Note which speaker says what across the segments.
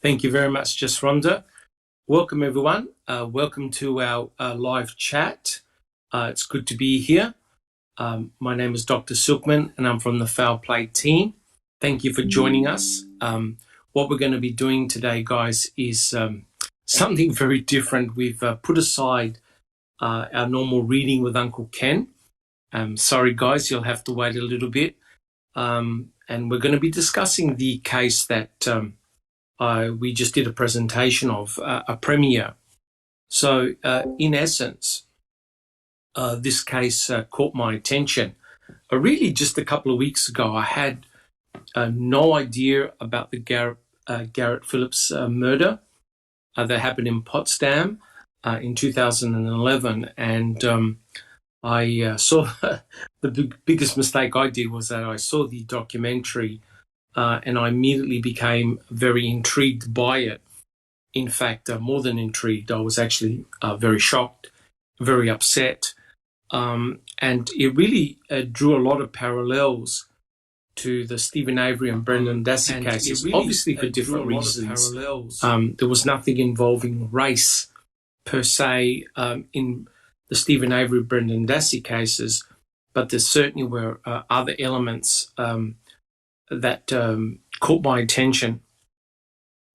Speaker 1: Thank you very much, Just Rhonda. Welcome, everyone. Welcome to our live chat. It's good to be here. My name is Dr. Silkman, and I'm from the Foul Play team. Thank you for joining us. What we're going to be doing today, guys, is something very different. We've put aside our normal reading with Uncle Ken. Sorry, guys, you'll have to wait a little bit. And we're going to be discussing the case that we just did a presentation of, a premiere. So, in essence, this case caught my attention. Really, just a couple of weeks ago, I had no idea about the Garret Phillips murder that happened in Potsdam in 2011. And I saw the biggest mistake I did was that I saw the documentary and I immediately became very intrigued by it. In fact, more than intrigued, I was actually very shocked, very upset. And it really drew a lot of parallels to the Stephen Avery and Brendan Dassey cases, really, obviously for different reasons. There was nothing involving race per se in the Stephen Avery, Brendan Dassey cases, but there certainly were other elements that caught my attention.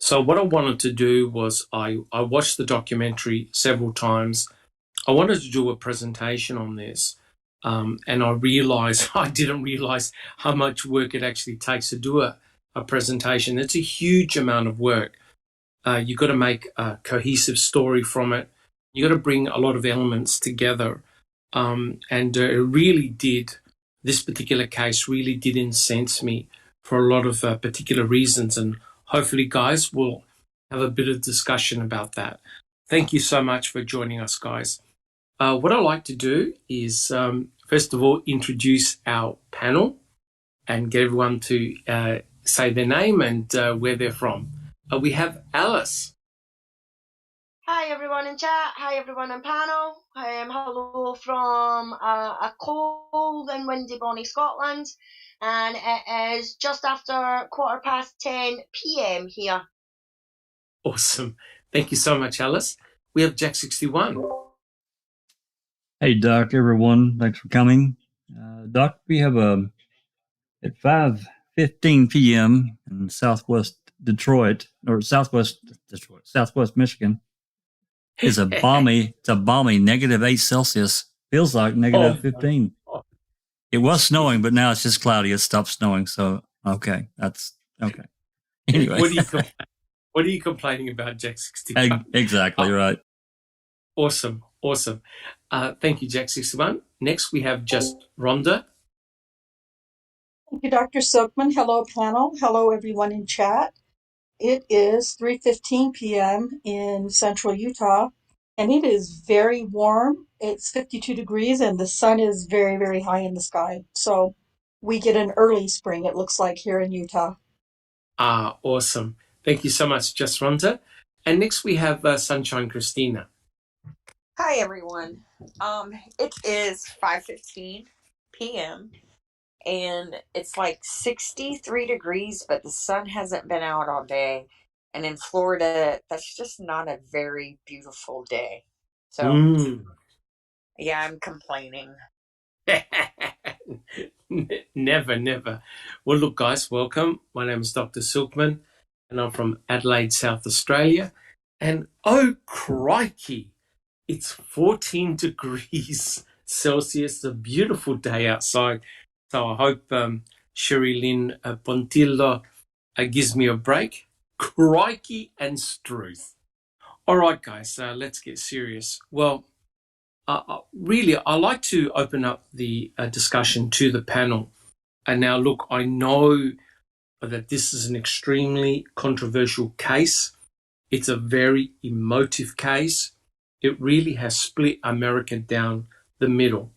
Speaker 1: So what I wanted to do was I watched the documentary several times. I wanted to do a presentation on this, and I didn't realize how much work it actually takes to do a presentation. It's a huge amount of work. You've got to make a cohesive story from it. You've got to bring a lot of elements together. And it really did, this particular case really did incense me for a lot of particular reasons. And hopefully, guys, we'll have a bit of discussion about that. Thank you so much for joining us, guys. What I'd like to do is, first of all, introduce our panel and get everyone to say their name and where they're from. We have Alice.
Speaker 2: Hi everyone in chat, hi everyone on panel. Hello from a cold and windy bonny Scotland, and it is just after 10:15 p.m. here.
Speaker 1: Awesome. Thank you so much, Alice. We have Jack 61.
Speaker 3: Hey, Doc, everyone. Thanks for coming. Doc, we have at 5:15 p.m. in Southwest Michigan. It's a balmy -8 Celsius. Feels like -15. It was snowing, but now it's just cloudy. It stopped snowing. So, okay, that's okay. Anyway.
Speaker 1: What are you complaining about, Jack 61?
Speaker 3: Exactly right.
Speaker 1: Awesome. Thank you, Jack 61. Next, we have Just Rhonda.
Speaker 4: Thank you, Dr. Silkman. Hello, panel. Hello, everyone in chat. It is 3:15 p.m. in central Utah, and it is very warm. It's 52 degrees, and the sun is very, very high in the sky. So we get an early spring, it looks like, here in Utah.
Speaker 1: Awesome. Thank you so much, Just Rhonda. And next, we have Sunshine Christina.
Speaker 5: Hi, everyone. It is 5:15 p.m. and it's like 63 degrees, but the sun hasn't been out all day. And in Florida, that's just not a very beautiful day. So, yeah, I'm complaining.
Speaker 1: Never. Well, look, guys, welcome. My name is Dr. Silkman, and I'm from Adelaide, South Australia. And oh, crikey, it's 14 degrees Celsius. It's a beautiful day outside. So I hope Sherry Lynn Pontillo gives me a break. Crikey and Struth. All right, guys, let's get serious. Well, really, I like to open up the discussion to the panel. And now, look, I know that this is an extremely controversial case. It's a very emotive case. It really has split America down the middle.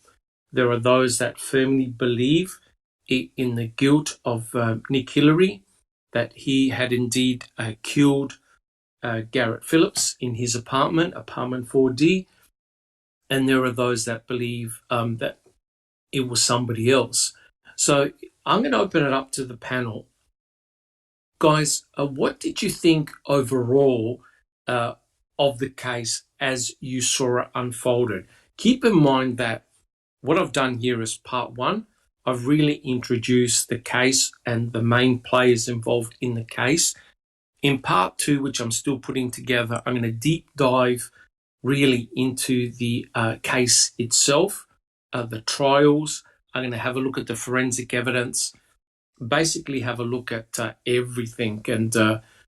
Speaker 1: There are those that firmly believe in the guilt of Nick Hillary, that he had indeed killed Garret Phillips in his apartment 4D. And there are those that believe that it was somebody else. So I'm going to open it up to the panel. Guys, what did you think overall of the case as you saw it unfolded? Keep in mind that what I've done here is part one. I've really introduced the case and the main players involved in the case. In part two, which I'm still putting together, I'm going to deep dive really into the case itself, the trials. I'm going to have a look at the forensic evidence, basically have a look at everything and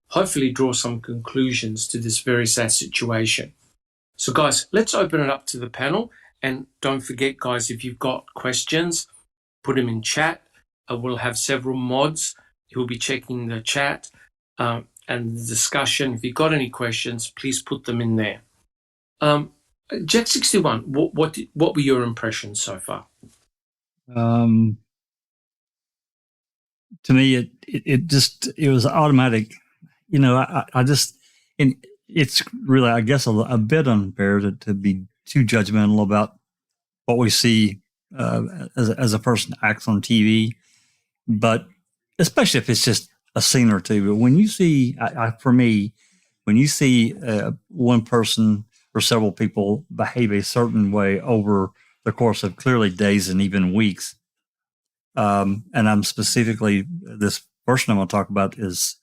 Speaker 1: hopefully draw some conclusions to this very sad situation. So guys, let's open it up to the panel. And don't forget, guys, if you've got questions, put them in chat. We'll have several mods who'll be checking the chat and the discussion. If you've got any questions, please put them in there. Jack 61, what were your impressions so far?
Speaker 3: To me, it was automatic. You know, I just, and it's really, I guess, a bit unfair to be too judgmental about what we see as a person acts on TV, but especially if it's just a scene or two. But when you see, for me, when you see one person or several people behave a certain way over the course of clearly days and even weeks, and I'm specifically, this person I'm going to talk about is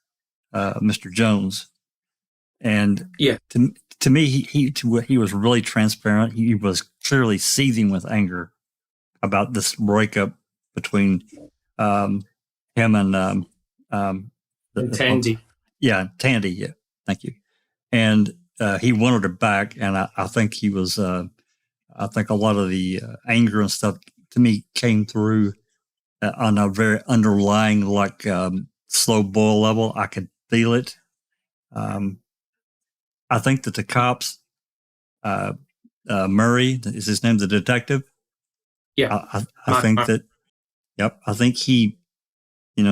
Speaker 3: Mr. Jones. And
Speaker 1: yeah,
Speaker 3: to me, he was really transparent. He was clearly seething with anger about this breakup between him and
Speaker 1: Tandy.
Speaker 3: Tandy. Yeah, thank you. And he wanted her back, and I think he was. I think a lot of the anger and stuff to me came through on a very underlying, like slow boil level. I could feel it. I think that the cops, Murray is his name, the detective.
Speaker 1: Yeah,
Speaker 3: I think that. Yep, I think he,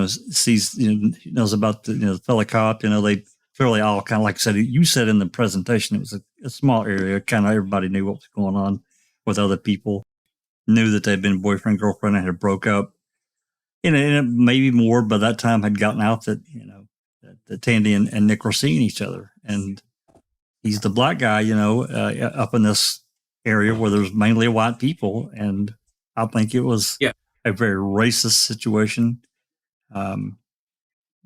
Speaker 3: sees, knows about the fellow cop. They fairly all kind of, like I said, you said in the presentation, it was a small area. Kind of everybody knew what was going on with other people. Knew that they'd been boyfriend, girlfriend, and had broke up. And maybe more by that time had gotten out that, that Tandy and Nick were seeing each other. And he's the black guy, up in this area where there's mainly white people. And I think it was a very racist situation.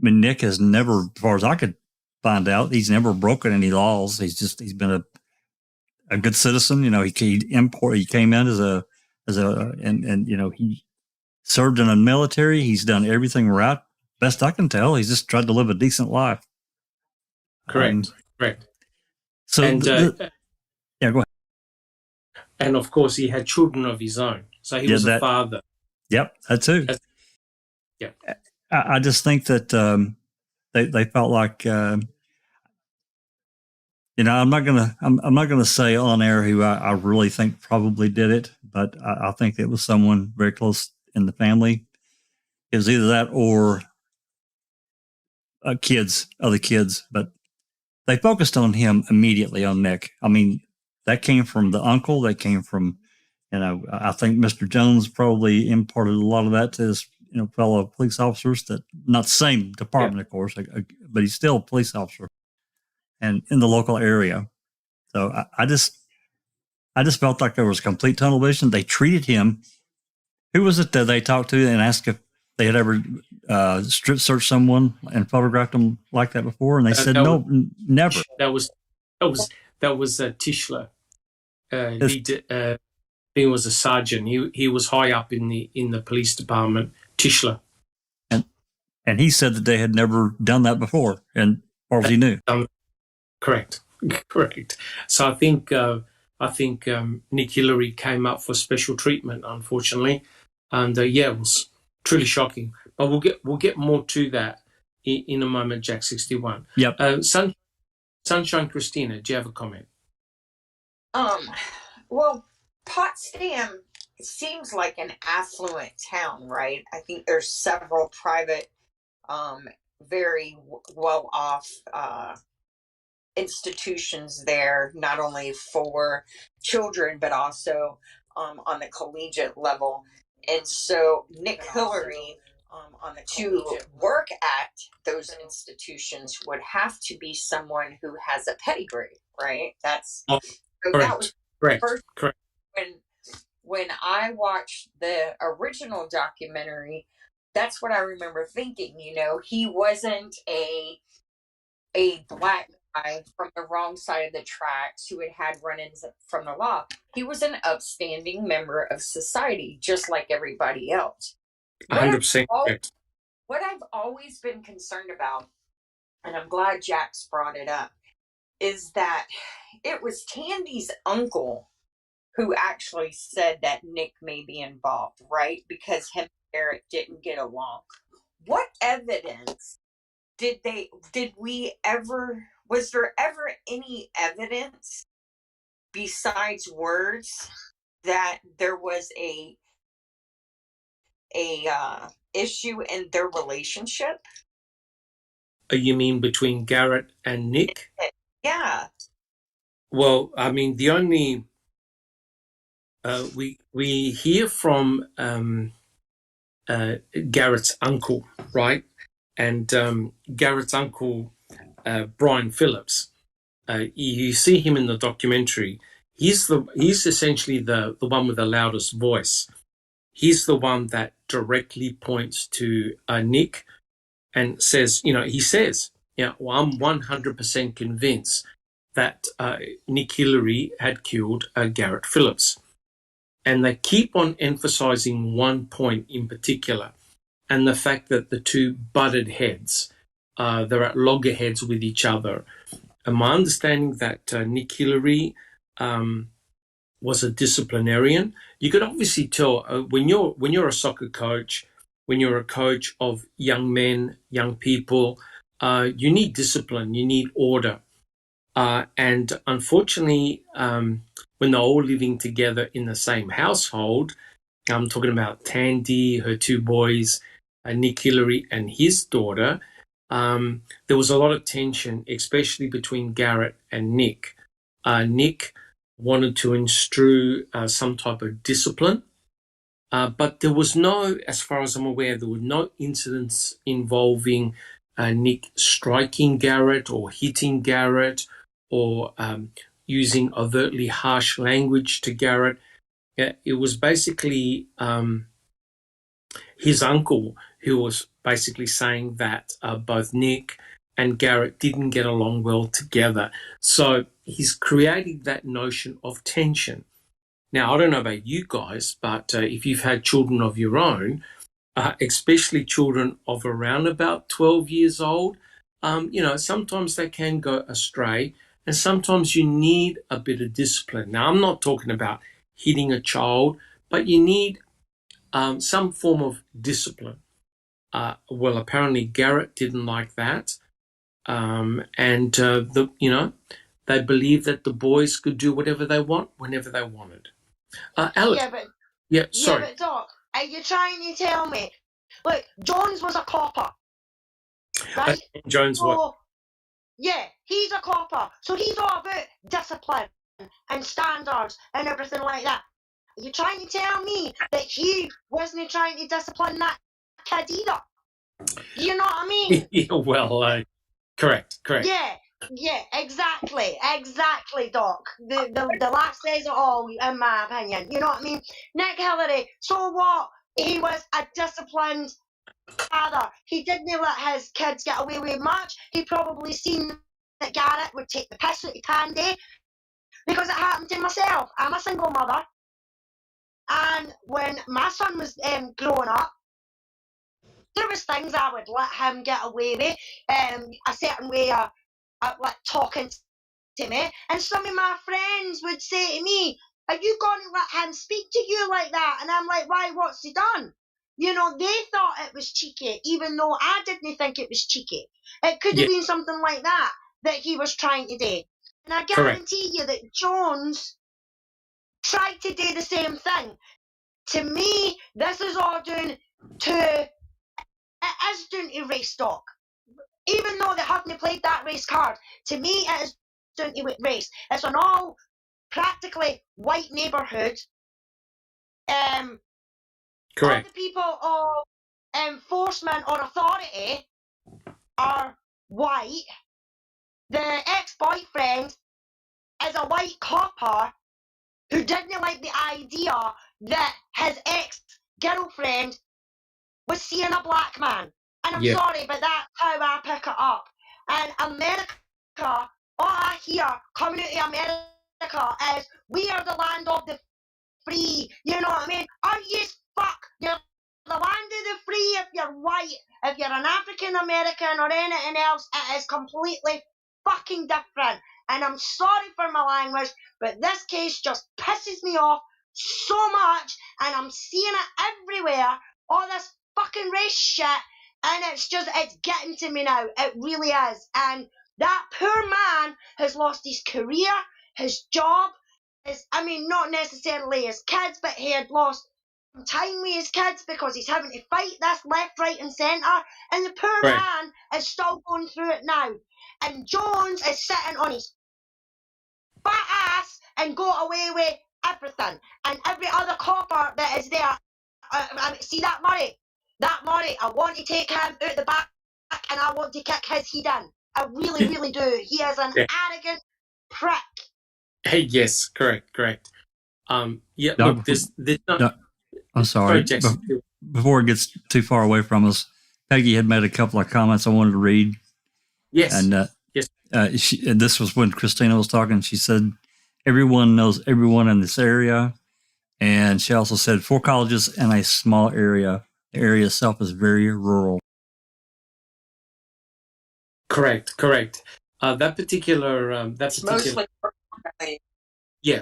Speaker 3: Nick has never, as far as I could find out, he's never broken any laws. He's been a good citizen. He came in and he served in the military. He's done everything right. Best I can tell, he's just tried to live a decent life.
Speaker 1: Correct.
Speaker 3: So, go ahead.
Speaker 1: And of course, he had children of his own. So he was a father.
Speaker 3: Yep, that too.
Speaker 1: Yeah.
Speaker 3: I just think that they felt like, I'm not gonna say on air who I really think probably did it, but I think it was someone very close in the family. It was either that or other kids, but they focused on him immediately, on Nick. I mean, that came from the uncle. That came from, I think Mr. Jones probably imparted a lot of that to his, fellow police officers. That not the same department, of course, but he's still a police officer, and in the local area. So I just felt like there was complete tunnel vision. They treated him. Who was it that they talked to and asked if they had ever strip searched someone and photographed them like that before? And they said no, never.
Speaker 1: That was Tischler. He was a sergeant. He was high up in the police department. Tischler.
Speaker 3: And he said that they had never done that before, and or he knew.
Speaker 1: Correct. So I think Nick Hillary came up for special treatment, unfortunately, and it was truly shocking. But we'll get more to that in a moment. Jack 61.
Speaker 3: Yep.
Speaker 1: Sunshine Christina, do you have a comment?
Speaker 5: Well, Potsdam seems like an affluent town, right? I think there's several private, very well-off institutions there, not only for children, but also on the collegiate level. And so Nick Hillary on the to work at those institutions would have to be someone who has a pedigree, right? That's so
Speaker 1: correct,
Speaker 5: that was
Speaker 1: correct, correct.
Speaker 5: When I watched the original documentary, that's what I remember thinking. You know, he wasn't a black guy from the wrong side of the tracks who had run-ins from the law. He was an upstanding member of society, just like everybody else.
Speaker 1: 100% correct.
Speaker 5: What I've always been concerned about, and I'm glad Jack's brought it up, is that it was Tandy's uncle who actually said that Nick may be involved, right? Because him and Garrett didn't get along. What evidence was there ever any evidence besides words that there was a issue in their relationship?
Speaker 1: You mean between Garrett and Nick?
Speaker 5: Yeah.
Speaker 1: Well, I mean, the only we hear from Garrett's uncle, right? And Garrett's uncle, Brian Phillips. You see him in the documentary. He's essentially the one with the loudest voice. He's the one that directly points to Nick and says, he says, well, I'm 100% convinced that Nick Hillary had killed Garret Phillips. And they keep on emphasizing one point in particular, and the fact that the two butted heads, they're at loggerheads with each other. And my understanding that Nick Hillary was a disciplinarian. You could obviously tell when you're a soccer coach, when you're a coach of young men, young people, you need discipline, you need order. And unfortunately, when they're all living together in the same household, I'm talking about Tandy, her two boys, Nick Hillary and his daughter, there was a lot of tension, especially between Garrett and Nick. Nick wanted to instruct some type of discipline, but there was no, as far as I'm aware, there were no incidents involving Nick striking Garrett or hitting Garrett or using overtly harsh language to Garrett. It was basically his uncle who was basically saying that both Nick and Garrett didn't get along well together. So he's creating that notion of tension. Now, I don't know about you guys, but if you've had children of your own, especially children of around about 12 years old, sometimes they can go astray, and sometimes you need a bit of discipline. Now, I'm not talking about hitting a child, but you need some form of discipline. Well, apparently Garrett didn't like that, and they believed that the boys could do whatever they want whenever they wanted. Alex. Sorry.
Speaker 2: Yeah, but Doc, are you trying to tell me? Look, Jones was a copper, right?
Speaker 1: Jones what?
Speaker 2: Yeah, he's a copper, so he's all about discipline and standards and everything like that. Are you trying to tell me that he wasn't trying to discipline that kid either? You know what I mean?
Speaker 1: Yeah, well, correct.
Speaker 2: Yeah, exactly, Doc. The last says it all, in my opinion. You know what I mean? Nick Hillary, so what? He was a disciplined father. He didn't let his kids get away with much. He probably seen that Garrett would take the piss out of Tandy, because it happened to myself. I'm a single mother, and when my son was growing up, there was things I would let him get away with, a certain way of like talking to me, and some of my friends would say to me, "Are you going to let him speak to you like that?" And I'm like, "Why? What's he done?" You know, they thought it was cheeky, even though I didn't think it was cheeky. It could have been something like that he was trying to do. And I guarantee you that Jones tried to do the same thing. To me, this is all it is doing to race, Doc. Even though they haven't played that race card, to me it is down to race. It's an all practically white neighbourhood.
Speaker 1: Correct.
Speaker 2: All the people enforcement or authority are white. The ex-boyfriend is a white copper who didn't like the idea that his ex-girlfriend was seeing a black man. And I'm sorry, but that's how I pick it up. And America, all I hear coming out of America is, we are the land of the free. You know what I mean? Are you fuck? You're the land of the free if you're white. If you're an African American or anything else, it is completely fucking different. And I'm sorry for my language, but this case just pisses me off so much, and I'm seeing it everywhere. All this fucking race shit, and it's getting to me now. It really is. And that poor man has lost his career, his job, not necessarily his kids, but he had lost time with his kids because he's having to fight this left, right, and centre. And the poor man is still going through it now. And Jones is sitting on his fat ass and got away with everything. And every other copper that is there, see that Murray? That Murray, I want to take him out the back and I want to kick his head in. I really, really do. He is an arrogant prick.
Speaker 1: Hey, yes, correct. Yeah,
Speaker 3: Doc,
Speaker 1: look, this not.
Speaker 3: Doc, I'm sorry. Before it gets too far away from us, Peggy had made a couple of comments I wanted to read.
Speaker 1: Yes.
Speaker 3: And
Speaker 1: yes.
Speaker 3: This was when Christina was talking. She said, everyone knows everyone in this area. And she also said 4 colleges and a small area. The area itself is very rural.
Speaker 1: Correct. That particular
Speaker 5: Mostly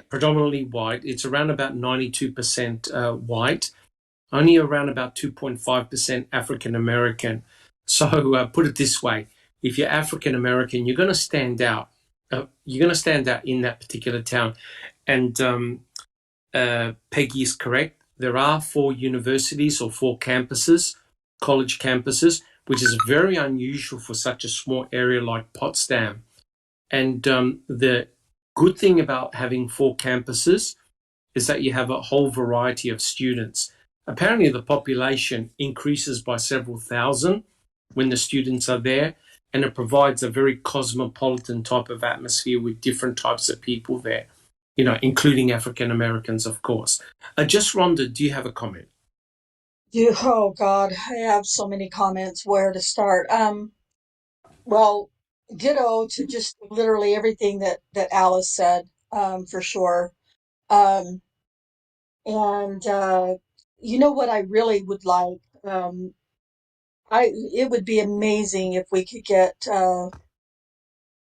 Speaker 1: predominantly white. It's around about 92% white, only around about 2.5% African American. So put it this way: if you're African American, you're going to stand out. You're going to stand out in that particular town. And Peggy is correct. There are 4 universities or 4 campuses, college campuses, which is very unusual for such a small area like Potsdam. And the good thing about having 4 campuses is that you have a whole variety of students. Apparently the population increases by several thousand when the students are there, and it provides a very cosmopolitan type of atmosphere with different types of people there, including African Americans, of course. Just Rhonda, do you have a comment?
Speaker 4: Oh God, I have so many comments. Where to start? Well, ditto to just literally everything that Alice said, for sure. And you know what I really would like? It would be amazing if we could get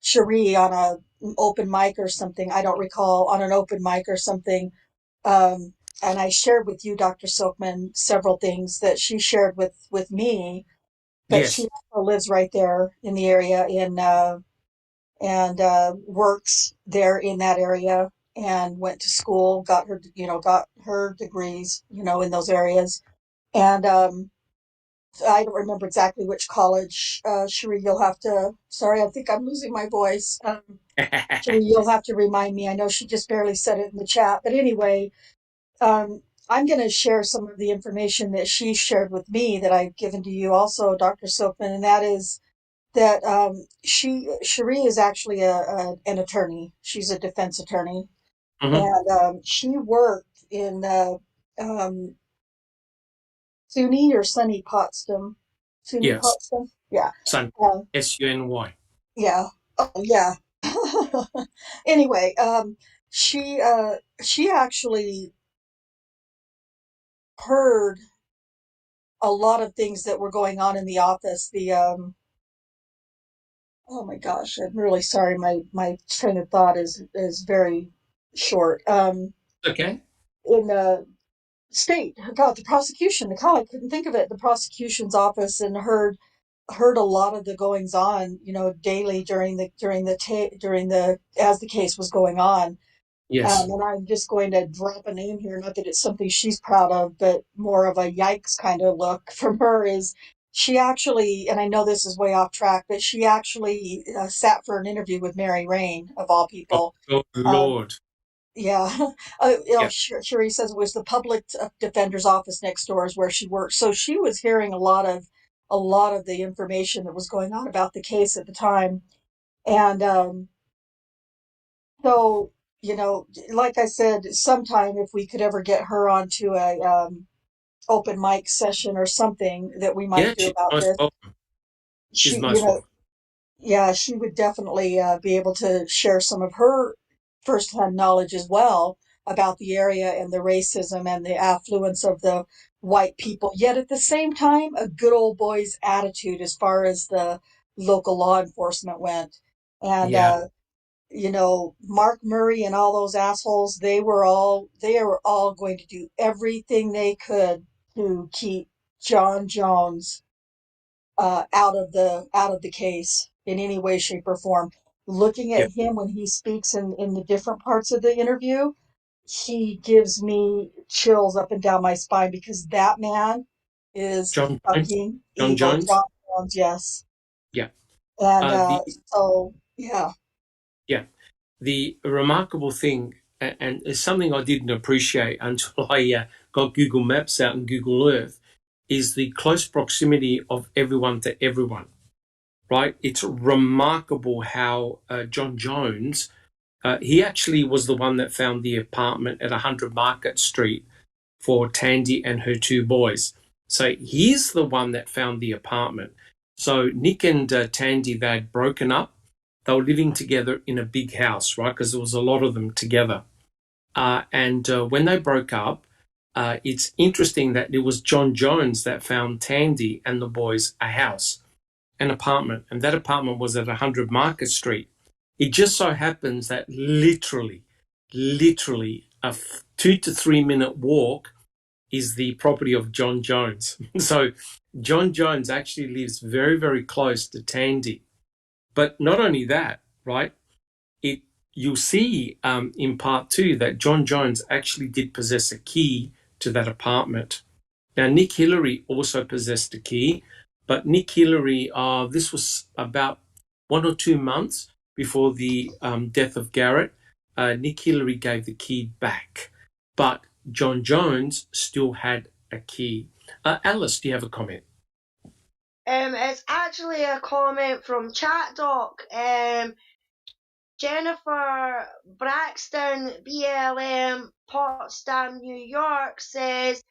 Speaker 4: Cherie on an open mic or something. I don't recall, on an open mic or something. And I shared with you, Dr. Silkman, several things that she shared with me. But
Speaker 1: Yes.
Speaker 4: she also lives right there in the area and works there in that area, and went to school, got her degrees, in those areas. And I don't remember exactly which college. Cherie, you'll have to. Sorry, I think I'm losing my voice. Cherie, you'll have to remind me. I know she just barely said it in the chat, but anyway, I'm going to share some of the information that she shared with me that I've given to you also, Dr. Silkman, and that is that Cherie is actually an attorney. She's a defense attorney, and she worked in SUNY or SUNY Potsdam. SUNY
Speaker 1: Yes.
Speaker 4: Potsdam, yeah.
Speaker 1: Sun, SUNY.
Speaker 4: Yeah. Oh, yeah. Anyway, she actually heard a lot of things that were going on in the office. Oh my gosh, I'm really sorry. My train of thought is very short.
Speaker 1: Okay.
Speaker 4: In the state, God, the prosecution, I couldn't think of it. The prosecution's office, and heard a lot of the goings on, daily during the as the case was going on.
Speaker 1: Yes.
Speaker 4: And I'm just going to drop a name here, not that it's something she's proud of, but more of a yikes kind of look from her is she actually, and I know this is way off track, but she actually sat for an interview with Mary Rain, of all people.
Speaker 1: Oh Lord.
Speaker 4: Yeah.
Speaker 1: Yeah.
Speaker 4: Sherry says it was the public defender's office next door is where she worked. So she was hearing a lot of the information that was going on about the case at the time. And so, like I said, sometime if we could ever get her onto a open mic session or something that we might
Speaker 1: Yeah,
Speaker 4: do about this,
Speaker 1: she's
Speaker 4: she,
Speaker 1: most welcome.
Speaker 4: yeah, she would definitely be able to share some of her firsthand knowledge as well about the area and the racism and the affluence of the white people. Yet at the same time, a good old boy's attitude as far as the local law enforcement went. And
Speaker 1: Yeah.
Speaker 4: Mark Murray and all those assholes, they were all going to do everything they could to keep Jon Jones out of the case in any way, shape, or form. Looking
Speaker 1: Yeah.
Speaker 4: at him when he speaks in the different parts of the interview, he gives me chills up and down my spine because that man is
Speaker 1: Jon Jones.
Speaker 4: fucking
Speaker 1: Jon
Speaker 4: evil.
Speaker 1: Jones.
Speaker 4: Jon Jones, yes.
Speaker 1: Yeah.
Speaker 4: And
Speaker 1: The
Speaker 4: so, yeah.
Speaker 1: Yeah. The remarkable thing, and it's something I didn't appreciate until I got Google Maps out and Google Earth, is the close proximity of everyone to everyone, right? It's remarkable how Jon Jones, he actually was the one that found the apartment at 100 Market Street for Tandy and her two boys. So he's the one that found the apartment. So Nick and Tandy, they had broken up. They were living together in a big house, right? Because there was a lot of them together. And when they broke up, it's interesting that it was Jon Jones that found Tandy and the boys a house, an apartment. And that apartment was at 100 Market Street. It just so happens that literally a 2 to 3 minute walk is the property of Jon Jones. So Jon Jones actually lives very, very close to Tandy. But not only that, right? You'll see in part 2 that Jon Jones actually did possess a key to that apartment. Now, Nick Hillary also possessed a key, but Nick Hillary, this was about 1 or 2 months before the death of Garrett. Nick Hillary gave the key back, but Jon Jones still had a key. Alice, do you have a comment?
Speaker 2: It's actually a comment from ChatDoc. Jennifer Braxton, BLM, Potsdam, New York, says,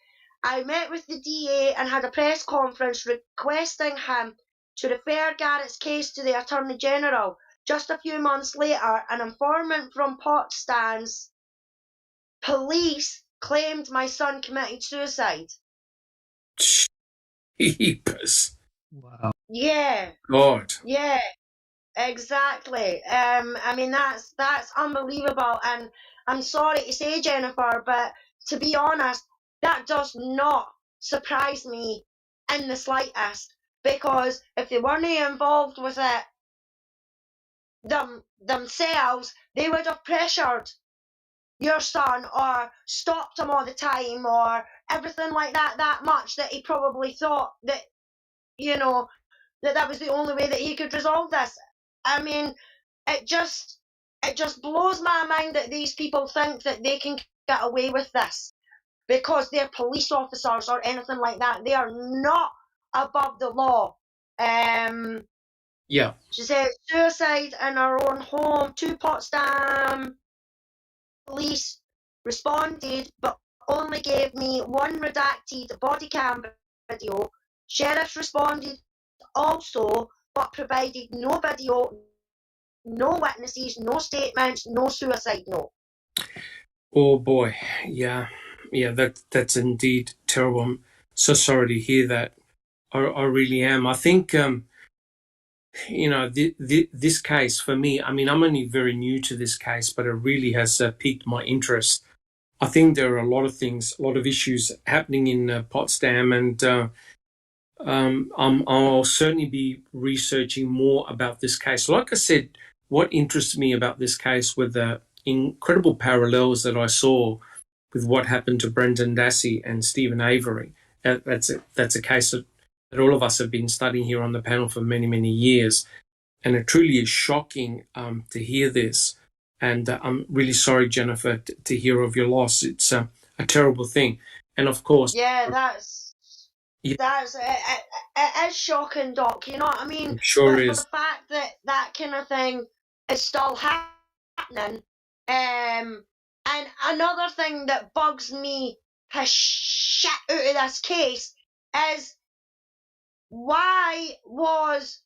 Speaker 2: I met with the DA and had a press conference requesting him to refer Garrett's case to the Attorney General. Just a few months later, an informant from Potsdam's police claimed my son committed suicide.
Speaker 1: Jeepers.
Speaker 3: Wow.
Speaker 2: Yeah.
Speaker 1: God.
Speaker 2: Yeah. Exactly. I mean that's unbelievable, and I'm sorry to say, Jennifer, but to be honest, that does not surprise me in the slightest, because if they weren't involved with it themselves, they would have pressured your son or stopped him all the time or everything like that much that he probably thought that, that was the only way that he could resolve this. I mean, it just blows my mind that these people think that they can get away with this because they're police officers or anything like that. They are not above the law.
Speaker 1: Yeah.
Speaker 2: She said suicide in her own home. 2 Potsdam police responded, but only gave me one redacted body cam video. Sheriffs responded also, but provided no video, no witnesses, no statements, no suicide note.
Speaker 1: Oh boy, yeah, that's indeed terrible. I'm so sorry to hear that. I really am. I think this case for me. I mean, I'm only very new to this case, but it really has piqued my interest. I think there are a lot of things, a lot of issues happening in Potsdam, and I'll certainly be researching more about this case. Like I said, what interests me about this case were the incredible parallels that I saw with what happened to Brendan Dassey and Stephen Avery. That's a case that all of us have been studying here on the panel for many, many years. And it truly is shocking to hear this. And I'm really sorry, Jennifer, to hear of your loss. It's a terrible thing. And of course,
Speaker 2: Yeah, that's it is shocking, Doc. You know what I mean?
Speaker 1: Sure
Speaker 2: but
Speaker 1: is.
Speaker 2: the fact that that kind of thing is still happening, and another thing that bugs me the shit out of this case is, why was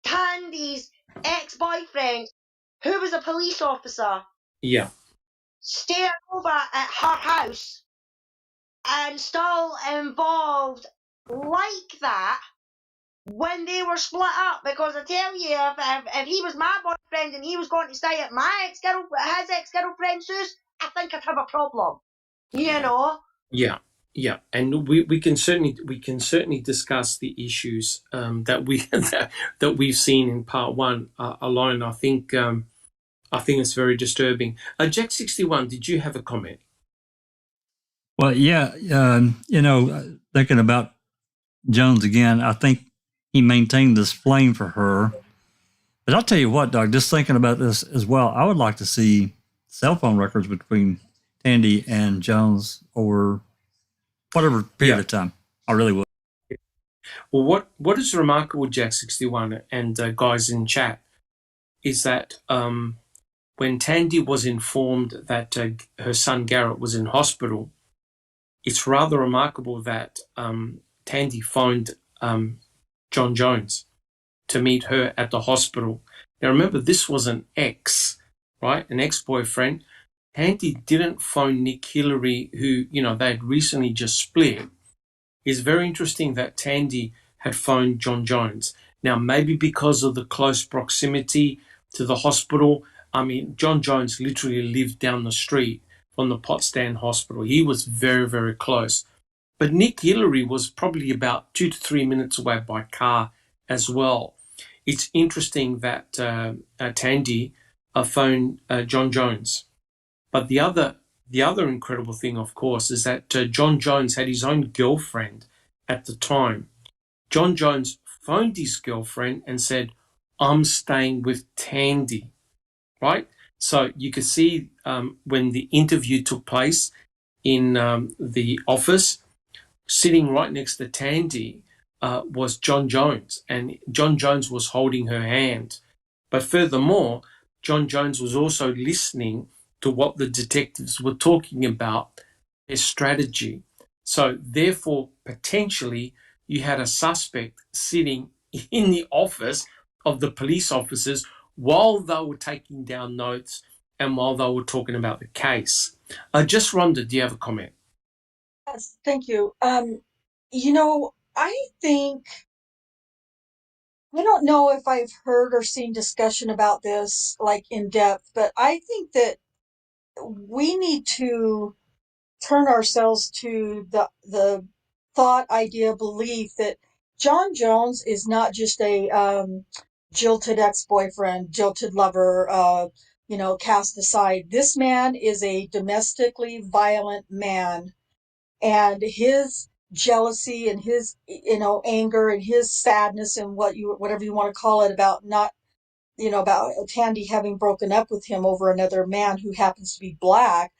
Speaker 2: Tandy's ex-boyfriend, who was a police officer, staying over at her house and still involved like that when they were split up? Because I tell you, if he was my boyfriend and he was going to stay at his ex-girlfriend's house, I think I'd have a problem. You know?
Speaker 1: Yeah, and we can certainly discuss the issues that we've seen in part one alone. I think it's very disturbing. Jack 61, did you have a comment?
Speaker 3: Well, yeah, thinking about Jones again, I think he maintained this flame for her. But I'll tell you what, Doc, just thinking about this as well, I would like to see cell phone records between Tandy and Jones over whatever period of time. I really would.
Speaker 1: Well, what is remarkable, Jack 61 and guys in chat, is that when Tandy was informed that her son Garrett was in hospital, it's rather remarkable that Tandy phoned Jon Jones to meet her at the hospital. Now, remember, this was an ex, right? An ex-boyfriend. Tandy didn't phone Nick Hillary, who, they had recently just split. It's very interesting that Tandy had phoned Jon Jones. Now, maybe because of the close proximity to the hospital. I mean, Jon Jones literally lived down the street from the Potsdam hospital. He was very, very close. But Nick Hillary was probably about 2 to 3 minutes away by car as well. It's interesting that Tandy phoned Jon Jones. But the other incredible thing, of course, is that Jon Jones had his own girlfriend at the time. Jon Jones phoned his girlfriend and said, "I'm staying with Tandy," right? So you could see when the interview took place in the office, sitting right next to Tandy was Jon Jones, and Jon Jones was holding her hand. But furthermore, Jon Jones was also listening to what the detectives were talking about, their strategy. So therefore, potentially, you had a suspect sitting in the office of the police officers while they were taking down notes and while they were talking about the case. Just Rhonda, do you have a comment?
Speaker 4: Yes, thank you. I think, I don't know if I've heard or seen discussion about this like in depth, but I think that we need to turn ourselves to the thought, idea, belief that Jon Jones is not just a jilted ex-boyfriend, jilted lover, cast aside. This man is a domestically violent man, and his jealousy and his anger and his sadness and whatever you want to call it about not about Tandy having broken up with him over another man who happens to be black.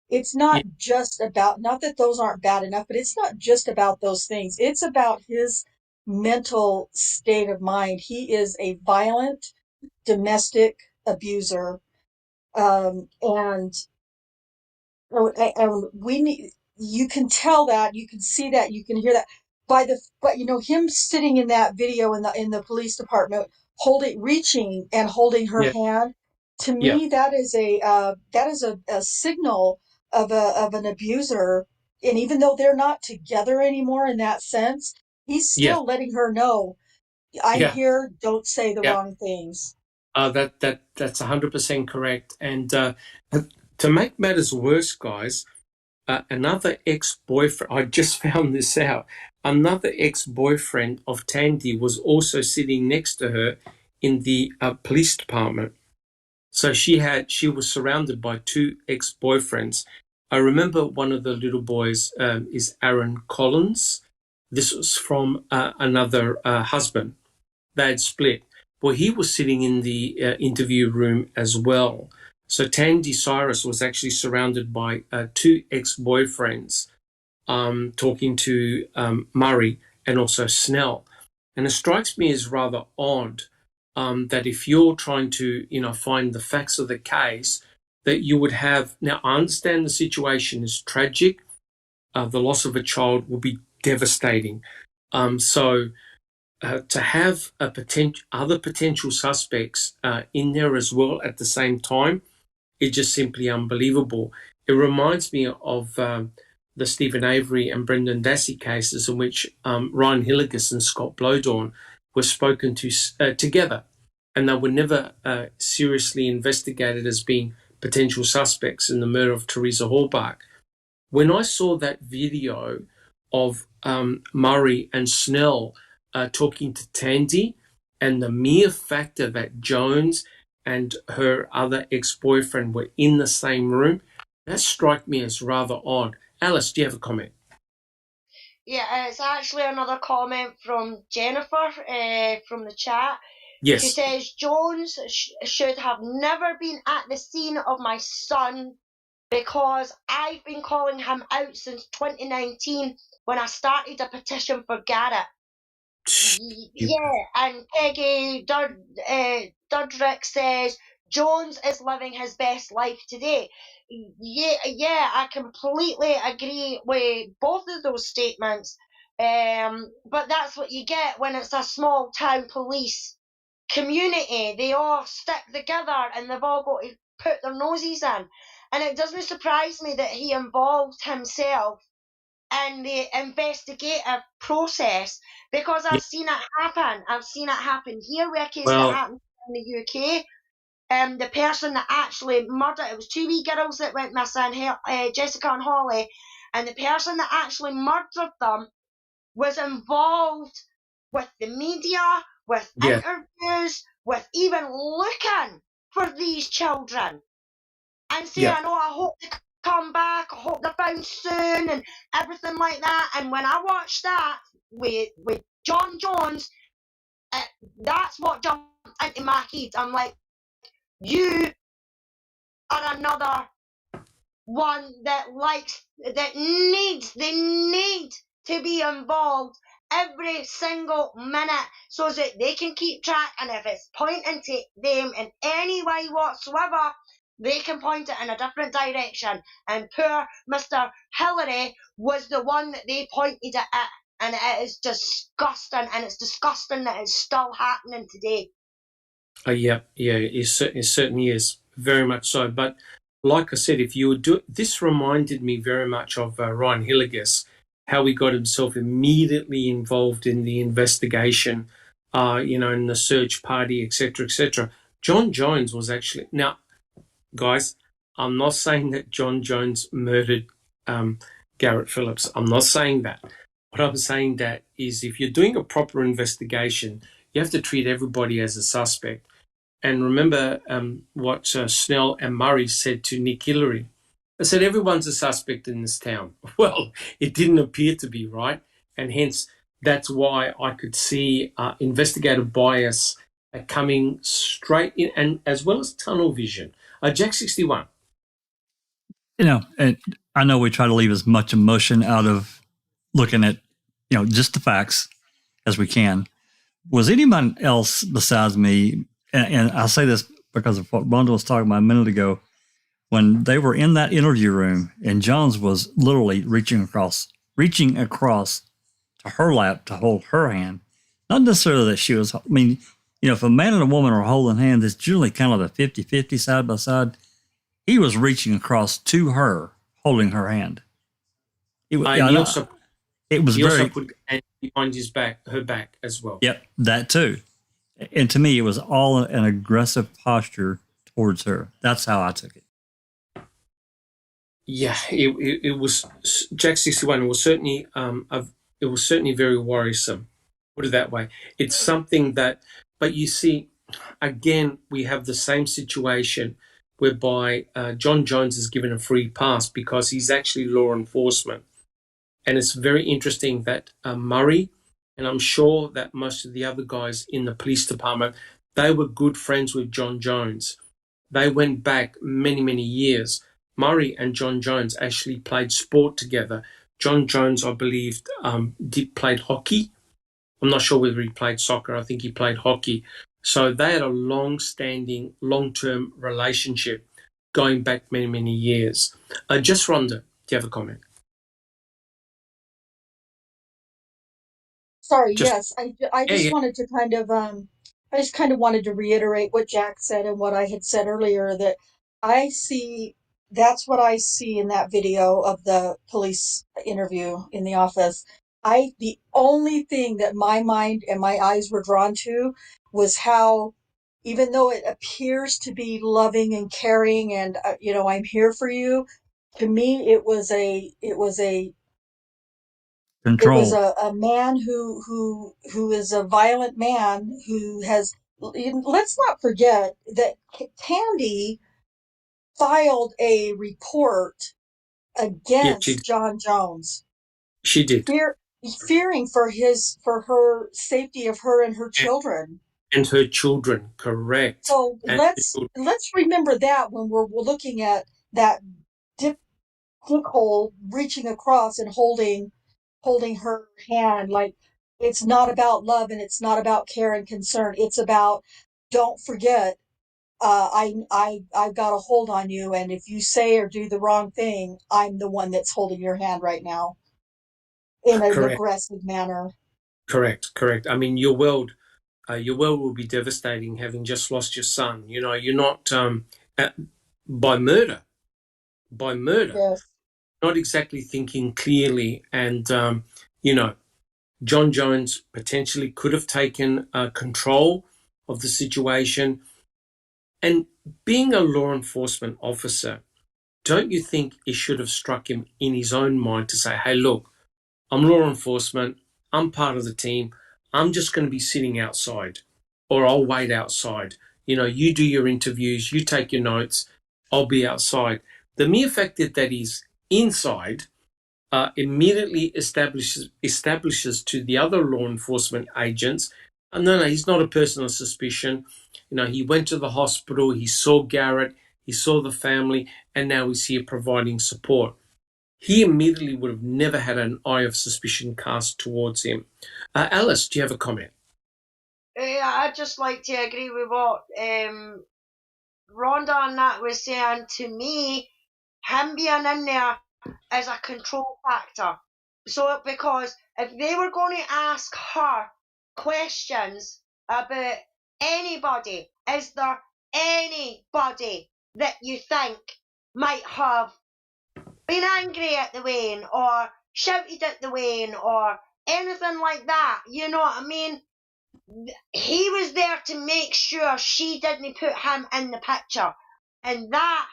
Speaker 4: It's not just about, not that those aren't bad enough, but it's not just about those things. It's about his mental state of mind. He is a violent domestic abuser. And we need, you can tell that, you can see that, you can hear that but him sitting in that video in the police department, reaching and holding her hand. To me, that is a signal of an abuser. And even though they're not together anymore in that sense, he's still letting her know, I'm here, don't say the wrong things.
Speaker 1: That's 100% correct. And to make matters worse, guys, another ex-boyfriend, I just found this out, another ex-boyfriend of Tandy was also sitting next to her in the police department. So she was surrounded by two ex-boyfriends. I remember one of the little boys is Aaron Collins. This was from another husband. They had split. Well, he was sitting in the interview room as well. So Tandy Cyrus was actually surrounded by two ex-boyfriends talking to Murray and also Snell. And it strikes me as rather odd that if you're trying to, find the facts of the case, that you would have. Now, I understand the situation is tragic. The loss of a child will be devastating. So to have other potential suspects in there as well at the same time is just simply unbelievable. It reminds me of the Stephen Avery and Brendan Dassey cases in which Ryan Hilligus and Scott Blowdorn were spoken to together, and they were never seriously investigated as being potential suspects in the murder of Teresa Halbach. When I saw that video of Murray and Snell talking to Tandy, and the mere factor that Jones and her other ex-boyfriend were in the same room, that struck me as rather odd. Alice, do you have a comment?
Speaker 2: Yeah, it's actually another comment from Jennifer from the chat.
Speaker 1: Yes.
Speaker 2: She says, Jones should have never been at the scene of my son because I've been calling him out since 2019 when I started a petition for Garrett. Yeah, and Peggy Dudrick says, Jones is living his best life today. Yeah, I completely agree with both of those statements. But that's what you get when it's a small town police community. They all stick together and they've all got to put their noses in. And it doesn't surprise me that he involved himself in the investigative process because I've seen it happen. I've seen it happen here with a case that happened in the UK. The person that actually murdered, it was two wee girls that went missing, Jessica and Holly, and the person that actually murdered them was involved with the media, with interviews, with even looking for these children. And saying, I hope they come back, I hope they're found soon, and everything like that. And when I watched that with Jon Jones, that's what jumped into my head. I'm like, you are another one that they need to be involved every single minute so that they can keep track, and if it's pointing to them in any way whatsoever, they can point it in a different direction. And poor Mr. Hillary was the one that they pointed it at, and it is disgusting, and it's disgusting that it's still happening today.
Speaker 1: It certainly is, very much so. But like I said, if you would do it, this reminded me very much of Ryan Hilligus, how he got himself immediately involved in the investigation, in the search party, etc., etc. Jon Jones was actually, now, guys, I'm not saying that Jon Jones murdered Garret Phillips. I'm not saying that. What I'm saying that is if you're doing a proper investigation, you have to treat everybody as a suspect. And remember what Snell and Murray said to Nick Hillary. They said, everyone's a suspect in this town. Well, it didn't appear to be, right? And hence, that's why I could see investigative bias coming straight in, and as well as tunnel vision. Jack 61.
Speaker 3: And I know we try to leave as much emotion out of looking at, just the facts as we can. Was anyone else besides me, and I say this because of what Rhonda was talking about a minute ago, when they were in that interview room and Jones was literally reaching across to her lap to hold her hand. Not necessarily that she was, if a man and a woman are holding hands, it's generally kind of a 50-50 side by side. He was reaching across to her, holding her hand.
Speaker 1: He also put behind her back as well.
Speaker 3: Yep, that too. And to me, it was all an aggressive posture towards her. That's how I took it.
Speaker 1: Yeah, it was Jack 61. It was certainly very worrisome. Put it that way. It's something that, but you see, again, we have the same situation whereby Jon Jones is given a free pass because he's actually law enforcement. And it's very interesting that Murray, and I'm sure that most of the other guys in the police department, they were good friends with Jon Jones. They went back many, many years. Murray and Jon Jones actually played sport together. Jon Jones, I believe, played hockey. I'm not sure whether he played soccer. I think he played hockey. So they had a long-standing, long-term relationship going back many, many years. Just Rhonda, do you have a comment?
Speaker 4: Sorry,
Speaker 1: Just,
Speaker 4: yes, I just
Speaker 1: yeah.
Speaker 4: wanted to I just kind of wanted to reiterate what Jack said and what I had said earlier, that I see, that's what I see in that video of the police interview in the office. The only thing that my mind and my eyes were drawn to was how, even though it appears to be loving and caring and, I'm here for you, to me, it was
Speaker 3: Control.
Speaker 4: a man who is a violent man who has. Let's not forget that Tandy filed a report
Speaker 1: Yeah,
Speaker 4: against Jon Jones,
Speaker 1: she did.
Speaker 4: fearing for her safety of her and her children.
Speaker 1: And her children, correct.
Speaker 4: So
Speaker 1: And
Speaker 4: let's remember that when we're looking at that dick hole reaching across and holding her hand. Like, it's not about love and it's not about care and concern. It's about, don't forget, I've got a hold on you, and if you say or do the wrong thing, I'm the one that's holding your hand right now in an
Speaker 1: correct,
Speaker 4: aggressive manner.
Speaker 1: correct. I mean, your world will be devastating having just lost your son. You're not by murder,
Speaker 4: Yes.
Speaker 1: not exactly thinking clearly. And Jon Jones potentially could have taken control of the situation. And being a law enforcement officer, don't you think it should have struck him in his own mind to say, hey, look, I'm law enforcement, I'm part of the team, I'm just going to be sitting outside, or I'll wait outside. You do your interviews, you take your notes, I'll be outside. The mere fact that he's inside immediately establishes to the other law enforcement agents, no, he's not a person of suspicion. He went to the hospital, he saw Garrett, he saw the family, and now he's here providing support. He immediately would have never had an eye of suspicion cast towards him. Alice, do you have a comment?
Speaker 2: I'd just like to agree with what Rhonda and that was saying. To me, him being in there is a control factor. So, because if they were going to ask her questions about anybody, is there anybody that you think might have been angry at the Wayne or shouted at the Wayne or anything like that? You know what I mean? He was there to make sure she didn't put him in the picture. And that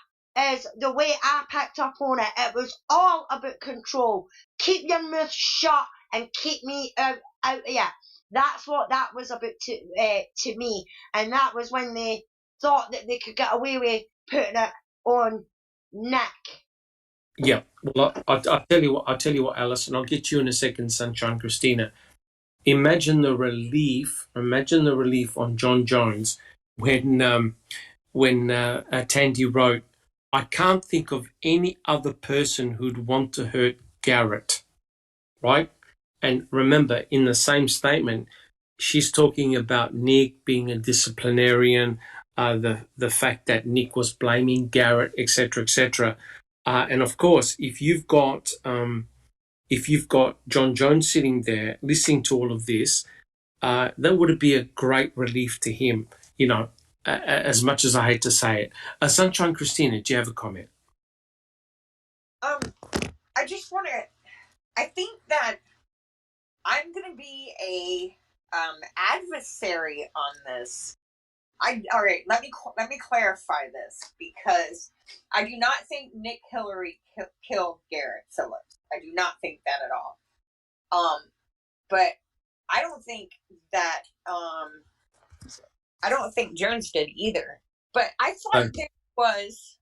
Speaker 2: is the way I picked up on it. It was all about control. Keep your mouth shut and keep me out here. That's what that was about to me. And that was when they thought that they could get away with putting it on Nick.
Speaker 1: Yeah, well, I'll tell you what, Alice, and I'll get you in a second, Sunshine Christina. Imagine the relief on Jon Jones when Tandy wrote, I can't think of any other person who'd want to hurt Garrett, right? And remember, in the same statement, she's talking about Nick being a disciplinarian, the fact that Nick was blaming Garrett, etc., etc. And of course, if you've got Jon Jones sitting there listening to all of this, that would be a great relief to him, as much as I hate to say it. Sunshine Christina, do you have a comment?
Speaker 5: I just want to, I think that I'm going to be a adversary on this. All right, let me clarify this, because I do not think Nick Hillary killed Garret Phillips. I do not think that at all. But I don't think that I don't think Jones did either. But I thought there was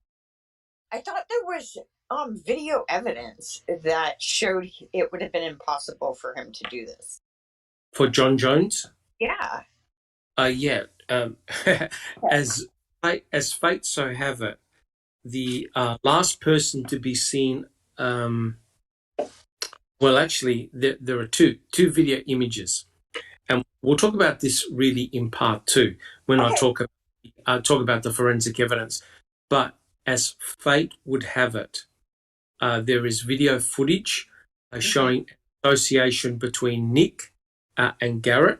Speaker 5: video evidence that showed it would have been impossible for him to do this.
Speaker 1: For Jon Jones?
Speaker 5: Yeah.
Speaker 1: Yeah. As as fate so have it, the last person to be seen, well, actually, there are two video images. And we'll talk about this really in part 2 when I talk about the forensic evidence. But as fate would have it, there is video footage showing association between Nick and Garrett.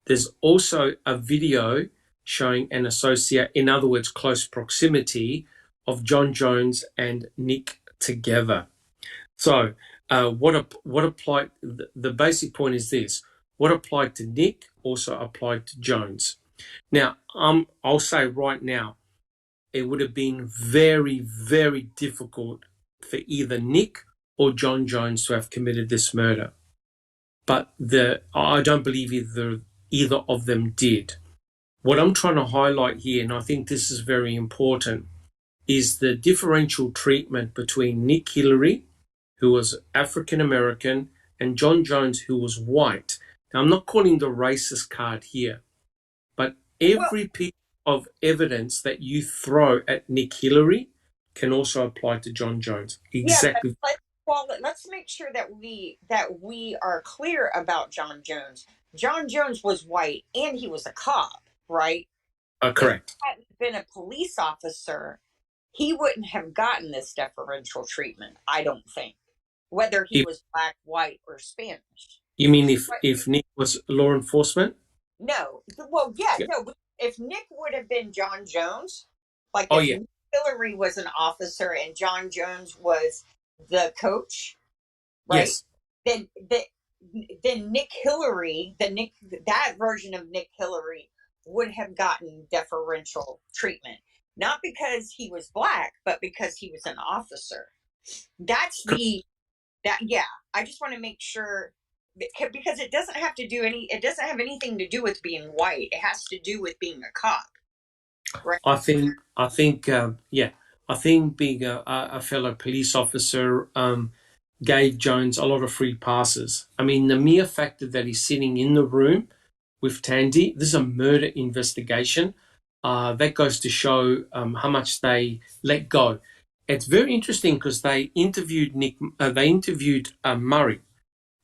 Speaker 1: There's also a video showing an associate, in other words, close proximity of Jon Jones and Nick together. So what applied? The basic point is this: what applied to Nick also applied to Jones. Now, I'll say right now, it would have been very, very difficult for either Nick or Jon Jones to have committed this murder. But I don't believe either of them did. What I'm trying to highlight here, and I think this is very important, is the differential treatment between Nick Hillary, who was African American, and Jon Jones, who was white. Now, I'm not calling the racist card here, but every piece of evidence that you throw at Nick Hillary can also apply to Jon Jones. Exactly.
Speaker 5: Yeah, let's make sure that we are clear about Jon Jones. Jon Jones was white and he was a cop, right?
Speaker 1: Correct.
Speaker 5: If he hadn't been a police officer, he wouldn't have gotten this deferential treatment, I don't think, whether he was black, white, or Spanish.
Speaker 1: You mean if Nick was law enforcement?
Speaker 5: No. Well, no. If Nick would have been Jon Jones, like Nick Hillary was an officer and Jon Jones was the coach, right? Yes. Then Nick Hillary, that version of Nick Hillary would have gotten deferential treatment. Not because he was black, but because he was an officer. I just want to make sure, because it doesn't have anything to do with being white. It has to do with being a cop. Right? I
Speaker 1: think being a fellow police officer gave Jones a lot of free passes. I mean, the mere fact that he's sitting in the room with Tandy, this is a murder investigation. That goes to show how much they let go. It's very interesting because they interviewed Murray, and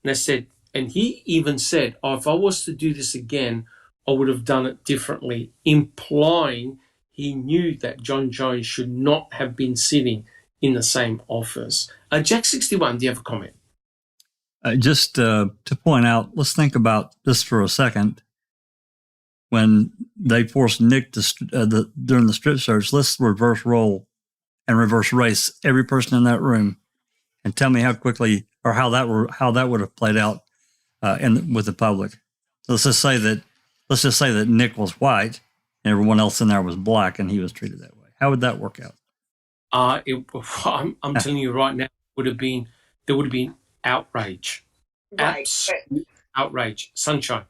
Speaker 1: they said, and he even said, if I was to do this again, I would have done it differently, implying he knew that Jon Jones should not have been sitting in the same office. Jack 61, do you have a comment?
Speaker 3: Just to point out, let's think about this for a second. When they forced Nick to during the strip search, let's reverse role and reverse race every person in that room, and tell me how quickly or how that would have played out with the public. Let's just say that Nick was white and everyone else in there was black, and he was treated that way. How would that work out?
Speaker 1: I'm telling you right now, there would have been outrage, absolute outrage, sunshine.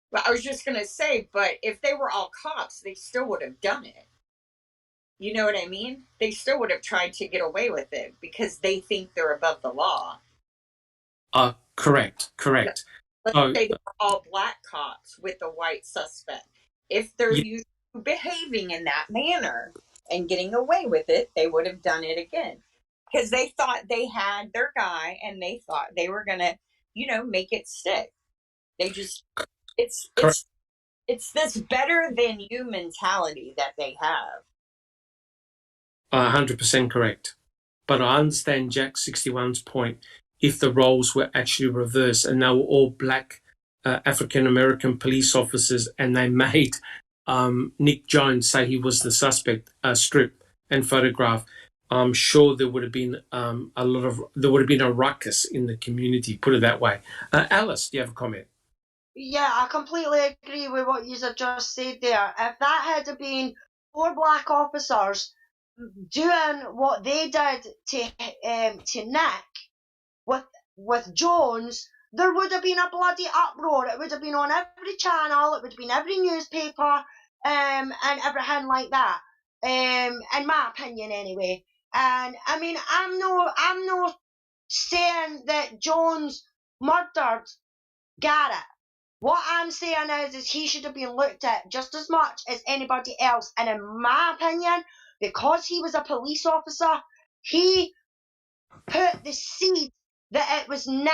Speaker 5: Well, I was just going to say, but if they were all cops, they still would have done it. You know what I mean? They still would have tried to get away with it because they think they're above the law.
Speaker 1: Correct.
Speaker 5: Let's say they were all black cops with a white suspect. If they're behaving in that manner and getting away with it, they would have done it again. Because they thought they had their guy and they thought they were going to, make it stick. They just... It's this better than you mentality that they have.
Speaker 1: 100% correct. But I understand Jack 61's point. If the roles were actually reversed and they were all black African-American police officers and they made Nick Jones say he was the suspect, strip and photograph, I'm sure there would have been a ruckus in the community, put it that way. Alice, do you have a comment?
Speaker 2: Yeah, I completely agree with what you have just said there. If that had been 4 black officers doing what they did to Nick with Jones, there would have been a bloody uproar. It would have been on every channel. It would have been every newspaper, and everything like that. In my opinion, anyway. And I mean, I'm no saying that Jones murdered Garrett. What I'm saying is he should have been looked at just as much as anybody else. And in my opinion, because he was a police officer, he put the seed that it was Nick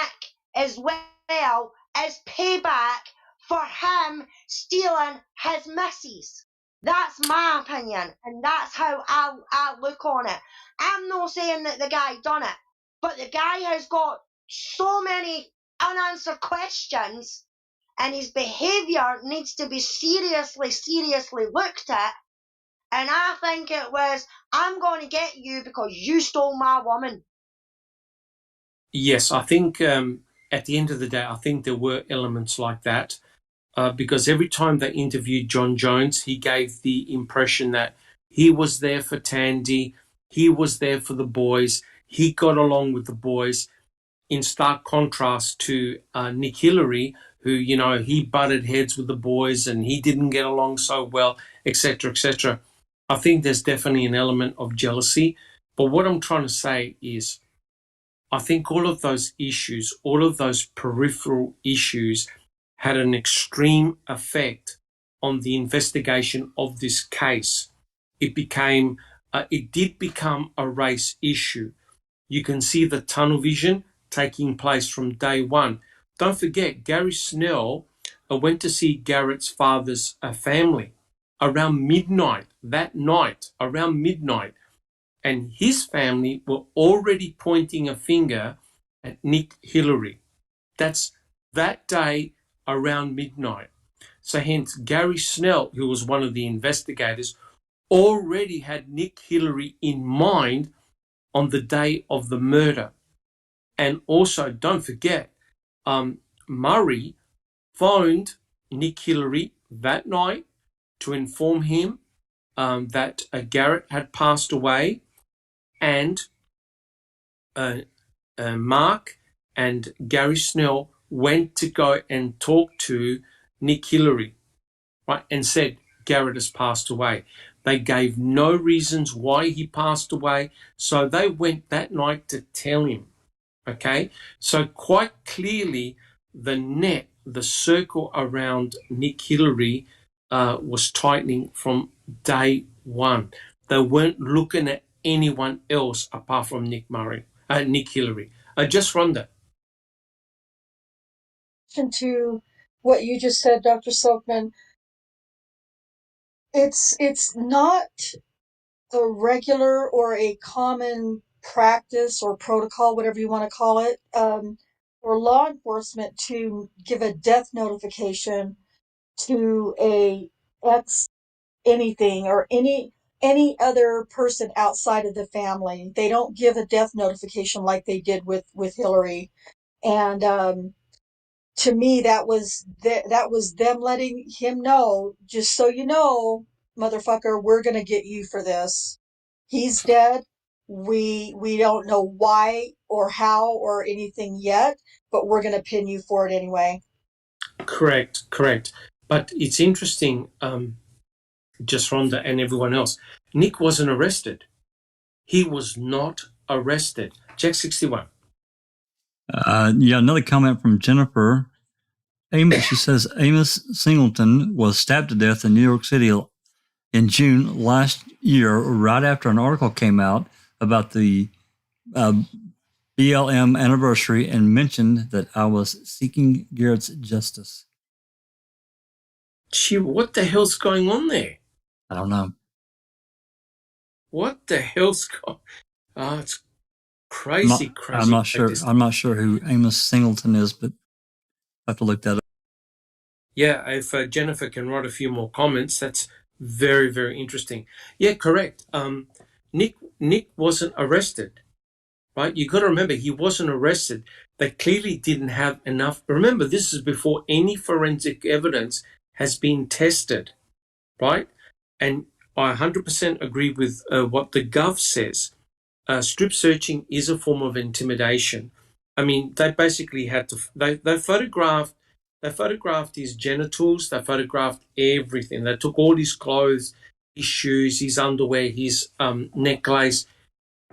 Speaker 2: as well as payback for him stealing his missus. That's my opinion, and that's how I look on it. I'm not saying that the guy done it, but the guy has got so many unanswered questions, and his behaviour needs to be seriously looked at. And I think it was, I'm going to get you because you stole my woman.
Speaker 1: Yes, I think at the end of the day, I think there were elements like that because every time they interviewed Jon Jones, he gave the impression that he was there for Tandy, he was there for the boys, he got along with the boys, in stark contrast to Nick Hillary, who, you know, he butted heads with the boys and he didn't get along so well, etc., etc. I think there's definitely an element of jealousy. But what I'm trying to say is, I think all of those issues, all of those peripheral issues had an extreme effect on the investigation of this case. It did become a race issue. You can see the tunnel vision taking place from day one. Don't forget, Gary Snell went to see Garrett's father's family around midnight, that night, around midnight. And his family were already pointing a finger at Nick Hillary. That's that day around midnight. So hence, Gary Snell, who was one of the investigators, already had Nick Hillary in mind on the day of the murder. And also, don't forget, Murray phoned Nick Hillary that night to inform him that Garrett had passed away, and Mark and Gary Snell went to go and talk to Nick Hillary, right, and said Garrett has passed away. They gave no reasons why he passed away, so they went that night to tell him. Okay, so quite clearly the circle around Nick Hillary was tightening from day one. They weren't looking at anyone else apart from Nick Hillary. Just Rhonda.
Speaker 4: To what you just said, Dr. Silkman, it's not a regular or a common practice or protocol, whatever you want to call it, for law enforcement to give a death notification to a ex anything or any other person outside of the family. They don't give a death notification like they did with Hillary. And to me, that was them letting him know, just so you know, motherfucker, we're gonna get you for this. He's dead. We don't know why or how or anything yet, but we're gonna pin you for it anyway.
Speaker 1: Correct. But it's interesting, just Rhonda and everyone else. Nick wasn't arrested. He was not arrested. Check 61.
Speaker 3: Another comment from Jennifer. She says Amos Singleton was stabbed to death in New York City in June last year, right after an article came out about the BLM anniversary and mentioned that I was seeking Garrett's justice.
Speaker 1: Gee, what the hell's going on there?
Speaker 3: I don't know.
Speaker 1: What the hell's going on? Oh, it's crazy.
Speaker 3: I'm not sure. I'm not sure who Amos Singleton is, but I have to look that up.
Speaker 1: Yeah, if Jennifer can write a few more comments, that's very, very interesting. Yeah, correct. Nick wasn't arrested, right? You got to remember, he wasn't arrested. They clearly didn't have enough. Remember, this is before any forensic evidence has been tested, right? And I 100% agree with what the Gov says. Strip searching is a form of intimidation. I mean, they basically had to. They photographed his genitals. They photographed everything. They took all his clothes, his shoes, his underwear, his necklace.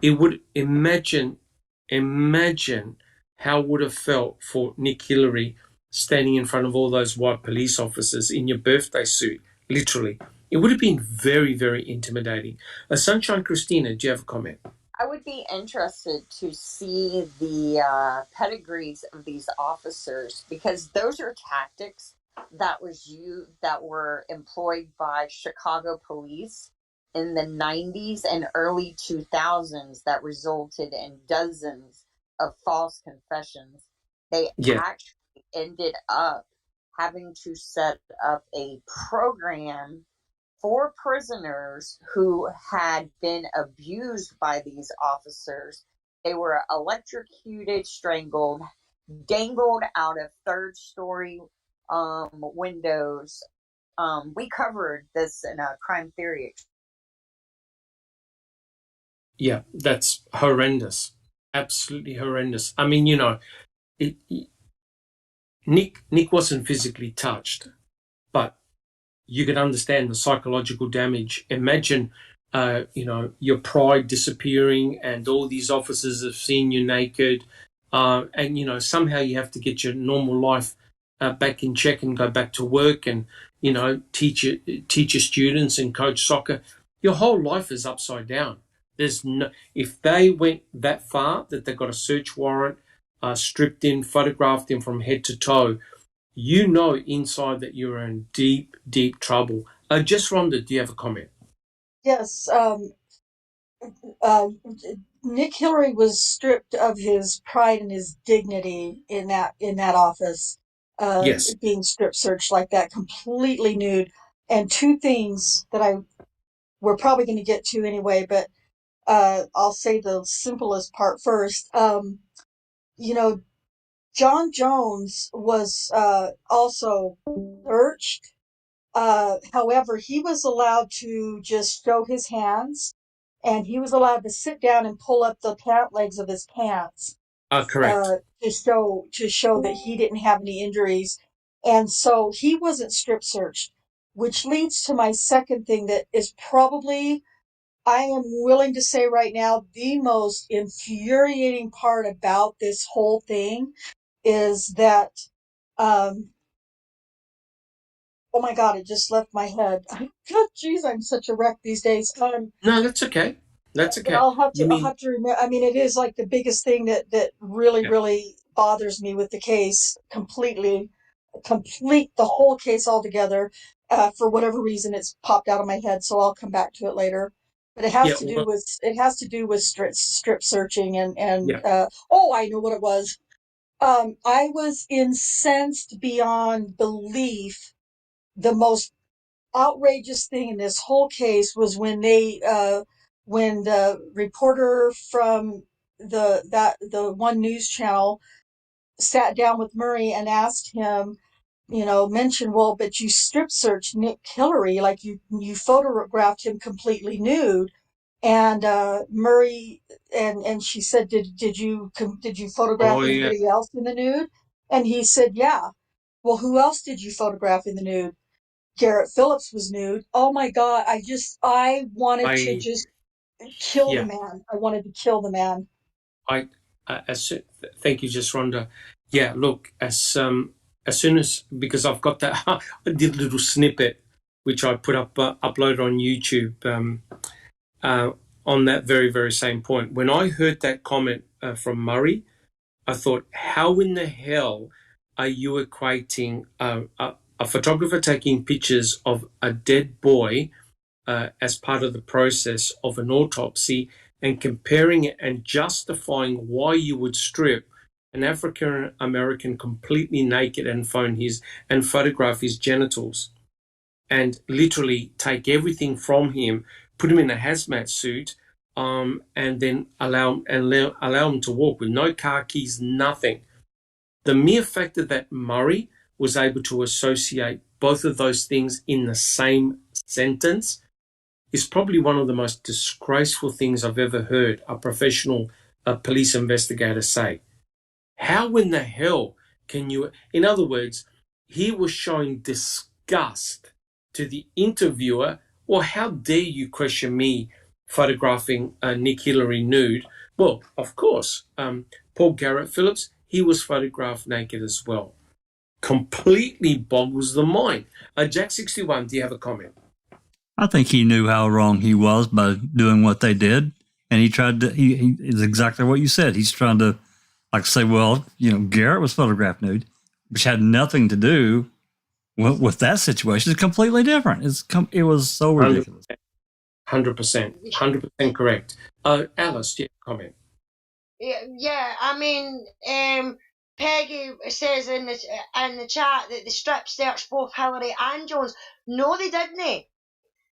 Speaker 1: It would imagine how it would have felt for Nick Hillary standing in front of all those white police officers in your birthday suit, literally. It would have been very, very intimidating. Sunshine Christina, do you have a comment?
Speaker 5: I would be interested to see the pedigrees of these officers, because those are tactics that were employed by Chicago police in the 90s and early 2000s that resulted in dozens of false confessions. They actually ended up having to set up a program for prisoners who had been abused by these officers. They were electrocuted, strangled, dangled out of third-story windows. We covered this in a crime theory.
Speaker 1: Yeah, that's horrendous. Absolutely horrendous. I mean, Nick wasn't physically touched, but you can understand the psychological damage. Imagine, your pride disappearing, and all these officers have seen you naked, and somehow you have to get your normal life back in check and go back to work, and teach your students and coach soccer. Your whole life is upside down. If they went that far that they got a search warrant, stripped him, photographed him from head to toe, inside that you're in deep, deep trouble. Just Rhonda, do you have a comment?
Speaker 4: Yes. Nick Hillary was stripped of his pride and his dignity in that office.
Speaker 1: Yes.
Speaker 4: Being strip searched like that, completely nude. And two things that we're probably going to get to anyway, but I'll say the simplest part first. Jon Jones was also searched. However, he was allowed to just show his hands, and he was allowed to sit down and pull up the pant legs of his pants.
Speaker 1: Correct.
Speaker 4: To show that he didn't have any injuries. And so he wasn't strip searched, which leads to my second thing that is probably, I am willing to say right now, the most infuriating part about this whole thing is that, oh my God, it just left my head. Geez, I'm such a wreck these days.
Speaker 1: No, that's okay. That's okay.
Speaker 4: I'll have to remember. I mean, it is like the biggest thing that really, really bothers me with the case complete the whole case altogether. For whatever reason, it's popped out of my head, so I'll come back to it later. But it has to do with strip searching and I know what it was. I was incensed beyond belief. The most outrageous thing in this whole case was when when the reporter from the one news channel sat down with Murray and asked him, mentioned, well, but you strip searched Nick Hillary, like you photographed him completely nude. And Murray and she said, did you photograph anybody else in the nude? And he said, yeah. Well, who else did you photograph in the nude? Garret Phillips was nude. Oh my God! I wanted to just kill the man. I wanted to kill the man.
Speaker 1: Thank you, just Rhonda. Yeah, look, as soon as, because I've got that, I did a little snippet which I put up, uploaded on YouTube, on that very, very same point. When I heard that comment from Murray, I thought, how in the hell are you equating a photographer taking pictures of a dead boy as part of the process of an autopsy and comparing it and justifying why you would strip an African American completely naked and photograph his genitals and literally take everything from him, put him in a hazmat suit, and then allow him to walk with no car keys, nothing. The mere fact that Murray was able to associate both of those things in the same sentence is probably one of the most disgraceful things I've ever heard a professional police investigator say. How in the hell can you... In other words, he was showing disgust to the interviewer. Well, how dare you question me photographing Nick Hillary nude? Well, of course, Paul Garret Phillips, he was photographed naked as well. completely boggles the mind. Jack 61, do you have a comment?
Speaker 3: I think he knew how wrong he was by doing what they did. And he tried to, he is exactly what you said. He's trying to, like, say, well, Garrett was photographed nude, which had nothing to do with that situation. It's completely different. It was so ridiculous.
Speaker 1: 100% correct. Alice, do you have a comment?
Speaker 2: Yeah, I mean, Peggy says in the chat that the strip searched both Hillary and Jones. No, they didn't.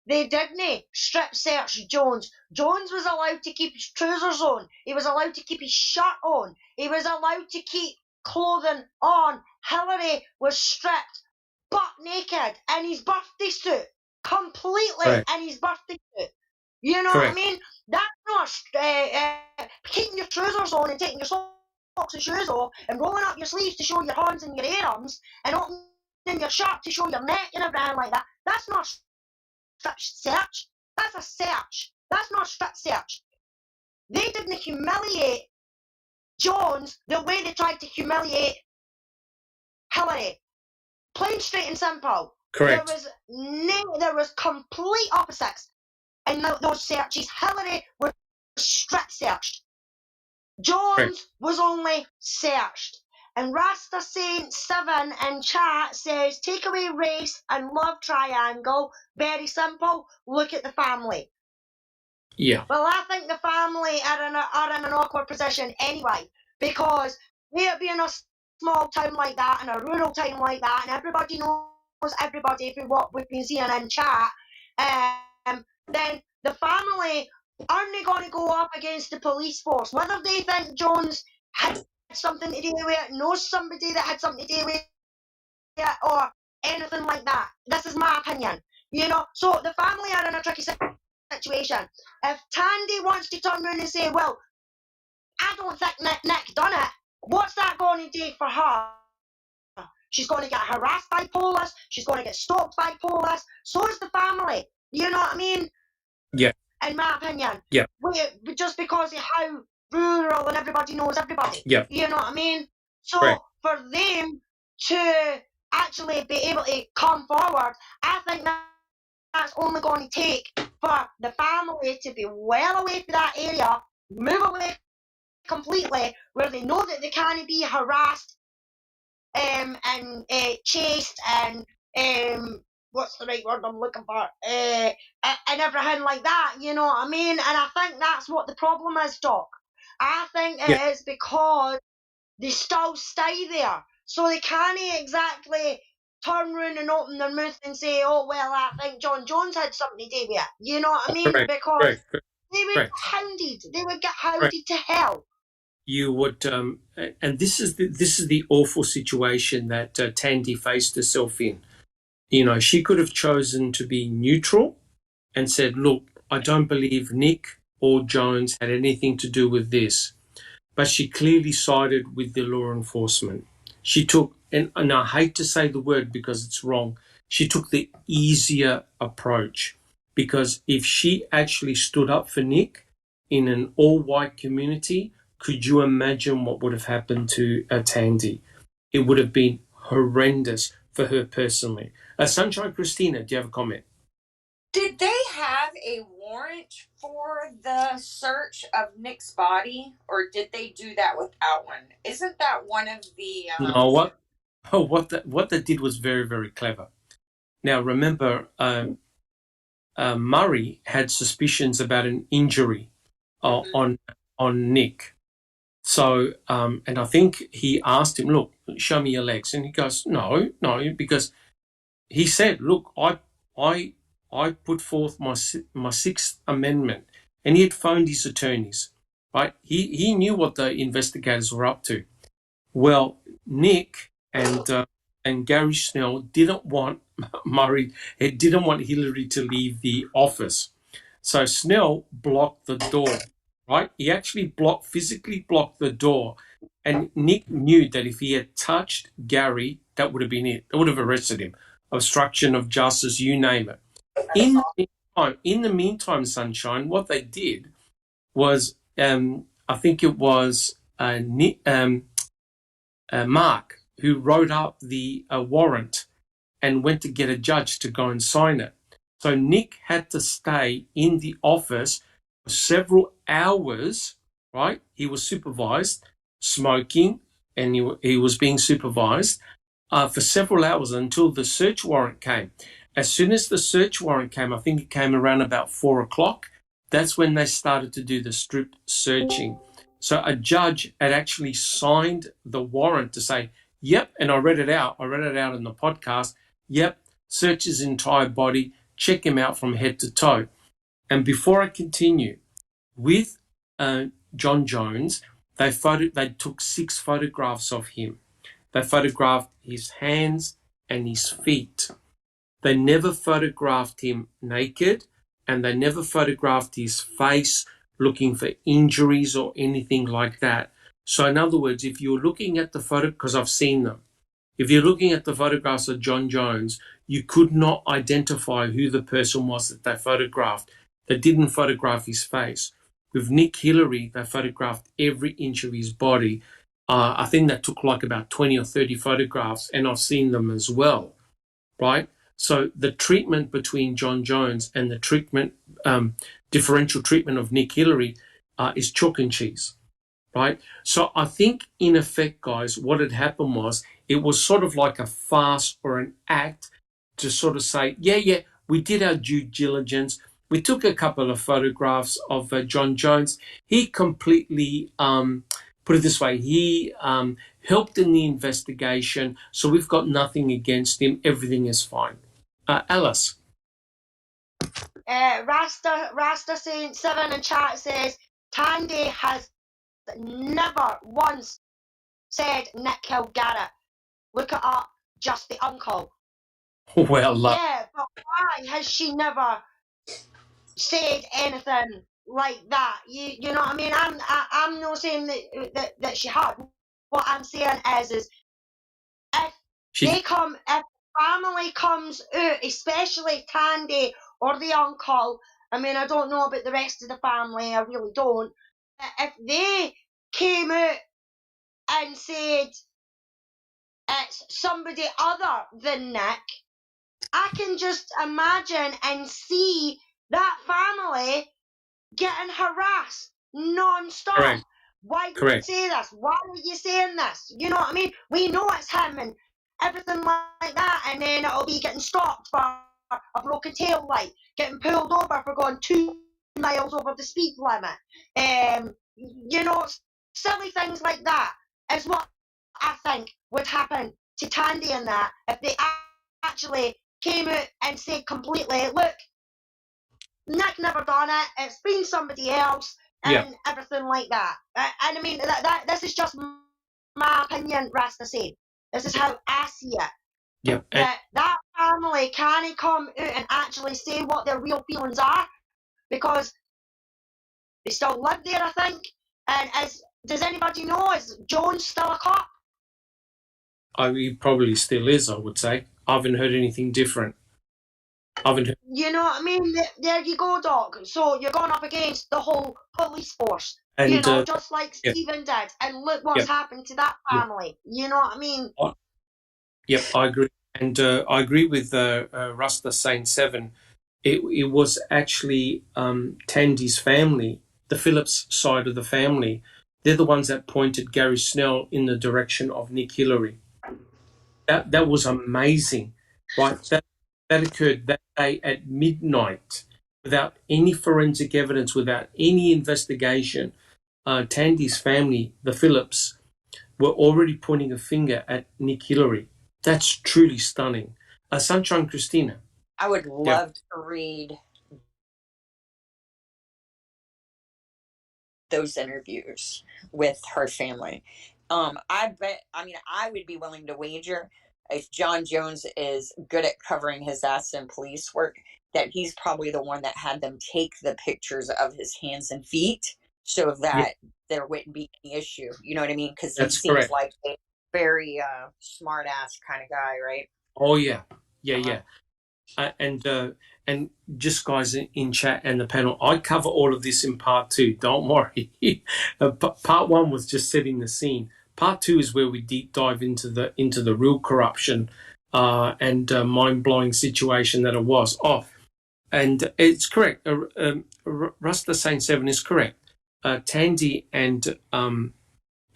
Speaker 2: They didn't strip search Jones. Jones was allowed to keep his trousers on. He was allowed to keep his shirt on. He was allowed to keep clothing on. Hillary was stripped butt naked in his birthday suit. Completely in his birthday suit. You know what I mean? That's not keeping your trousers on and taking your socks and shoes off and rolling up your sleeves to show your hands and your arms and opening your shirt to show your neck and everything like that. That's not strip search. That's a search. That's not strip search. They didn't humiliate Jones the way they tried to humiliate Hillary. Plain, straight and simple.
Speaker 1: Correct.
Speaker 2: There was complete opposites in those searches. Hillary was strip searched. Jones was only searched. And Rasta Saint 7 in chat says, take away race and love triangle. Very simple. Look at the family.
Speaker 1: Yeah.
Speaker 2: Well, I think the family are in an awkward position anyway, because they being a small town like that and a rural town like that, and everybody knows everybody through what we've been seeing in chat, then the family aren't going to go up against the police force. Whether they think Jones had something to do with it, knows somebody that had something to do with it, or anything like that. This is my opinion. So the family are in a tricky situation. If Tandy wants to turn around and say, well, I don't think Nick done it, what's that going to do for her? She's going to get harassed by police. She's going to get stalked by police. So is the family. You know what I mean?
Speaker 1: Yeah.
Speaker 2: In my opinion.
Speaker 1: Yeah.
Speaker 2: Just because of how rural and everybody knows everybody.
Speaker 1: Yeah.
Speaker 2: You know what I mean? So for them to actually be able to come forward, I think that's only going to take for the family to be well away from that area, move away completely, where they know that they can't be harassed and chased and what's the right word I'm looking for? And everything like that, you know what I mean? And I think that's what the problem is, Doc. I think it is because they still stay there. So they can't exactly turn around and open their mouth and say, oh, well, I think Jon Jones had something to do with it. You know what I mean? Because they would get hounded. They would get hounded to hell.
Speaker 1: You would, and this is the awful situation that Tandy faced herself in. She could have chosen to be neutral and said, look, I don't believe Nick or Jones had anything to do with this. But she clearly sided with the law enforcement. She took, and I hate to say the word because it's wrong, she took the easier approach. Because if she actually stood up for Nick in an all-white community, could you imagine what would have happened to Tandy? It would have been horrendous for her personally. Sunshine Christina, do you have a comment?
Speaker 5: Did they have a warrant for the search of Nick's body, or did they do that without one? Isn't that one of the...
Speaker 1: No, what they did was very, very clever. Now, remember, Murray had suspicions about an injury on Nick. So, and I think he asked him, look, show me your legs. And he goes, no, because he said, look, I put forth my Sixth Amendment, and he had phoned his attorneys, right? He knew what the investigators were up to. Well, Nick and Gary Snell didn't want Hillary to leave the office. So Snell blocked the door, right? He actually physically blocked the door. And Nick knew that if he had touched Gary, that would have been it. They would have arrested him. Obstruction of justice, you name it. In the meantime, Sunshine, what they did was, I think it was Mark who wrote up the warrant and went to get a judge to go and sign it. So Nick had to stay in the office for several hours, right? He was supervised, smoking, and he was being supervised for several hours until the search warrant came. As soon as the search warrant came, I think it came around about 4 o'clock, that's when they started to do the strip searching. So a judge had actually signed the warrant to say, yep, and I read it out in the podcast, yep, search his entire body, check him out from head to toe. And before I continue, with Jon Jones, they took 6 photographs of him. They photographed his hands and his feet. They never photographed him naked, and they never photographed his face looking for injuries or anything like that. So in other words, if you're looking at the photo, because I've seen them, if you're looking at the photographs of Jon Jones, you could not identify who the person was that they photographed. They didn't photograph his face. With Nick Hillary, they photographed every inch of his body. I think that took like about 20 or 30 photographs, and I've seen them as well, right? So the treatment between Jon Jones and the treatment, differential treatment of Nick Hillary is chalk and cheese, right? So I think, in effect, guys, what had happened was it was sort of like a farce or an act to sort of say, yeah, we did our due diligence. We took a couple of photographs of Jon Jones. He completely, put it this way, he helped in the investigation, so we've got nothing against him. Everything is fine. Alice.
Speaker 2: Rasta Saint 7 in chat says, Tandy has never once said Nick killed Garrett. Look it up, just the uncle.
Speaker 1: Well,
Speaker 2: yeah, but why has she never said anything like that? You know what I mean? I'm not saying that she had. What I'm saying is if if family comes out, especially Tandy or the uncle, I mean, I don't know about the rest of the family, I really don't. If they came out and said it's somebody other than Nick, I can just imagine and see that family getting harassed non-stop.
Speaker 1: Correct.
Speaker 2: Why did you say this? Why are you saying this? You know what I mean? We know it's him and everything like that, and then it'll be getting stopped for a broken tail light, getting pulled over for going 2 miles over the speed limit. You know, silly things like that is what I think would happen to Tandy and that if they actually came out and said completely, look, Nick never done it, it's been somebody else, and everything like that. And I mean, this is just my opinion, Rasta said. This is how I see it.
Speaker 1: Yeah.
Speaker 2: That family can come out and actually say what their real feelings are, because they still live there, I think. And does anybody know, is Jones still a cop?
Speaker 1: He probably still is, I would say. I haven't heard anything different.
Speaker 2: You know what I mean? There you go, Doc. So you're going up against the whole police force,
Speaker 1: and,
Speaker 2: you know, just like Stephen did. And look what's happened to that family. You know what I mean?
Speaker 1: Yep, I agree. And I agree with Rasta Saint 7. It was actually Tandy's family, the Phillips side of the family. They're the ones that pointed Gary Snell in the direction of Nick Hillary. That was amazing, right? That occurred that day at midnight without any forensic evidence, without any investigation. Tandy's family, the Phillips, were already pointing a finger at Nick Hillary. That's truly stunning. Sunshine Christina.
Speaker 5: I would love to read those interviews with her family. I would be willing to wager, if Jon Jones is good at covering his ass in police work, that he's probably the one that had them take the pictures of his hands and feet so that there wouldn't be any issue. You know what I mean? Because he seems like a very smart ass kind of guy, right?
Speaker 1: Oh yeah. And just guys in chat and the panel, I cover all of this in part 2. Don't worry. Part 1 was just setting the scene. Part 2 is where we deep dive into the real corruption and mind-blowing situation that it was. And it's correct. Rasta Saint 7 is correct. Tandy and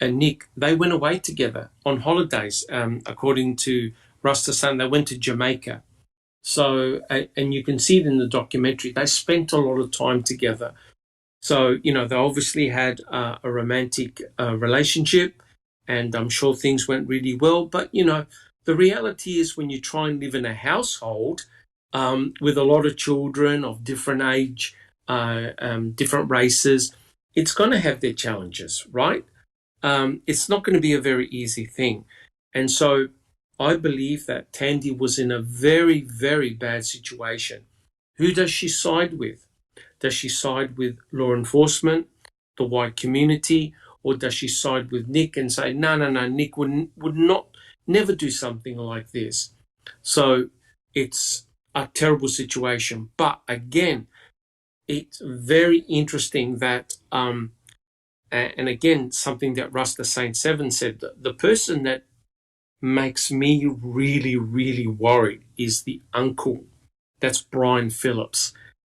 Speaker 1: Nick, they went away together on holidays. According to Rasta Saint, they went to Jamaica. So, and you can see it in the documentary, they spent a lot of time together. So, they obviously had a romantic relationship, and I'm sure things went really well. But, the reality is when you try and live in a household with a lot of children of different age, different races, it's going to have their challenges, right? It's not going to be a very easy thing. And so I believe that Tandy was in a very, very bad situation. Who does she side with? Does she side with law enforcement, the white community, or does she side with Nick and say, no, Nick would never do something like this? So it's a terrible situation. But again, it's very interesting that, and again, something that Rasta Saint 7 said, the person that makes me really, really worried is the uncle. That's Brian Phillips.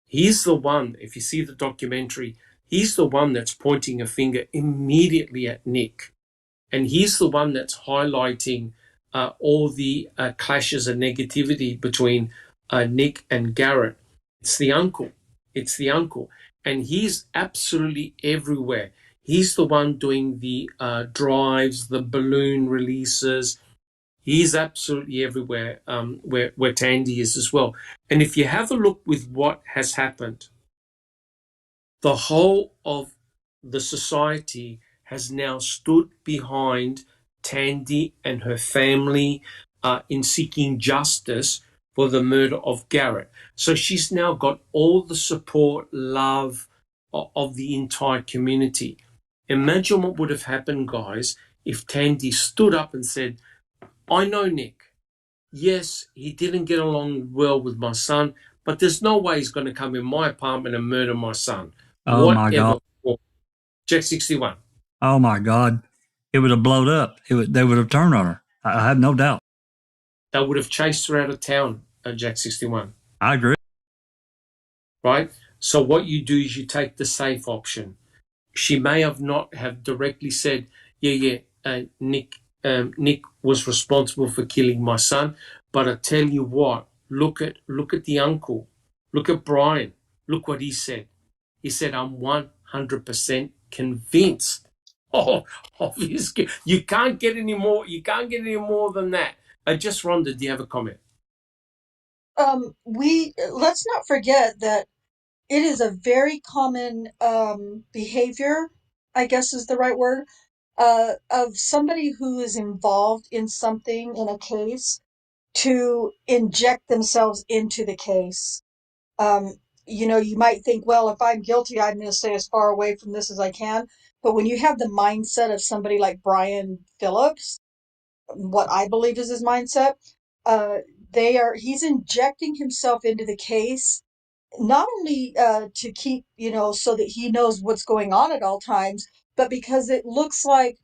Speaker 1: He's the one, if you see the documentary, he's the one that's pointing a finger immediately at Nick. And he's the one that's highlighting all the clashes and negativity between Nick and Garrett. It's the uncle. It's the uncle. And he's absolutely everywhere. He's the one doing the drives, the balloon releases. He's absolutely everywhere where Tandy is as well. And if you have a look with what has happened, the whole of the society has now stood behind Tandy and her family in seeking justice for the murder of Garrett. So she's now got all the support, love of the entire community. Imagine what would have happened, guys, if Tandy stood up and said, I know Nick. Yes, he didn't get along well with my son, but there's no way he's going to come in my apartment and murder my son.
Speaker 3: Oh, my God.
Speaker 1: Jack 61.
Speaker 3: Oh, my God. It would have blown up. They would have turned on her. I have no doubt.
Speaker 1: They would have chased her out of town, Jack 61.
Speaker 3: I agree.
Speaker 1: Right? So what you do is you take the safe option. She may have not have directly said, Nick was responsible for killing my son. But I tell you what, look at the uncle. Look at Brian. Look what he said. He said, I'm 100% convinced. Obviously, you can't get any more than that. Just Rhonda, do you have a comment?
Speaker 4: Let's not forget that it is a very common behavior, I guess is the right word, of somebody who is involved in something in a case to inject themselves into the case. You might think, well, if I'm guilty, I'm going to stay as far away from this as I can. But when you have the mindset of somebody like Brian Phillips, what I believe is his mindset, he's injecting himself into the case, not only to keep, so that he knows what's going on at all times, but because it looks like,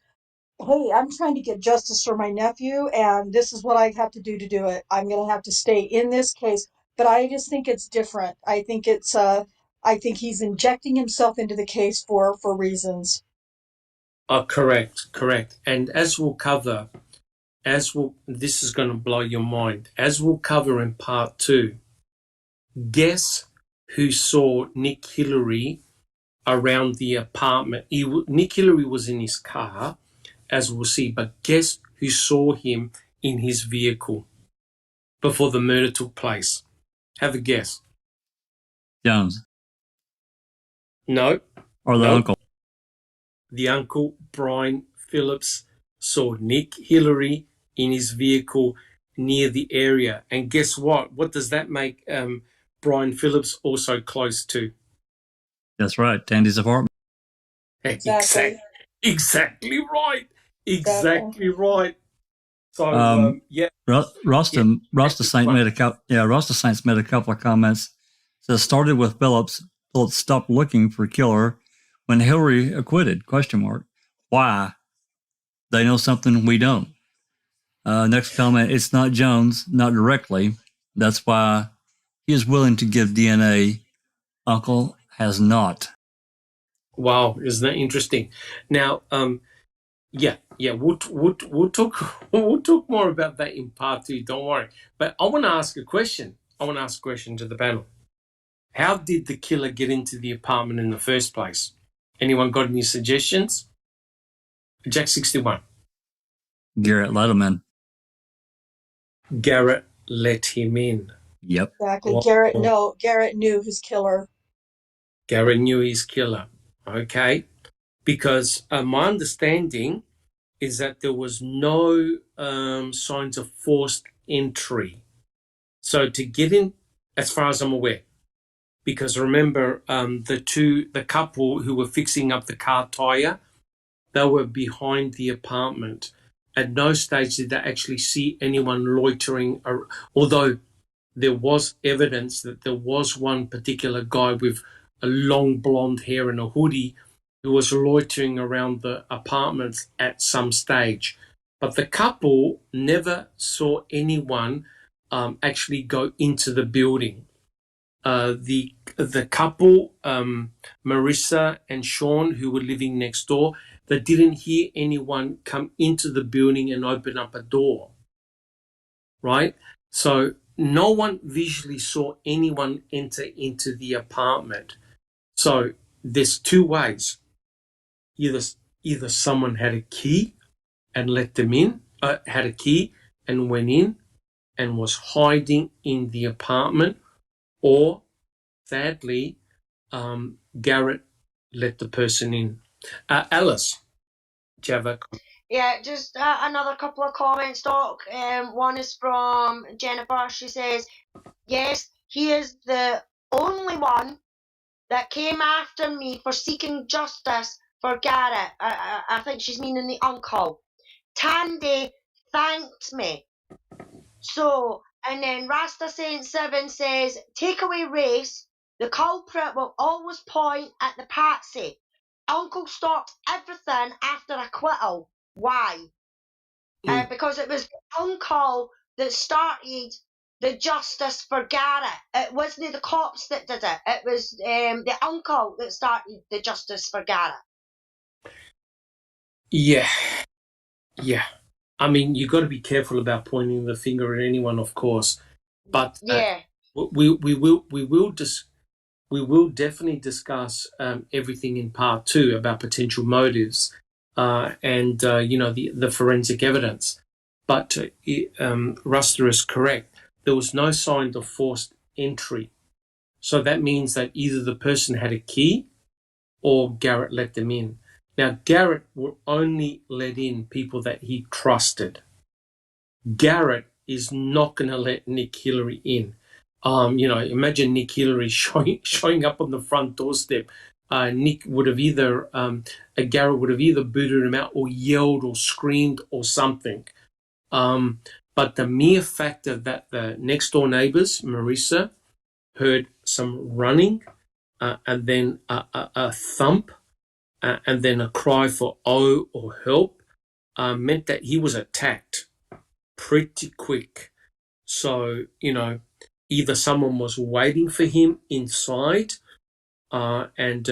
Speaker 4: hey, I'm trying to get justice for my nephew, and this is what I have to do it. I'm going to have to stay in this case. But I just think it's different. I think he's injecting himself into the case for reasons.
Speaker 1: Correct. And as we'll cover, this is going to blow your mind. As we'll cover in part 2, guess who saw Nick Hillary around the apartment? Nick Hillary was in his car, as we'll see, but guess who saw him in his vehicle before the murder took place? Have a guess.
Speaker 3: Jones.
Speaker 1: No.
Speaker 3: Or the uncle.
Speaker 1: The uncle, Brian Phillips, saw Nick Hillary in his vehicle near the area. And guess what? What does that make Brian Phillips also close to?
Speaker 3: That's right. Tandy's apartment.
Speaker 4: Exactly
Speaker 1: right. Exactly right. So,
Speaker 3: Rasta Saint made a couple of comments. So it started with Phillips. Phillips stopped looking for killer when Hillary acquitted, ? Why? they know something we don't. Next comment, it's not Jones, not directly. That's why he is willing to give DNA. Uncle has not.
Speaker 1: Wow, isn't that interesting? Now, yeah, we'll talk we'll talk more about that in part 2. Don't worry. But I want to ask a question. To the panel. How did the killer get into the apartment in the first place? Anyone got any suggestions? Jack 61.
Speaker 3: Garrett let him in.
Speaker 1: Garrett let him in.
Speaker 3: Yep.
Speaker 4: Exactly.
Speaker 1: Well,
Speaker 4: Garrett knew his killer.
Speaker 1: Garrett knew his killer. Okay. Because my understanding is that there was no signs of forced entry. So to get in, as far as I'm aware, because remember the couple who were fixing up the car tire, they were behind the apartment. At no stage did they actually see anyone loitering, although there was evidence that there was one particular guy with a long blonde hair and a hoodie who was loitering around the apartments at some stage. But the couple never saw anyone actually go into the building. The couple, Marissa and Sean, who were living next door, they didn't hear anyone come into the building and open up a door, right? So no one visually saw anyone enter into the apartment. So there's two ways. Either someone had a key and let them in, had a key and went in and was hiding in the apartment, or sadly, Garrett let the person in. Alice, do you have a...
Speaker 2: Yeah, just another couple of comments, Doc. One is from Jennifer. She says, yes, he is the only one that came after me for seeking justice for Garrett. I think she's meaning the uncle. Tandy thanked me. So, and then Rasta Saint 7 says, take away race, the culprit will always point at the patsy. Uncle stopped everything after acquittal. Why? Because it was the uncle that started the justice for Garrett. It wasn't the cops that did it. It was the uncle that started the justice for Garrett.
Speaker 1: Yeah. I mean, you've got to be careful about pointing the finger at anyone, of course. But
Speaker 2: yeah,
Speaker 1: we will definitely discuss everything in part 2 about potential motives and the forensic evidence. But Ruster is correct. There was no sign of forced entry. So that means that either the person had a key or Garrett let them in. Now, Garrett will only let in people that he trusted. Garrett is not going to let Nick Hillary in. Imagine Nick Hillary showing up on the front doorstep. Garrett would have either booted him out or yelled or screamed or something. But the mere fact that the next door neighbors, Marissa, heard some running and then a thump and then a cry for "oh" or help meant that he was attacked pretty quick. So, either someone was waiting for him inside and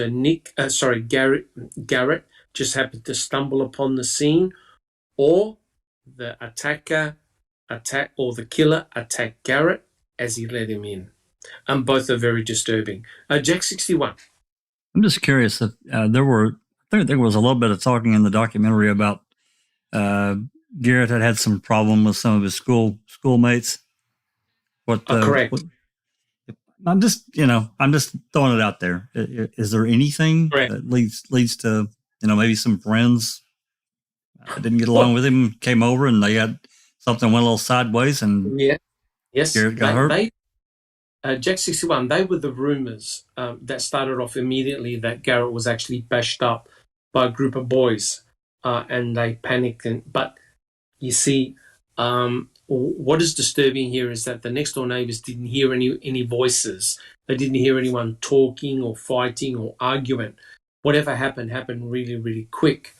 Speaker 1: Garrett just happened to stumble upon the scene, or the the killer attacked Garrett as he let him in. And both are very disturbing. Jack 61.
Speaker 3: I'm just curious if I think there was a little bit of talking in the documentary about Garrett had some problem with some of his schoolmates.
Speaker 1: Correct.
Speaker 3: I'm just throwing it out there. Is there anything
Speaker 1: Correct.
Speaker 3: that leads to maybe some friends didn't get along with him, came over and they had something went a little sideways and
Speaker 1: yes,
Speaker 3: Garrett got hurt?
Speaker 1: Jack 61, they were the rumors that started off immediately that Garrett was actually bashed up by a group of boys and they panicked. But you see, what is disturbing here is that the next door neighbors didn't hear any voices. They didn't hear anyone talking or fighting or arguing. Whatever happened really, really quick.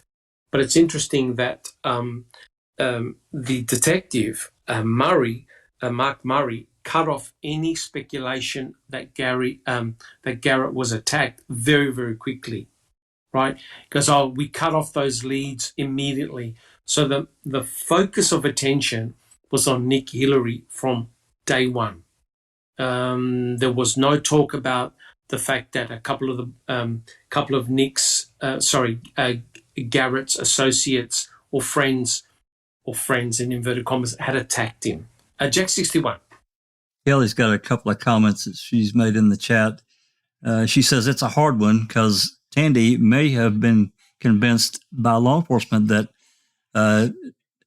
Speaker 1: But it's interesting that the detective, Mark Murray, cut off any speculation that Garrett was attacked very, very quickly, right? Because we cut off those leads immediately. So the focus of attention was on Nick Hillary from day one. There was no talk about the fact that a couple of Garrett's associates or friends in inverted commas had attacked him. Jack 61.
Speaker 3: Kelly's got a couple of comments that she's made in the chat. She says it's a hard one because Tandy may have been convinced by law enforcement that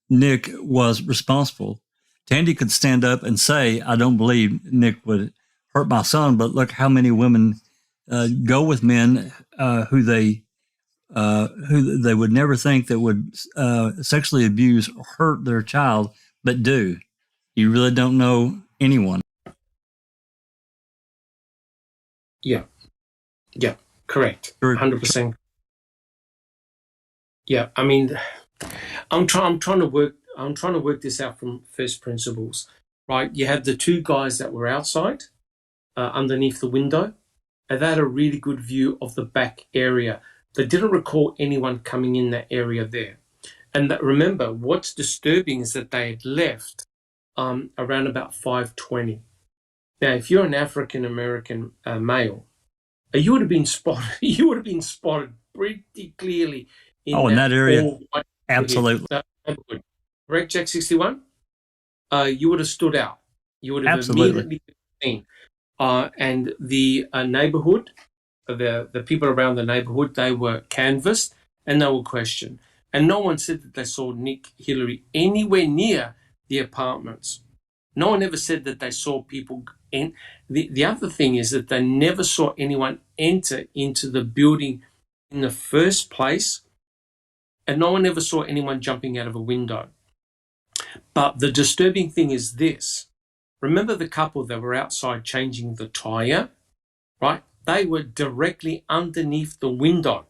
Speaker 3: Nick was responsible. Tandy could stand up and say, I don't believe Nick would hurt my son, but look how many women go with men who they would never think that would sexually abuse or hurt their child, but do. You really don't know anyone.
Speaker 1: Yeah, correct. 100%. Yeah, I mean, I'm trying to work this out from first principles, right? You have the two guys that were outside, underneath the window, and they had a really good view of the back area. They didn't recall anyone coming in that area there. And that, remember, what's disturbing is that they had left around about 5:20. Now, if you're an African American male, you would have been spotted. You would have been spotted pretty clearly
Speaker 3: in that area. Absolutely.
Speaker 1: Correct, Jack 61? You would have stood out. You would have immediately seen. And the neighborhood, the people around the neighborhood, they were canvassed and they were questioned. And no one said that they saw Nick Hillary anywhere near the apartments. No one ever said that they saw people in. The other thing is that they never saw anyone enter into the building in the first place, and no one ever saw anyone jumping out of a window. But the disturbing thing is this. Remember the couple that were outside changing the tire, right? They were directly underneath the window.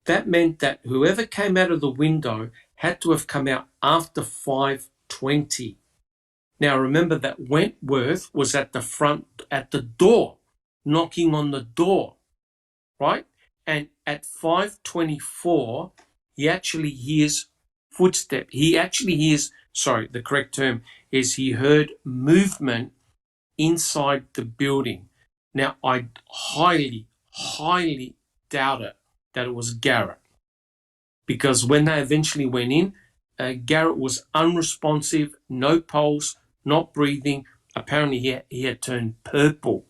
Speaker 1: That meant that whoever came out of the window had to have come out after 5:20. Now, remember that Wentworth was at the front, at the door, knocking on the door, right? And at 5:24, he actually hears footsteps. He actually hears, the correct term is he heard movement inside the building. Now, I highly, highly doubt it that it was Garrett, because when they eventually went in, Garrett was unresponsive, no pulse, not breathing. Apparently, he had turned purple.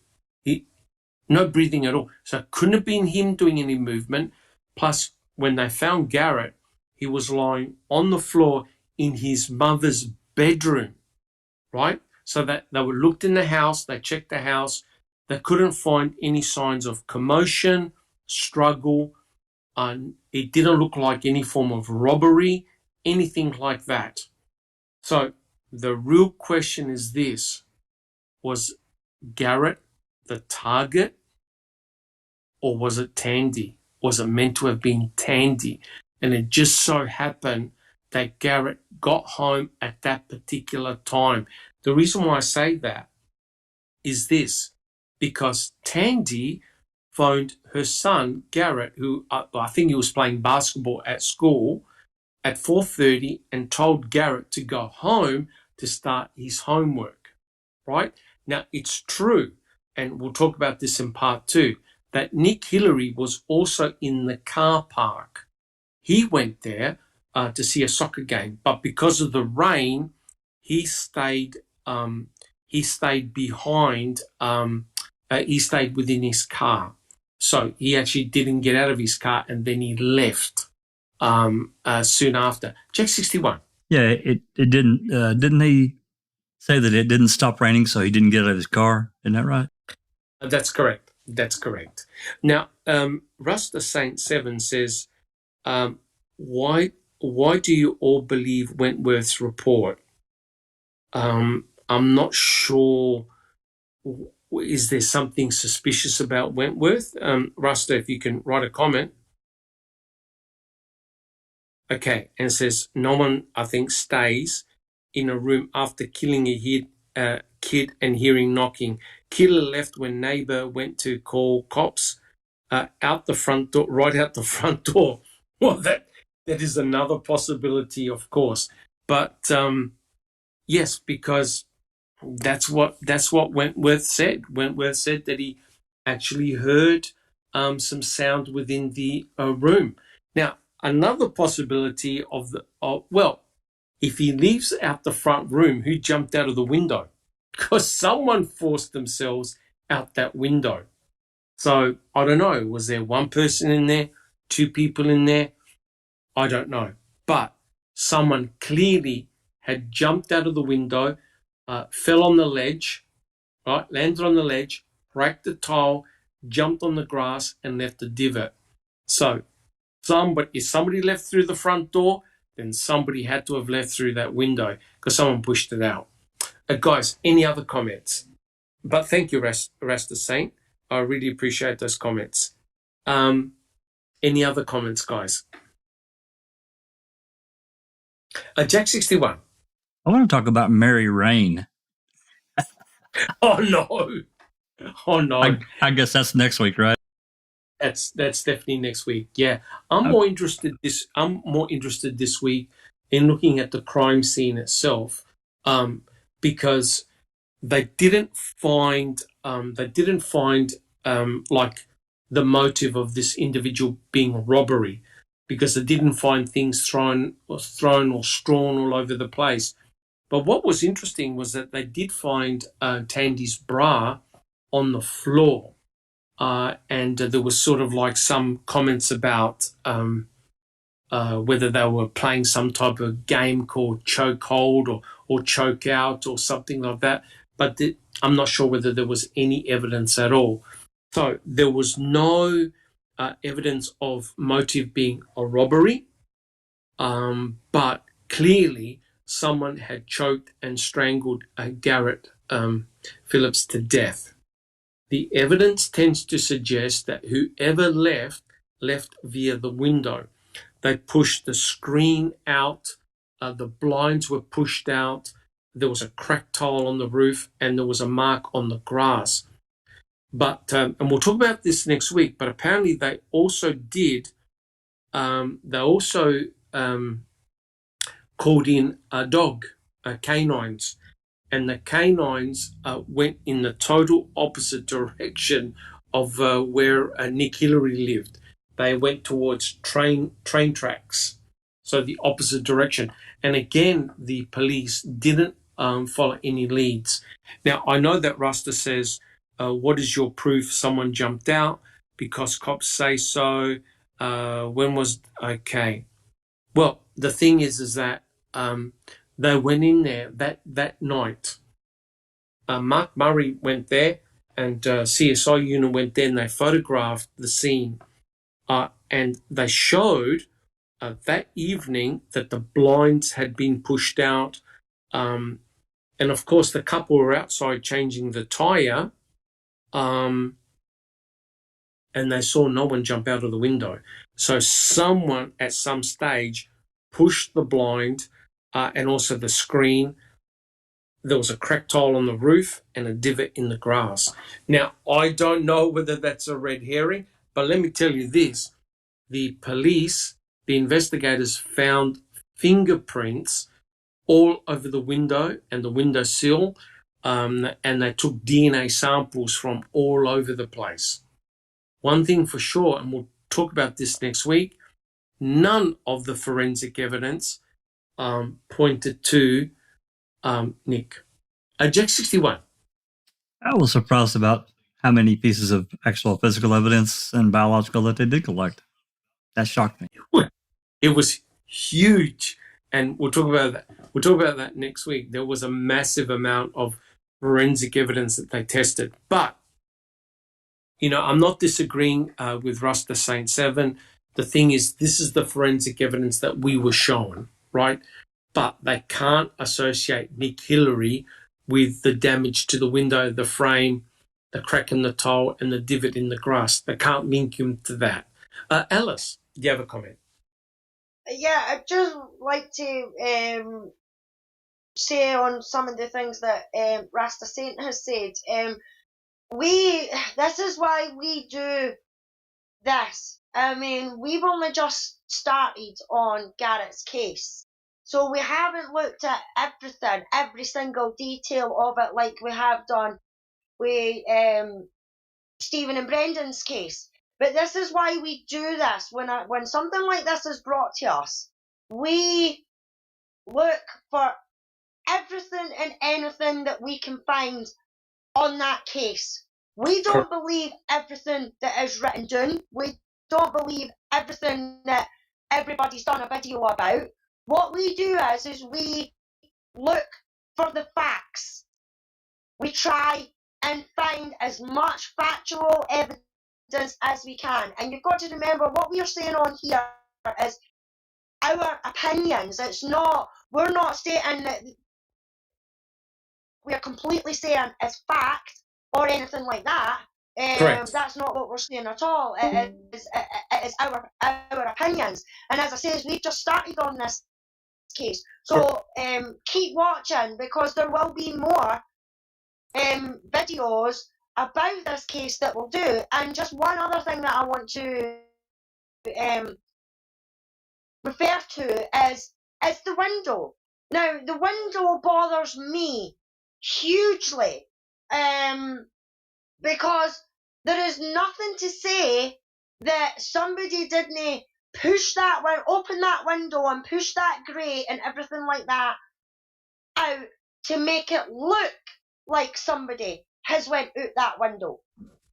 Speaker 1: No breathing at all. So it couldn't have been him doing any movement. Plus, when they found Garrett, he was lying on the floor in his mother's bedroom, right? So that they were looked in the house, they checked the house, they couldn't find any signs of commotion, struggle. It didn't look like any form of robbery, anything like that. So the real question is this: was Garrett the target, or was it Tandy? Was it meant to have been Tandy? And it just so happened that Garrett got home at that particular time. The reason why I say that is this: because Tandy phoned her son, Garrett, who I think he was playing basketball at school, at 4:30 and told Garrett to go home to start his homework, right? Now, it's true, and we'll talk about this in part 2, that Nick Hillary was also in the car park. He went there to see a soccer game, but because of the rain, he stayed behind. He stayed within his car. So he actually didn't get out of his car, and then he left soon after. Jack 61.
Speaker 3: Yeah, it didn't. Didn't he say that it didn't stop raining, so he didn't get out of his car? Isn't that right?
Speaker 1: That's correct. That's correct. Now, Russ the Saint 7 says, why do you all believe Wentworth's report? I'm not sure. Is there something suspicious about Wentworth? Russ, if you can write a comment. Okay, and it says no one, I think, stays in a room after killing a kid and hearing knocking. Killer left when neighbor went to call cops. Out the front door, right out the front door. Well, that is another possibility, of course. But yes, because that's what Wentworth said. Wentworth said that he actually heard some sound within the room. Now, another possibility if he leaves out the front room, who jumped out of the window? Because someone forced themselves out that window. So I don't know. Was there one person in there, two people in there? I don't know. But someone clearly had jumped out of the window, fell on the ledge, right? Landed on the ledge, cracked the tile, jumped on the grass, and left a divot. So if somebody left through the front door, then somebody had to have left through that window because someone pushed it out. Guys, any other comments? But thank you, Rasta Saint. I really appreciate those comments. Any other comments, guys? Jack 61.
Speaker 3: I want to talk about Mary Rain.
Speaker 1: Oh no! Oh no!
Speaker 3: I guess that's next week, right?
Speaker 1: That's definitely next week. Yeah, I'm more interested this week in looking at the crime scene itself, because they didn't find like the motive of this individual being robbery, because they didn't find things thrown or strewn all over the place. But what was interesting was that they did find Tandy's bra on the floor. And there was sort of like some comments about whether they were playing some type of game called chokehold or choke out or something like that. But I'm not sure whether there was any evidence at all. So there was no evidence of motive being a robbery, but clearly someone had choked and strangled Garret Phillips to death. The evidence tends to suggest that whoever left via the window. They pushed the screen out, the blinds were pushed out, there was a cracked tile on the roof, and there was a mark on the grass. But, and we'll talk about this next week, but apparently they also called in a dog, canines. And the canines went in the total opposite direction of where Nick Hillary lived. They went towards train tracks, so the opposite direction. And again, the police didn't follow any leads. Now, I know that Rasta says, what is your proof someone jumped out? Because cops say so. Okay. Well, the thing is that they went in there that night. Mark Murray went there, and CSI unit went there, and they photographed the scene. And they showed that evening that the blinds had been pushed out. And, of course, the couple were outside changing the tyre, and they saw no one jump out of the window. So someone at some stage pushed the blind and also the screen. There was a cracked tile on the roof and a divot in the grass. Now, I don't know whether that's a red herring, but let me tell you this. The police, the investigators found fingerprints all over the window and the windowsill, and they took DNA samples from all over the place. One thing for sure, and we'll talk about this next week, none of the forensic evidence pointed to Nick. Jack 61.
Speaker 3: I was surprised about how many pieces of actual physical evidence and biological that they did collect. That shocked me.
Speaker 1: It was huge, and we'll talk about that. We'll talk about that next week. There was a massive amount of forensic evidence that they tested. But, I'm not disagreeing with Rasta Saint 7. The thing is, this is the forensic evidence that we were shown, right? But they can't associate Nick Hillary with the damage to the window, the frame, the crack in the tile, and the divot in the grass. They can't link him to that. Alice, do you have a comment?
Speaker 2: Yeah, I'd just like to say on some of the things that Rasta Saint has said. This is why we do this. I mean, we've only just started on Garrett's case. So we haven't looked at everything, every single detail of it like we have done with Stephen and Brendan's case. But this is why we do this. When something like this is brought to us, we look for everything and anything that we can find on that case. We don't believe everything that is written down. We don't believe everything that everybody's done a video about. What we do is we look for the facts. We try and find as much factual evidence as we can. And you've got to remember what we are saying on here is our opinions. We're not stating that we're completely saying it's fact or anything like that. That's not what we're saying at all. It is our opinions. And as I say, we've just started on this case. So keep watching, because there will be more videos about this case that we'll do. And just one other thing that I want to refer to is the window. Now, the window bothers me hugely, because there is nothing to say that somebody didn't open that window and push that grate and everything like that out to make it look like somebody has went out that window.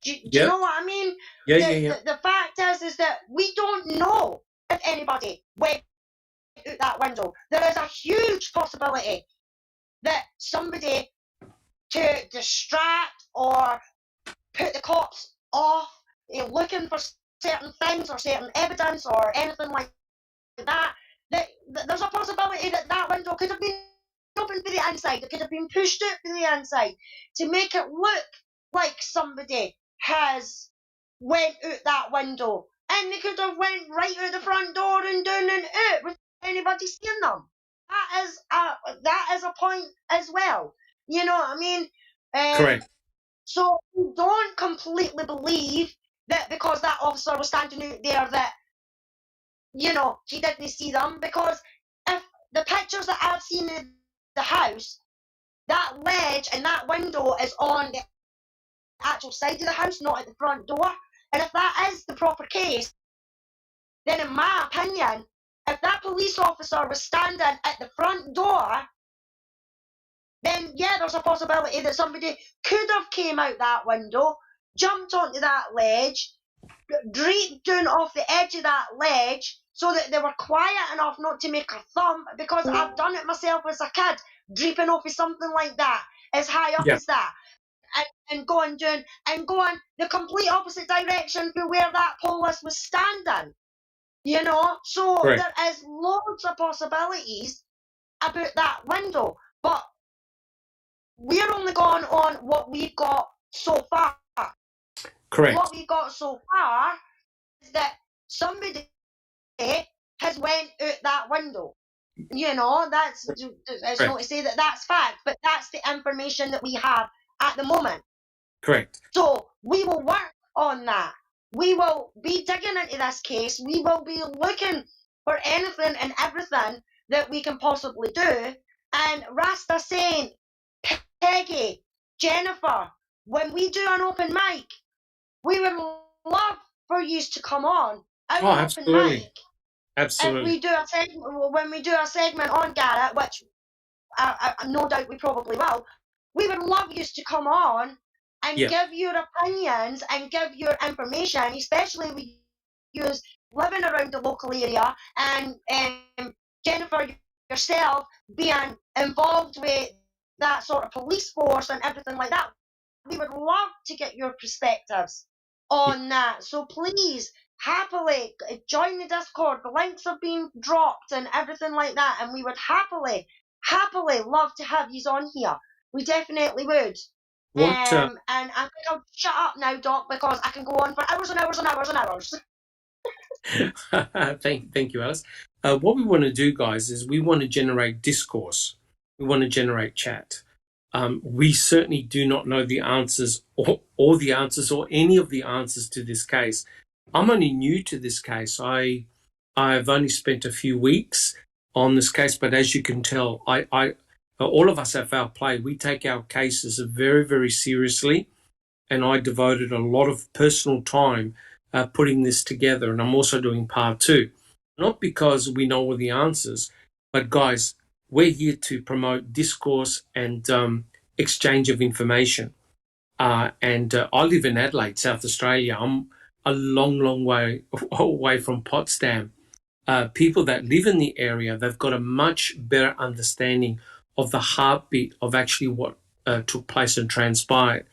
Speaker 2: Do you know what I mean? The fact is that we don't know if anybody went out that window. There is a huge possibility that somebody, to distract or put the cops off looking for certain things or certain evidence or anything like that, there's a possibility that window could have been opened to the inside. It could have been pushed out to the inside to make it look like somebody has went out that window, and they could have went right out the front door and down and out without anybody seeing them. That is a point as well. You know what I mean?
Speaker 1: Correct.
Speaker 2: So we don't completely believe that because that officer was standing out there that, you know, he didn't see them, because if the pictures that I've seen in the house, that ledge and that window is on the actual side of the house, not at the front door. And if that is the proper case, then in my opinion, if that police officer was standing at the front door, then yeah, there's a possibility that somebody could have came out that window, jumped onto that ledge, draped down off the edge of that ledge so that they were quiet enough not to make a thump, because I've done it myself as a kid, draping off of something like that, as high up as that, and going down and going the complete opposite direction to where that police was standing. You know, so there is loads of possibilities about that window, but we're only going on what we've got so far.
Speaker 1: Correct.
Speaker 2: What we got so far is that somebody has went out that window. You know, it's not to say that that's fact, but that's the information that we have at the moment.
Speaker 1: Correct.
Speaker 2: So we will work on that. We will be digging into this case. We will be looking for anything and everything that we can possibly do. And Rasta Saint, Peggy, Jennifer, when we do an open mic, we would love for you to come on our open mic.
Speaker 1: Absolutely.
Speaker 2: When we do a segment on Garrett, which no doubt we probably will, we would love you to come on and give your opinions and give your information, especially with you living around the local area, and Jennifer, yourself being involved with that sort of police force and everything like that. We would love to get your perspectives on that. So please, happily join the Discord. The links have been dropped and everything like that, and we would happily love to have you on here. We definitely would. And I think I'll shut up now, Doc, because I can go on for hours and hours and hours and hours.
Speaker 1: Thank you, Alice. What we want to do, guys, is we want to generate discourse. We want to generate chat. We certainly do not know the answers or the answers or any of the answers to this case. I'm only new to this case. I've only spent a few weeks on this case, but as you can tell, all of us at Foul Play, we take our cases very, very seriously, and I devoted a lot of personal time putting this together, and I'm also doing part 2. Not because we know all the answers, but guys, we're here to promote discourse and exchange of information. And I live in Adelaide, South Australia. I'm a long, long way away from Potsdam. People that live in the area, they've got a much better understanding of the heartbeat of actually what took place and transpired.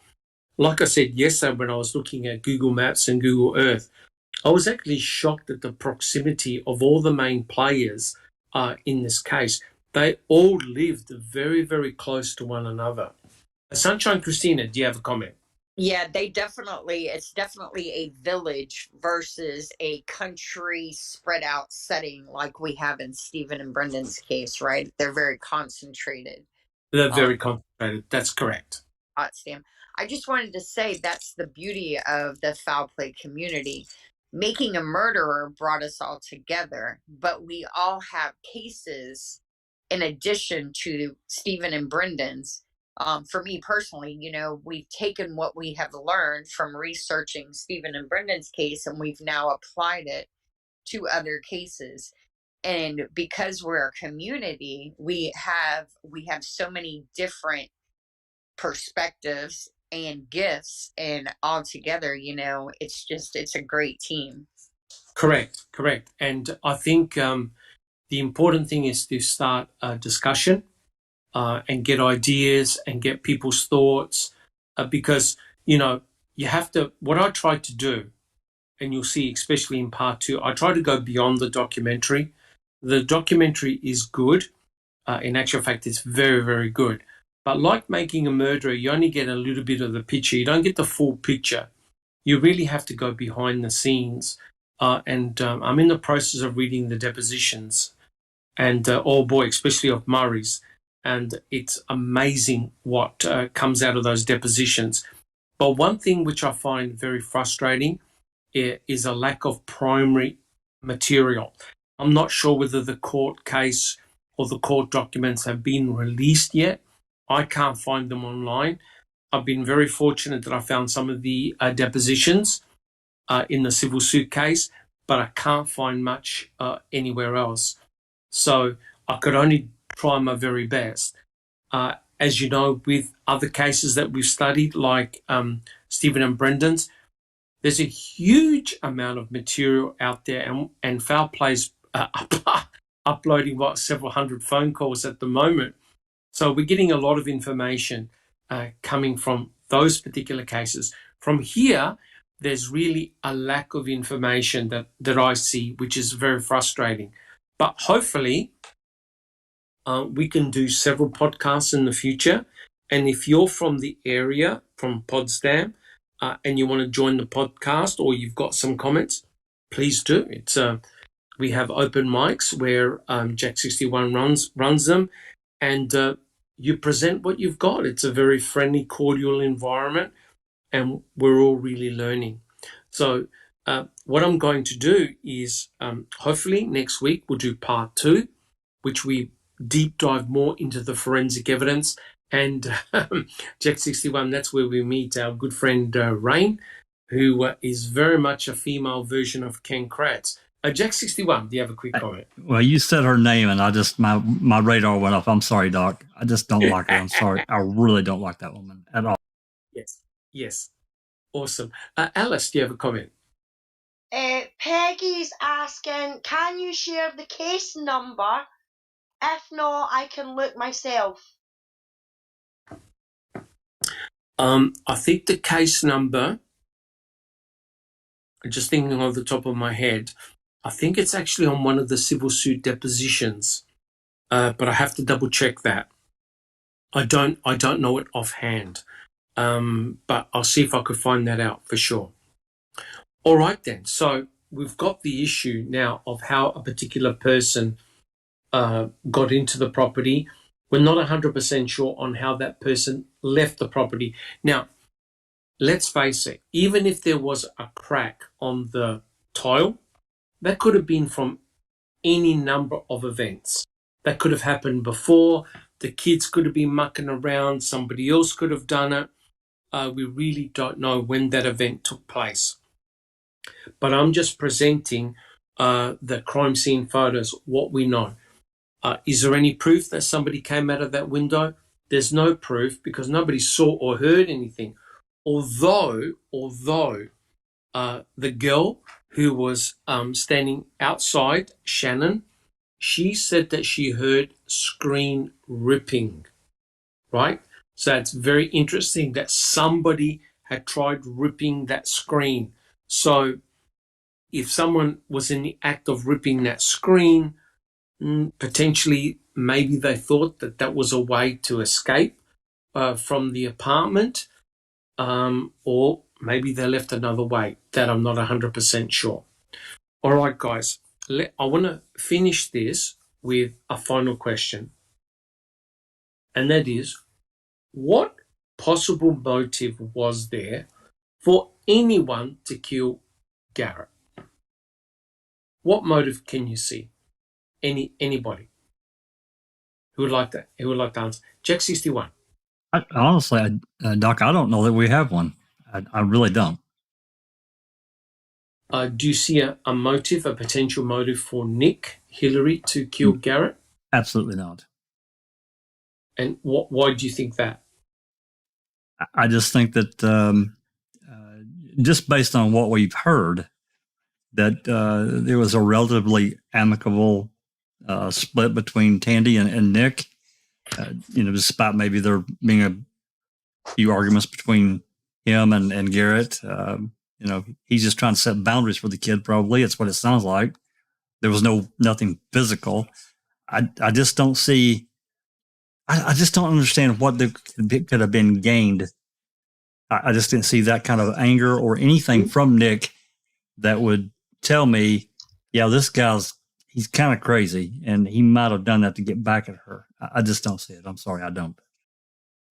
Speaker 1: Like I said yesterday when I was looking at Google Maps and Google Earth, I was actually shocked at the proximity of all the main players in this case. They all lived very, very close to one another. Sunshine Christina, do you have a comment?
Speaker 5: Yeah, it's definitely a village versus a country spread out setting like we have in Stephen and Brendan's case, right? They're very concentrated.
Speaker 1: They're very concentrated. That's correct.
Speaker 5: Potsdam. I just wanted to say that's the beauty of the foul play community. Making a murderer brought us all together, but we all have cases in addition to Stephen and Brendan's. For me personally, we've taken what we have learned from researching Stephen and Brendan's case, and we've now applied it to other cases. And because we're a community, we have so many different perspectives and gifts, and all together, it's a great team.
Speaker 1: Correct. And I think the important thing is to start a discussion and get ideas and get people's thoughts because, you have to, what I try to do, and you'll see especially in part 2, I try to go beyond the documentary. The documentary is good. In actual fact, it's very, very good. But like Making a Murderer, you only get a little bit of the picture. You don't get the full picture. You really have to go behind the scenes. And I'm in the process of reading the depositions. And, oh boy, especially of Murray's. And it's amazing what comes out of those depositions. But one thing which I find very frustrating is a lack of primary material. I'm not sure whether the court case or the court documents have been released yet. I can't find them online. I've been very fortunate that I found some of the depositions in the civil suit case, but I can't find much anywhere else. So I could only try my very best. As you know, with other cases that we've studied, like Stephen and Brendan's, there's a huge amount of material out there, and Foul Play's uploading several hundred phone calls at the moment. So we're getting a lot of information coming from those particular cases. From here, there's really a lack of information that I see, which is very frustrating. But hopefully, we can do several podcasts in the future. And if you're from the area, from Potsdam, and you want to join the podcast or you've got some comments, please do. It's we have open mics where Jack 61 runs them, and you present what you've got. It's a very friendly, cordial environment, and we're all really learning. So what I'm going to do is hopefully next week we'll do part 2, which we deep dive more into the forensic evidence. And Jack 61, that's where we meet our good friend Rain, who is very much a female version of Ken Kratz. Jack 61, do you have a quick comment?
Speaker 3: Well, you said her name, and I just my radar went off. I'm sorry, Doc. I just don't like her. I'm sorry. I really don't like that woman at all.
Speaker 1: Yes. Awesome. Alice, do you have a comment?
Speaker 2: Peggy's asking, can you share the case number? If not, I can look myself.
Speaker 1: I think the case number, just thinking off the top of my head, I think it's actually on one of the civil suit depositions, but I have to double check that. I don't know it offhand, but I'll see if I could find that out for sure. All right then. So we've got the issue now of how a particular person got into the property. We're not 100% sure on how that person left the property. Now, let's face it, even if there was a crack on the tile, that could have been from any number of events. That could have happened before. The kids could have been mucking around. Somebody else could have done it. We really don't know when that event took place. But I'm just presenting the crime scene photos, what we know. Is there any proof that somebody came out of that window? There's no proof because nobody saw or heard anything. Although the girl who was standing outside, Shannon, she said that she heard screen ripping, right? So it's very interesting that somebody had tried ripping that screen. So if someone was in the act of ripping that screen, potentially maybe they thought that that was a way to escape from the apartment, or maybe they left another way. That I'm not 100% sure. All right, guys, I want to finish this with a final question, and that is, what possible motive was there for anyone to kill Garrett? What motive can you see? Anybody who would like that? Who would like to answer? Jack 61.
Speaker 3: Honestly, Doc, I don't know that we have one. I really don't.
Speaker 1: Do you see a motive, a potential motive for Nick Hillary to kill Garrett?
Speaker 3: Absolutely not.
Speaker 1: And why do you think that?
Speaker 3: I just think that just based on what we've heard, that there was a relatively amicable split between Tandy and Nick. Despite maybe there being a few arguments between him and Garrett. He's just trying to set boundaries for the kid, probably. It's what it sounds like. There was nothing physical. I just don't see, I just don't understand what could have been gained. I just didn't see that kind of anger or anything from Nick that would tell me, yeah, this he's kind of crazy and he might have done that to get back at her. I just don't see it. I'm sorry, I don't.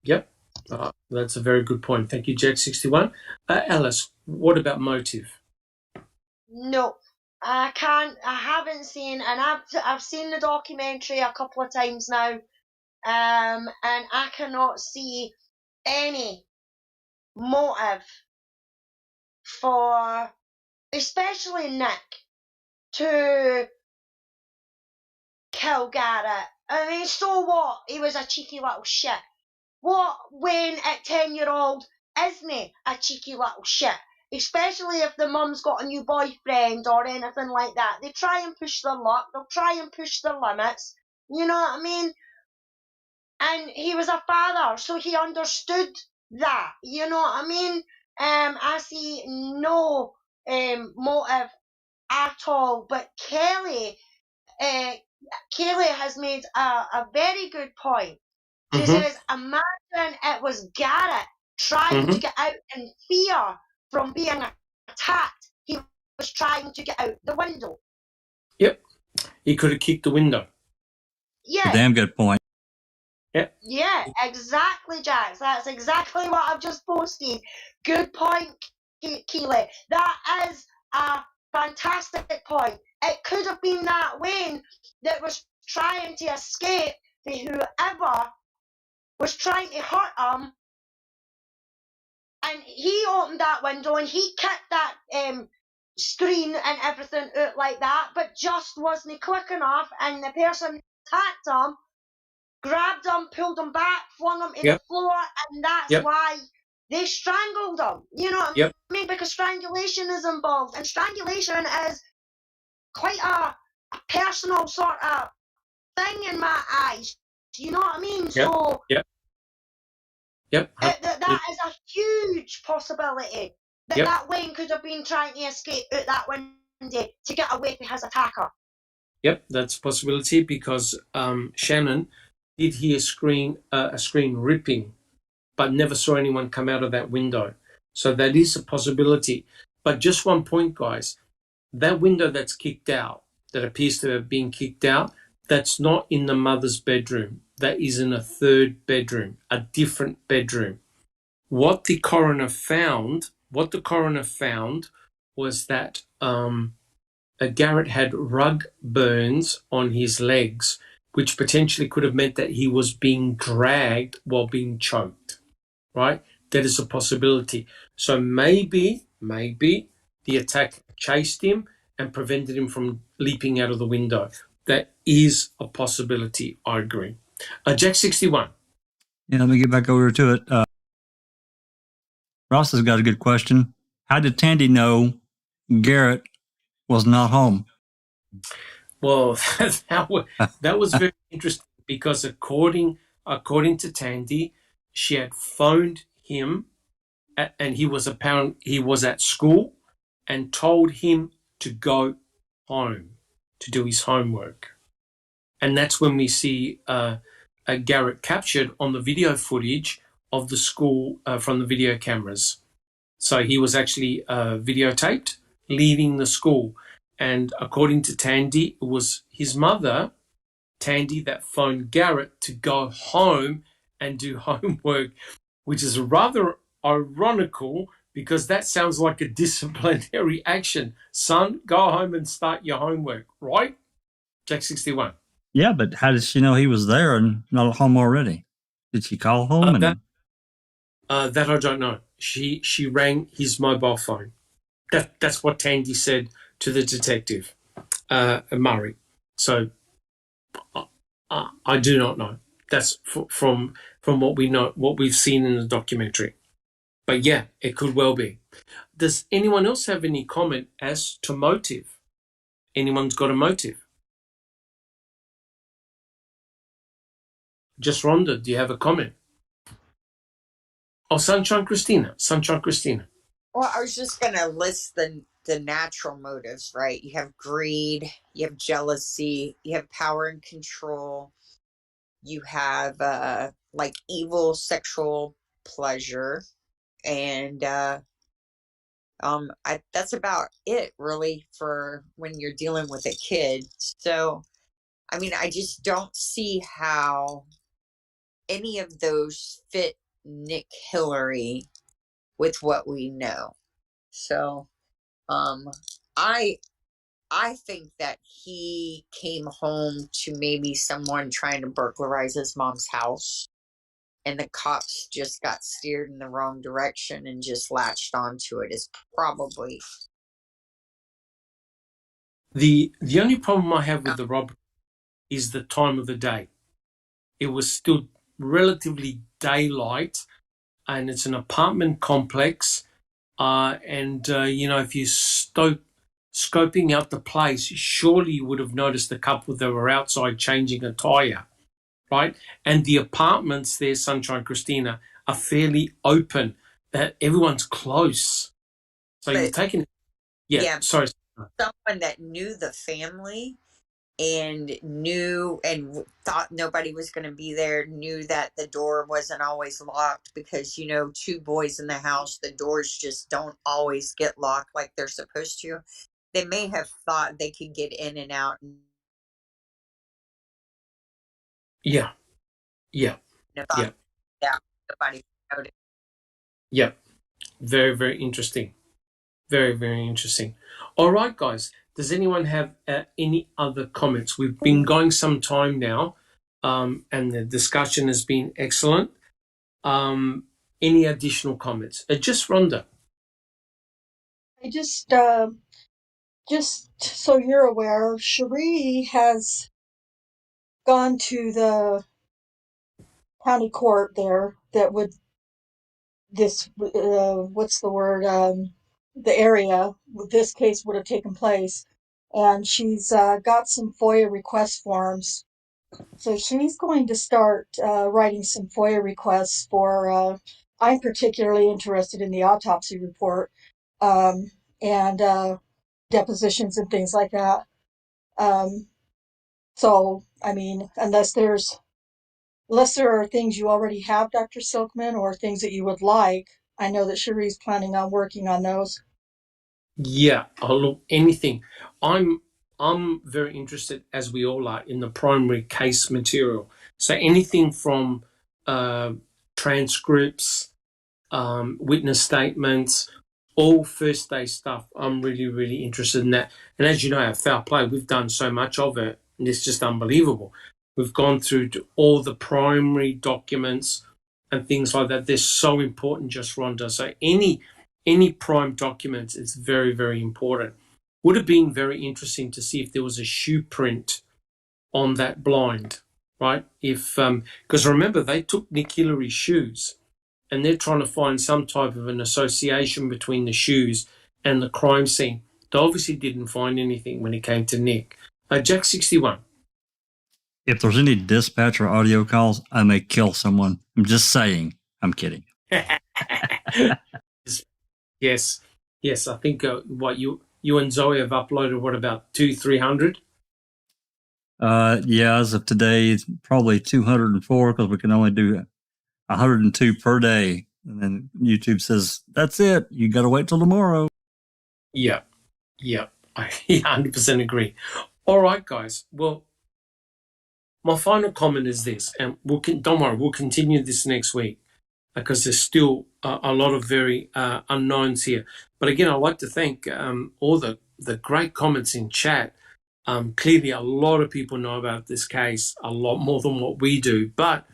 Speaker 1: Yep. That's a very good point. Thank you, Jack 61. Alice, what about motive?
Speaker 2: No, I haven't seen, and I've seen the documentary a couple of times now, and I cannot see any motive for, especially Nick, to kill Garrett. I mean, so what? He was a cheeky little shit. What when at 10-year-old isn't he a cheeky little shit? Especially if the mum's got a new boyfriend or anything like that. They try and push their luck. They'll try and push their limits. You know what I mean? And he was a father, so he understood that. You know what I mean? I see no motive at all. But Kelly has made a very good point. She says, imagine it was Garrett trying to get out in fear from being attacked. He was trying to get out the window.
Speaker 1: Yep. He could have kicked the window.
Speaker 2: Yeah.
Speaker 3: Damn good point.
Speaker 1: Yep.
Speaker 2: Yeah, exactly, Jax. That's exactly what I've just posted. Good point, Keely. That is a fantastic point. It could have been that Wayne that was trying to escape to whoever was trying to hurt him, and he opened that window and he kicked that screen and everything out like that, but just wasn't quick enough, and the person attacked him, grabbed him, pulled him back, flung him to the floor, and that's why they strangled him. You know what I mean? Because strangulation is involved, and strangulation is quite a personal sort of thing in my eyes. You know what I mean? So that is a huge possibility that Wayne could have been trying to escape out that window to get away from his attacker.
Speaker 1: Yep, that's a possibility because Shannon did hear a screen ripping, but never saw anyone come out of that window. So that is a possibility. But just one point, guys. that window that's kicked out, that appears to have been kicked out, that's not in the mother's bedroom. That is in a third bedroom, a different bedroom. What the coroner found was that Garrett had rug burns on his legs, which potentially could have meant that he was being dragged while being choked, right? That is a possibility. So maybe the attack chased him and prevented him from leaping out of the window. That is a possibility, I agree. Jack 61.
Speaker 3: Yeah, let me get back over to it. Ross has got a good question. How did Tandy know Garrett was not home?
Speaker 1: Well, that was very interesting because according to Tandy, she had phoned him and he was at school and told him to go home to do his homework. And that's when we see Garrett captured on the video footage of the school from the video cameras. So he was actually videotaped leaving the school. And according to Tandy, it was his mother, Tandy, that phoned Garrett to go home and do homework, which is rather ironical because that sounds like a disciplinary action. Son, go home and start your homework, right? Jack 61.
Speaker 3: Yeah, but how did she know he was there and not at home already? Did she call home?
Speaker 1: That I don't know. She rang his mobile phone. That's what Tandy said to the detective, Murray. So I do not know. That's from what we know, what we've seen in the documentary. But yeah, it could well be. Does anyone else have any comment as to motive? Anyone's got a motive? Just Rhonda, do you have a comment? Oh, Sunshine Christina.
Speaker 5: Well, I was just going to list the natural motives, right? You have greed, you have jealousy, you have power and control, you have like evil sexual pleasure, and that's about it really for when you're dealing with a kid. So, I mean, I just don't see how any of those fit Nick Hillary with what we know. So, I think that he came home to maybe someone trying to burglarize his mom's house, and the cops just got steered in the wrong direction and just latched onto it. Is probably
Speaker 1: The only problem I have with the robbery is the time of the day. It was still relatively daylight, and it's an apartment complex. If you scoping out the place, surely you would have noticed the couple that were outside changing a tire, right? And the apartments there, Sunshine Christina, are fairly open. Everyone's close. So you're taking... Yeah, sorry.
Speaker 5: Someone that knew the family and knew and thought nobody was going to be there, knew that the door wasn't always locked because, two boys in the house, the doors just don't always get locked like they're supposed to. They may have thought they could get in and out.
Speaker 1: Yeah.
Speaker 5: Nobody noticed.
Speaker 1: Yeah. Very, very interesting. Very, very interesting. All right, guys. Does anyone have any other comments? We've been going some time now, and the discussion has been excellent. Any additional comments? Just Rhonda.
Speaker 4: I just so you're aware, Cherie has gone to the county court there that would what's the word, the area this case would have taken place, and she's got some FOIA request forms. So she's going to start writing some FOIA requests for, I'm particularly interested in the autopsy report, and depositions and things like that. So, I mean, unless there are things you already have, Dr. Silkman, or things that you would like, I know that Cherie's planning on working on those.
Speaker 1: Yeah, I'll look anything. I'm very interested, as we all are, in the primary case material. So anything from uh, transcripts, witness statements, all first day stuff. I'm really, really interested in that. And as you know, our foul play, we've done so much of it, and it's just unbelievable. We've gone through to all the primary documents and things like that. They're so important, just Rhonda. So any prime documents is very, very important. Would have been very interesting to see if there was a shoe print on that blind, right? If because remember they took Nick Hillary's shoes, and they're trying to find some type of an association between the shoes and the crime scene. They obviously didn't find anything when it came to Nick. Jack 61.
Speaker 3: If there's any dispatch or audio calls, I may kill someone. I'm just saying. I'm kidding.
Speaker 1: Yes. I think what you and Zoe have uploaded, what, about 300?
Speaker 3: Yeah, as of today, it's probably 204 because we can only do 102 per day. And then YouTube says, that's it. You got to wait till tomorrow.
Speaker 1: Yeah. I 100% agree. All right, guys. Well, my final comment is this, and don't worry, we'll continue this next week because there's still a lot of very unknowns here. But again, I'd like to thank all the great comments in chat. Clearly, a lot of people know about this case, a lot more than what we do. But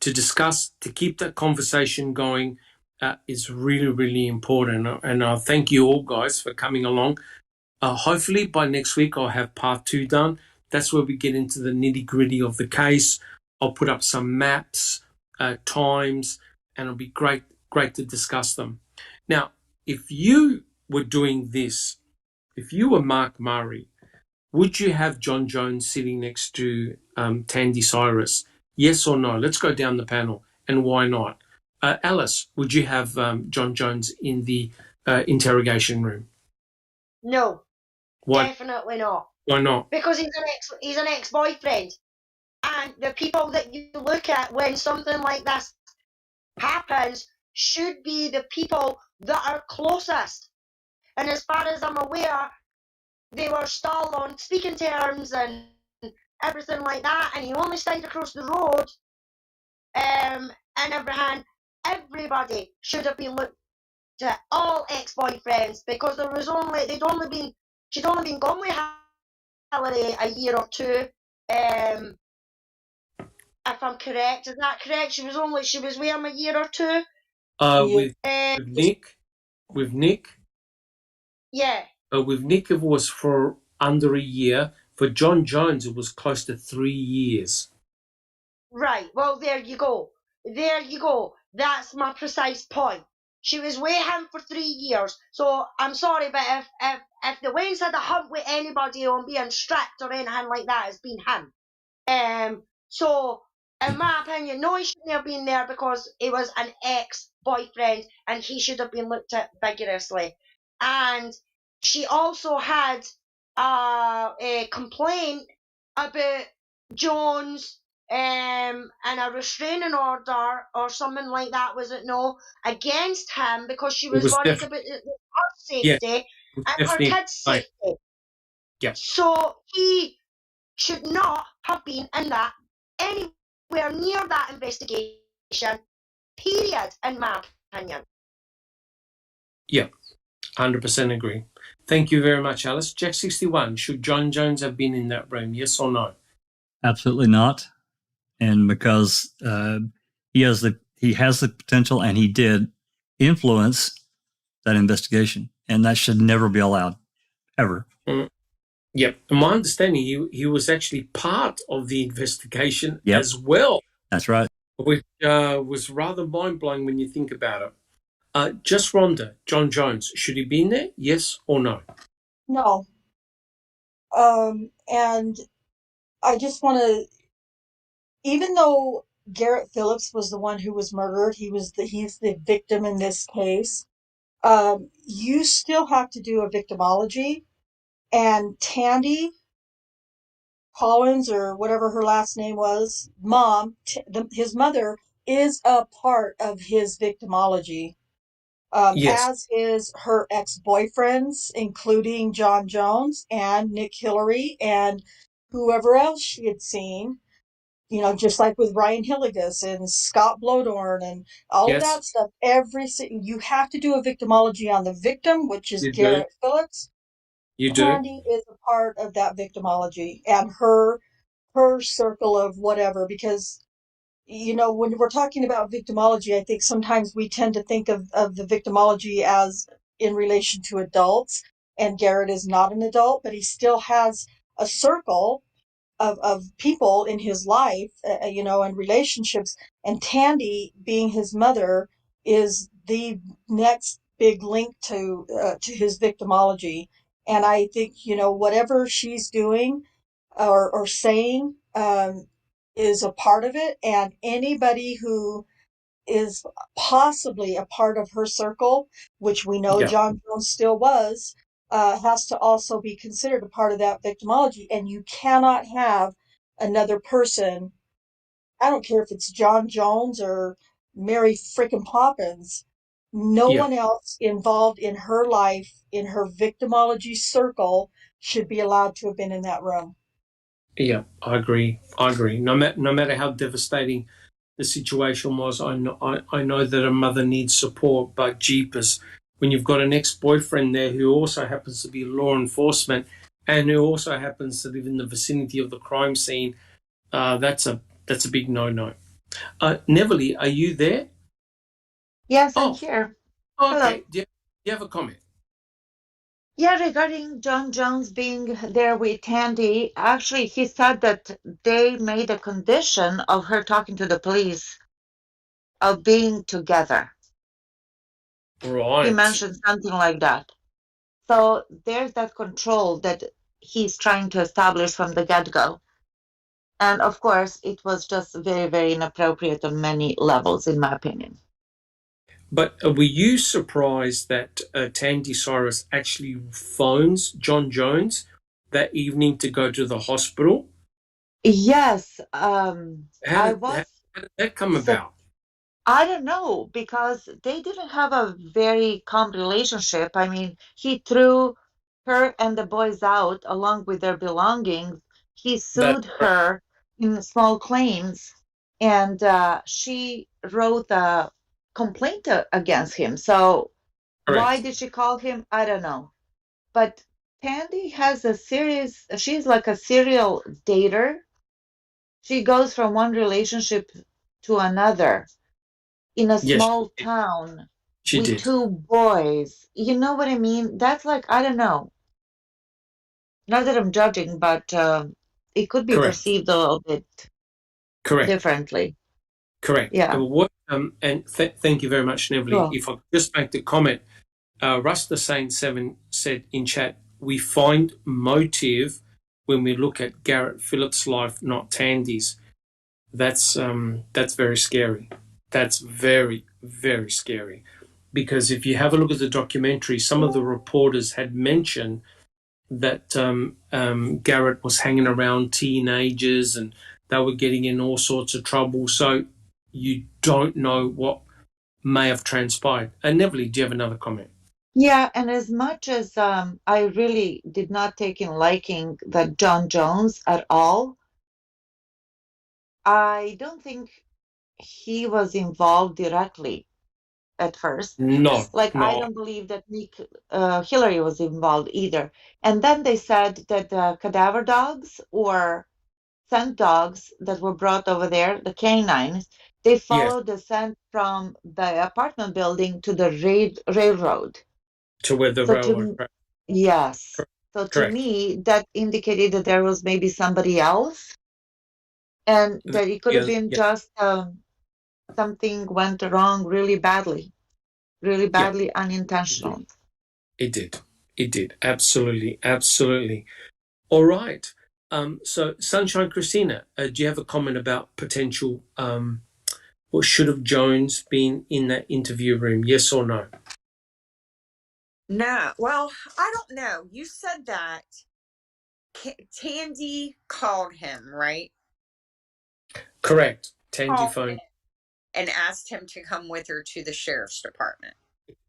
Speaker 1: to discuss, to keep that conversation going is really, really important. And I thank you all, guys, for coming along. Hopefully, by next week, I'll have part 2 done. That's where we get into the nitty-gritty of the case. I'll put up some maps, times, and it'll be great to discuss them. Now, if you were doing this, if you were Mark Murray, would you have Jon Jones sitting next to Tandy Cyrus? Yes or no? Let's go down the panel. And why not? Alice, would you have Jon Jones in the interrogation room?
Speaker 2: No,
Speaker 1: Why?
Speaker 2: definitely not.
Speaker 1: Why not?
Speaker 2: Because he's an ex-boyfriend, and the people that you look at when something like this happens should be the people that are closest. And as far as I'm aware, they were still on speaking terms and everything like that, and he only stayed across the road. And everybody should have been looked at, all ex-boyfriends, because she'd only been gone with Hillary a year or two. If I'm correct, is that correct? She was with him a year or two.
Speaker 1: With Nick.
Speaker 2: Yeah.
Speaker 1: With Nick, it was for under a year. For Jon Jones, it was close to 3 years.
Speaker 2: Right. Well, there you go. That's my precise point. She was with him for 3 years. So I'm sorry, but if the Waynes had a hump with anybody on being stripped or anything like that, it's been him. So in my opinion, no, he shouldn't have been there because he was an ex-boyfriend and he should have been looked at vigorously. And she also had a complaint about Jones and a restraining order or something like that, was it no, against him because she was worried about her safety and her kids' safety.
Speaker 1: Yeah.
Speaker 2: So he should not have been in that anywhere near that investigation, period, in my opinion.
Speaker 1: Yeah, 100% agree. Thank you very much, Alice. Jack 61, should Jon Jones have been in that room, yes or no?
Speaker 3: Absolutely not. And because he has the potential, and he did influence that investigation, and that should never be allowed, ever.
Speaker 1: Yep. In my understanding, he was actually part of the investigation as well.
Speaker 3: That's right.
Speaker 1: Which was rather mind-blowing when you think about it. Just Rhonda, Jon Jones, should he be in there? Yes or no?
Speaker 4: No. And I just want to, even though Garret Phillips was the one who was murdered, he's the victim in this case, you still have to do a victimology. And Tandy Collins, or whatever her last name was, his mother, is a part of his victimology.
Speaker 1: Yes.
Speaker 4: as is her ex-boyfriends, including Jon Jones and Nick Hillary and whoever else she had seen. Just like with Ryan Hilligus and Scott Blodorn and all of
Speaker 1: Yes.
Speaker 4: that stuff. You have to do a victimology on the victim, which is
Speaker 1: You do.
Speaker 4: Garret Phillips.
Speaker 1: You do.
Speaker 4: Tandy is a part of that victimology and her circle of whatever, because when we're talking about victimology, I think sometimes we tend to think of the victimology as in relation to adults, and Garret is not an adult, but he still has a circle of people in his life, and relationships. And Tandy, being his mother, is the next big link to his victimology. And I think whatever she's doing or saying is a part of it. And anybody who is possibly a part of her circle, which we know
Speaker 1: Yeah.
Speaker 4: Jon Jones still was, has to also be considered a part of that victimology. And you cannot have another person, I don't care if it's Jon Jones or Mary frickin' Poppins, no
Speaker 1: Yeah.
Speaker 4: one else involved in her life, in her victimology circle, should be allowed to have been in that room.
Speaker 1: Yeah. I agree. No matter how devastating the situation was, I know that a mother needs support, but jeepers, when you've got an ex-boyfriend there who also happens to be law enforcement and who also happens to live in the vicinity of the crime scene, that's a big no-no. Neverly, are you there?
Speaker 6: Yes, I'm
Speaker 1: Oh,
Speaker 6: here.
Speaker 1: okay.
Speaker 6: Hello.
Speaker 1: Do you have a comment?
Speaker 6: Yeah, regarding Jon Jones being there with Tandy, actually, he said that they made a condition of her talking to the police of being together. He
Speaker 1: Right.
Speaker 6: mentioned something like that. So there's that control that he's trying to establish from the get-go. And of course, it was just very, very inappropriate on many levels, in my opinion.
Speaker 1: But were you surprised that Tandy Cyrus actually phones Jon Jones that evening to go to the hospital?
Speaker 6: Yes,
Speaker 1: How
Speaker 6: I
Speaker 1: did
Speaker 6: was
Speaker 1: that come
Speaker 6: surprised.
Speaker 1: about?
Speaker 6: I don't know, because they didn't have a very calm relationship. I mean, he threw her and the boys out along with their belongings. He
Speaker 1: That's
Speaker 6: sued
Speaker 1: correct.
Speaker 6: her in small claims, and she wrote a complaint against him. So why
Speaker 1: Correct.
Speaker 6: did she call him? I don't know. But Tandy has she's like a serial dater. She goes from one relationship to another in a
Speaker 1: Yes,
Speaker 6: small town
Speaker 1: she
Speaker 6: with
Speaker 1: did.
Speaker 6: two boys. You know what I mean? That's like, I don't know. Not that I'm judging, but it could be
Speaker 1: Correct.
Speaker 6: perceived a little bit
Speaker 1: Correct.
Speaker 6: differently.
Speaker 1: Correct.
Speaker 6: Yeah.
Speaker 1: Thank you very much, Neville.
Speaker 6: Cool.
Speaker 1: If I could just make the comment, Russ the Saint 7 said in chat, we find motive when we look at Garret Phillips' life, not Tandy's. That's very scary. That's very, very scary. Because if you have a look at the documentary, some of the reporters had mentioned that Garret was hanging around teenagers and they were getting in all sorts of trouble. So you don't know what may have transpired. And Neville, do you have another comment?
Speaker 6: Yeah, and as much as I really did not take in liking that Jon Jones at all, I don't think he was involved directly at first.
Speaker 1: No,
Speaker 6: Like, I
Speaker 1: no.
Speaker 6: don't believe that Nick Hillary was involved either. And then they said that the cadaver dogs or scent dogs that were brought over there, the canines, they
Speaker 1: Yes,
Speaker 6: followed the scent from the apartment building to the railroad.
Speaker 1: to where the
Speaker 6: So
Speaker 1: railroad.
Speaker 6: yes. So to
Speaker 1: Correct.
Speaker 6: me, that indicated that there was maybe somebody else, and that it could have
Speaker 1: Yeah,
Speaker 6: been
Speaker 1: yeah,
Speaker 6: just something went wrong really badly
Speaker 1: yeah. It did.
Speaker 6: unintentional.
Speaker 1: It did. It did. Absolutely. Absolutely. All right. So, Sunshine Christina, do you have a comment about potential? Or should have Jones been in that interview room? Yes or no?
Speaker 5: No, well, I don't know. You said that Tandy called him, right?
Speaker 1: Correct. Tandy
Speaker 5: Called
Speaker 1: phone.
Speaker 5: and asked him to come with her to the sheriff's department.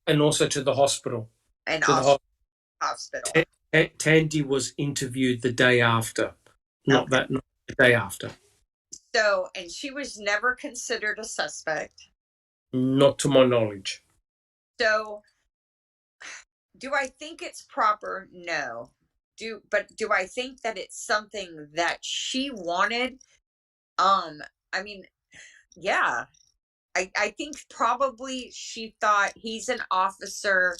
Speaker 1: And also to the hospital.
Speaker 5: And
Speaker 1: To
Speaker 5: also hospital.
Speaker 1: Tandy was interviewed the day after, not
Speaker 5: Okay.
Speaker 1: that night, the day after.
Speaker 5: So, and she was never considered a suspect.
Speaker 1: Not to my knowledge.
Speaker 5: So, do I think it's proper? No. But do I think that it's something that she wanted? I mean, yeah. I think probably she thought he's an officer.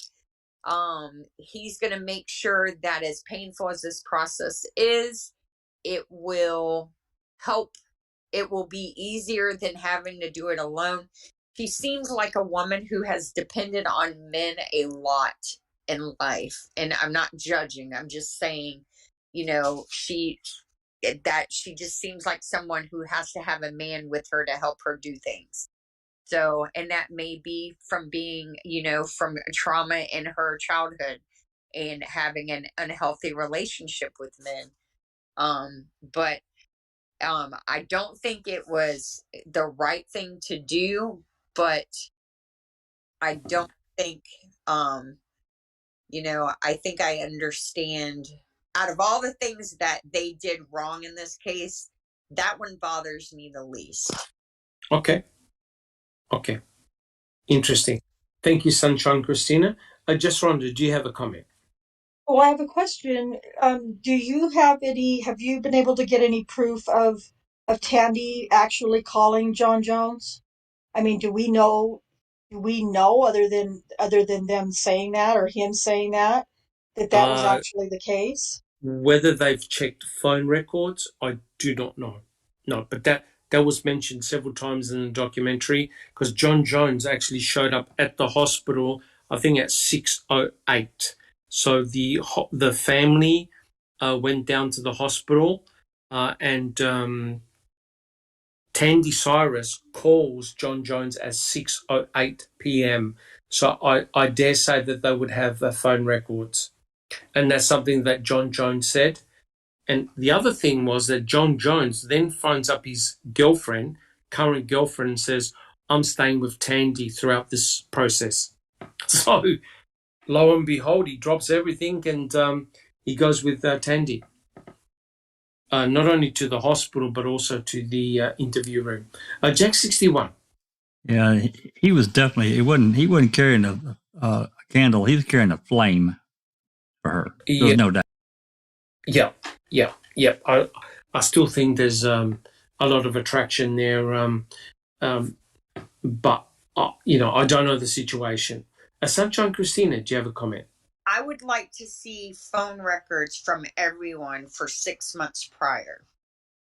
Speaker 5: He's going to make sure that as painful as this process is, it will help. It will be easier than having to do it alone. She seems like a woman who has depended on men a lot in life. And I'm not judging. I'm just saying, she just seems like someone who has to have a man with her to help her do things. So, and that may be from being, from trauma in her childhood and having an unhealthy relationship with men. But I don't think it was the right thing to do, but I don't think, I think I understand out of all the things that they did wrong in this case, that one bothers me the least.
Speaker 1: Okay. Interesting. Thank you, Sunshine Christina. Just Rhonda, do you have a comment?
Speaker 4: Oh, I have a question. Have you been able to get any proof of Tandy actually calling Jon Jones? I mean, do we know other than them saying that or him saying that was actually the case?
Speaker 1: Whether they've checked phone records, I do not know. No, but that was mentioned several times in the documentary because Jon Jones actually showed up at the hospital, I think at 6:08. So the family went down to the hospital and Tandy Cyrus calls Jon Jones at 6:08 p.m. So I dare say that they would have phone records. And that's something that Jon Jones said. And the other thing was that Jon Jones then phones up his current girlfriend, and says, I'm staying with Tandy throughout this process. So lo and behold, he drops everything and he goes with Tandy. Not only to the hospital, but also to the interview room. Jack 61.
Speaker 3: Yeah, he was definitely, he wasn't carrying a candle. He was carrying a flame for her. There was no doubt.
Speaker 1: Yeah. I still think there's a lot of attraction there, but I don't know the situation. Sunshine Christina, do you have a comment?
Speaker 5: I would like to see phone records from everyone for 6 months prior.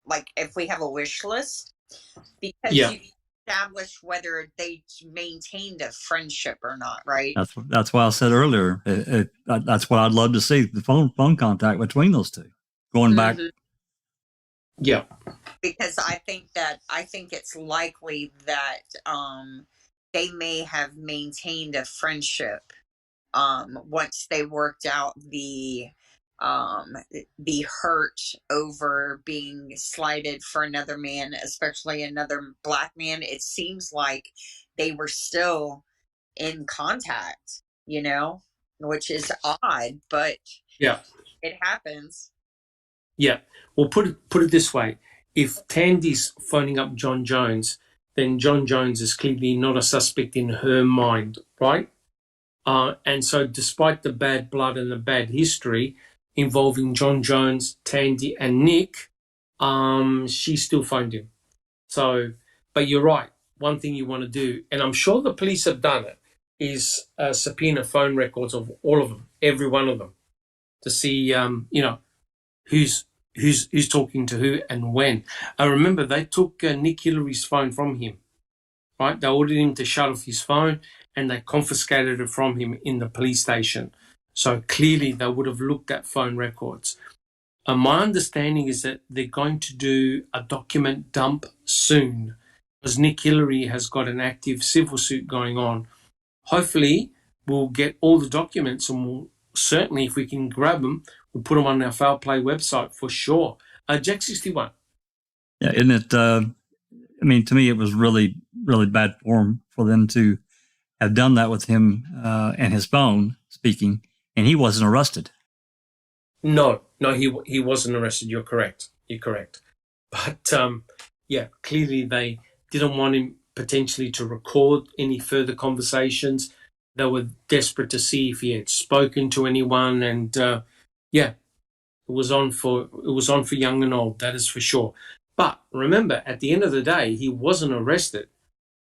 Speaker 5: Like if we have a wish list, because you establish whether they maintained a friendship or not, right?
Speaker 3: That's why I said earlier. That's what I'd love to see, the phone contact between those two, going back.
Speaker 1: Yeah,
Speaker 5: because I think it's likely that they may have maintained a friendship once they worked out the hurt over being slighted for another man, especially another Black man. It seems like they were still in contact, which is odd, but it happens.
Speaker 1: Yeah. Well, put it this way. If Tandy's phoning up Jon Jones, then Jon Jones is clearly not a suspect in her mind, right? And so despite the bad blood and the bad history involving Jon Jones, Tandy, and Nick, she still phoned him. So, but you're right. One thing you want to do, and I'm sure the police have done it, is subpoena phone records of all of them, every one of them, to see, who's talking to who and when. I remember they took Nick Hillary's phone from him, right? They ordered him to shut off his phone and they confiscated it from him in the police station. So clearly they would have looked at phone records. My understanding is that they're going to do a document dump soon because Nick Hillary has got an active civil suit going on. Hopefully we'll get all the documents and we'll certainly, if we can grab them, we'll put them on our Foul Play website for sure. Jack 61.
Speaker 3: Yeah, isn't it? To me, it was really, really bad form for them to have done that with him and his phone speaking, and he wasn't arrested.
Speaker 1: No, he wasn't arrested. You're correct. But yeah, clearly they didn't want him potentially to record any further conversations. They were desperate to see if he had spoken to anyone, and yeah, it was on for young and old. That is for sure. But remember, at the end of the day, he wasn't arrested,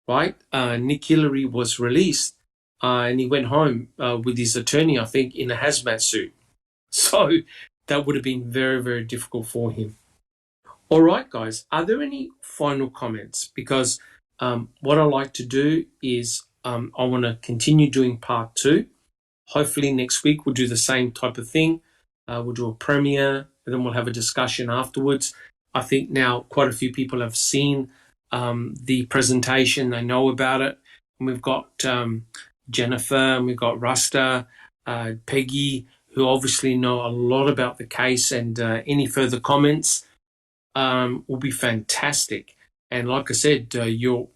Speaker 1: right? Nick Hillary was released, and he went home with his attorney, I think, in a hazmat suit. So that would have been very, very difficult for him. All right, guys, are there any final comments? Because what I like to do is I want to continue doing part 2. Hopefully next week we'll do the same type of thing. We'll do a premiere, and then we'll have a discussion afterwards. I think now quite a few people have seen the presentation. They know about it. And we've got Jennifer, and we've got Rusta, Peggy, who obviously know a lot about the case, and any further comments will be fantastic. And like I said, you're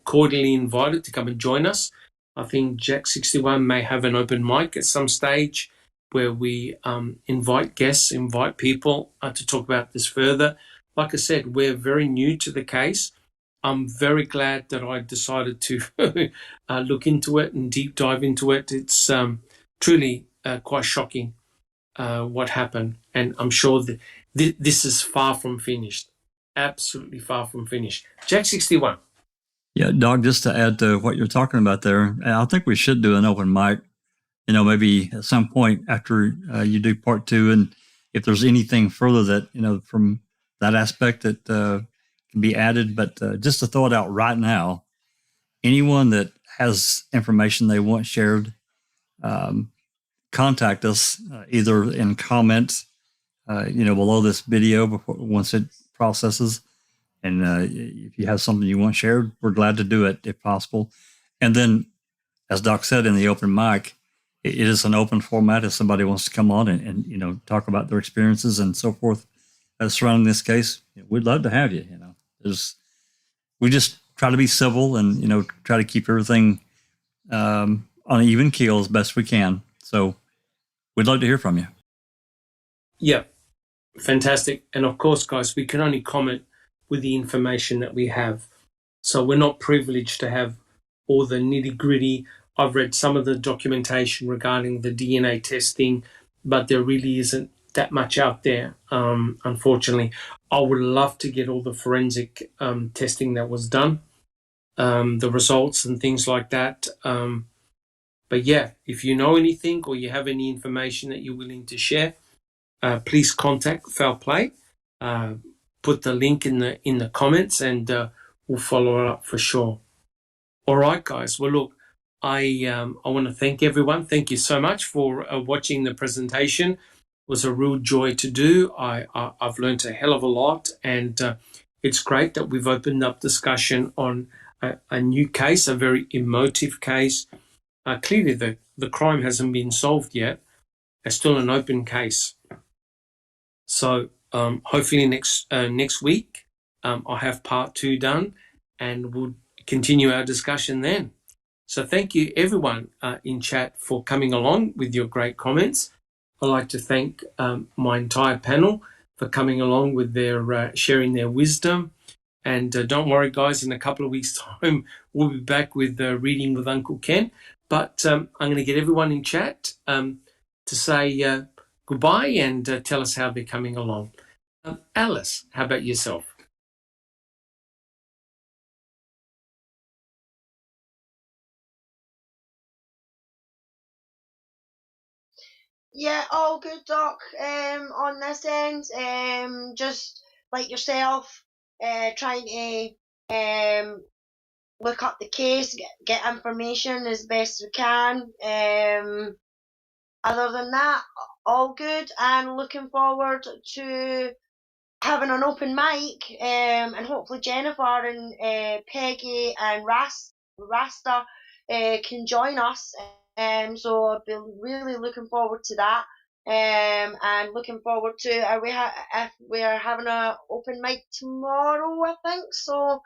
Speaker 1: cordially invited to come and join us. I think Jack 61 may have an open mic at some stage where we invite guests, invite people to talk about this further. Like I said, we're very new to the case. I'm very glad that I decided to look into it and deep dive into it. It's truly quite shocking what happened. And I'm sure that this is far from finished. Absolutely far from finished. Jack 61.
Speaker 3: Yeah, Doc, just to add to what you're talking about there, I think we should do an open mic, maybe at some point after you do part 2. And if there's anything further that, from that aspect that can be added, but just to throw it out right now, anyone that has information they want shared, contact us either in comments, below this video once it processes. And if you have something you want shared, we're glad to do it if possible. And then, as Doc said, in the open mic, it is an open format. If somebody wants to come on and talk about their experiences and so forth surrounding this case, we'd love to have you. We just try to be civil and try to keep everything on an even keel as best we can. So we'd love to hear from you.
Speaker 1: Yeah, fantastic. And of course, guys, we can only comment with the information that we have. So we're not privileged to have all the nitty-gritty. I've read some of the documentation regarding the DNA testing, but there really isn't that much out there, unfortunately. I would love to get all the forensic testing that was done, the results and things like that. But yeah, if you know anything or you have any information that you're willing to share, please contact Foul Play. Put the link in the comments, and we'll follow it up for sure. All right, guys. Well, look, I want to thank everyone. Thank you so much for watching the presentation. It was a real joy to do. I've learned a hell of a lot, and it's great that we've opened up discussion on a new case, a very emotive case. Clearly, the crime hasn't been solved yet. It's still an open case. So hopefully next week I'll have part 2 done, and we'll continue our discussion then. So thank you everyone in chat for coming along with your great comments. I'd like to thank my entire panel for coming along with their sharing their wisdom. And don't worry, guys, in a couple of weeks' time, we'll be back with Reading with Uncle Ken. But I'm going to get everyone in chat to say goodbye and tell us how they're coming along. Alice, how about yourself?
Speaker 2: Yeah, all good, Doc. On this end, just like yourself, trying to look up the case, get information as best we can. Other than that, all good, and looking forward to having an open mic, and hopefully Jennifer and Peggy and Rasta can join us. So I've been really looking forward to that. And looking forward to if we are having an open mic tomorrow, I think so.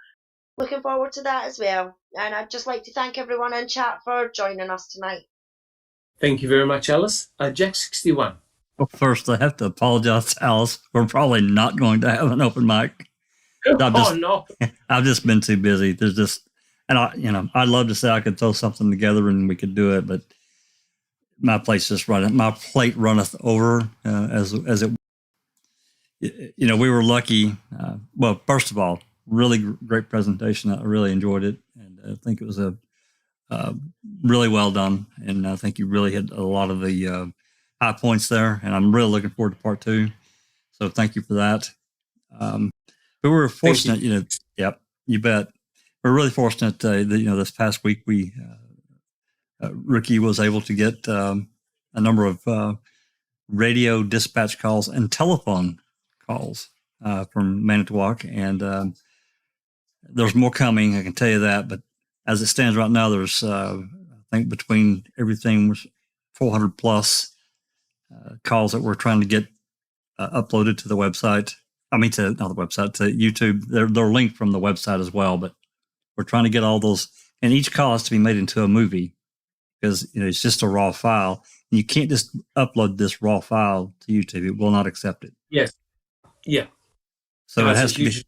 Speaker 2: looking forward to that as well. And I'd just like to thank everyone in chat for joining us tonight.
Speaker 1: Thank you very much, Alice. Jack 61.
Speaker 3: Well, first, I have to apologize to Alice. We're probably not going to have an open mic.
Speaker 1: No.
Speaker 3: I've just been too busy. There's just, and I'd love to say I could throw something together and we could do it, but my plate runneth over as it. We were lucky. Well, first of all, really great presentation. I really enjoyed it, and I think it was a really well done. And I think you really hit a lot of the high points there. And I'm really looking forward to part 2. So thank you for that. But we were fortunate, Yep, you bet. We're really fortunate that this past week Ricky was able to get a number of radio dispatch calls and telephone calls from Manitowoc, and there's more coming. I can tell you that. But as it stands right now, there's I think between everything was 400 plus calls that we're trying to get uploaded to the website. I mean, not the website, to YouTube. They're linked from the website as well, but we're trying to get all those, and each call has to be made into a movie because it's just a raw file. And you can't just upload this raw file to YouTube; it will not accept it.
Speaker 1: Yes, yeah.
Speaker 3: So it has to be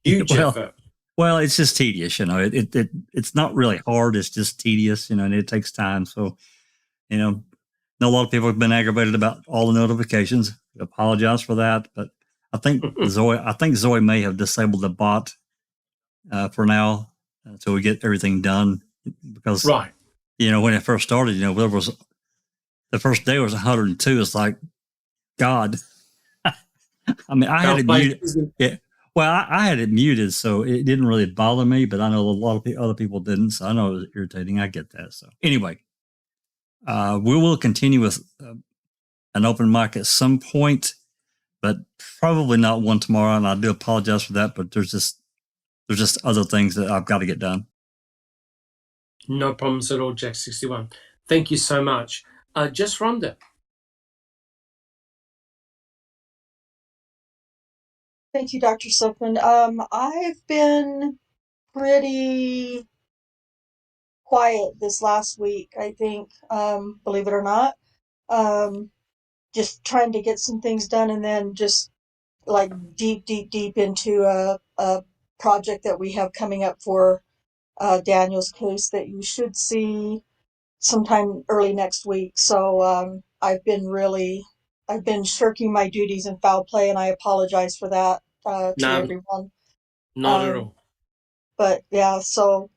Speaker 1: huge effort.
Speaker 3: Well, it's just tedious, It's not really hard; it's just tedious, and it takes time. So, I know a lot of people have been aggravated about all the notifications. I apologize for that, but I think Zoe may have disabled the bot for now until we get everything done. Because
Speaker 1: right,
Speaker 3: when it first started, there was the first day was 102. It's like, God. I mean, I had it muted. Yeah. Well, I had it muted, so it didn't really bother me. But I know a lot of other people didn't, so I know it was irritating. I get that. So anyway, we will continue with an open mic at some point, but probably not one tomorrow. And I do apologize for that, but there's just other things that I've got to get done.
Speaker 1: No problems at all, Jack 61. Thank you so much. Just Rhonda.
Speaker 4: Thank you, Dr. Silkman. I've been pretty quiet this last week, I think, believe it or not. Just trying to get some things done, and then just like deep into a project that we have coming up for Daniel's case that you should see sometime early next week. So I've been shirking my duties in foul play, and I apologize for that to everyone.
Speaker 1: Not at all.
Speaker 4: But yeah, so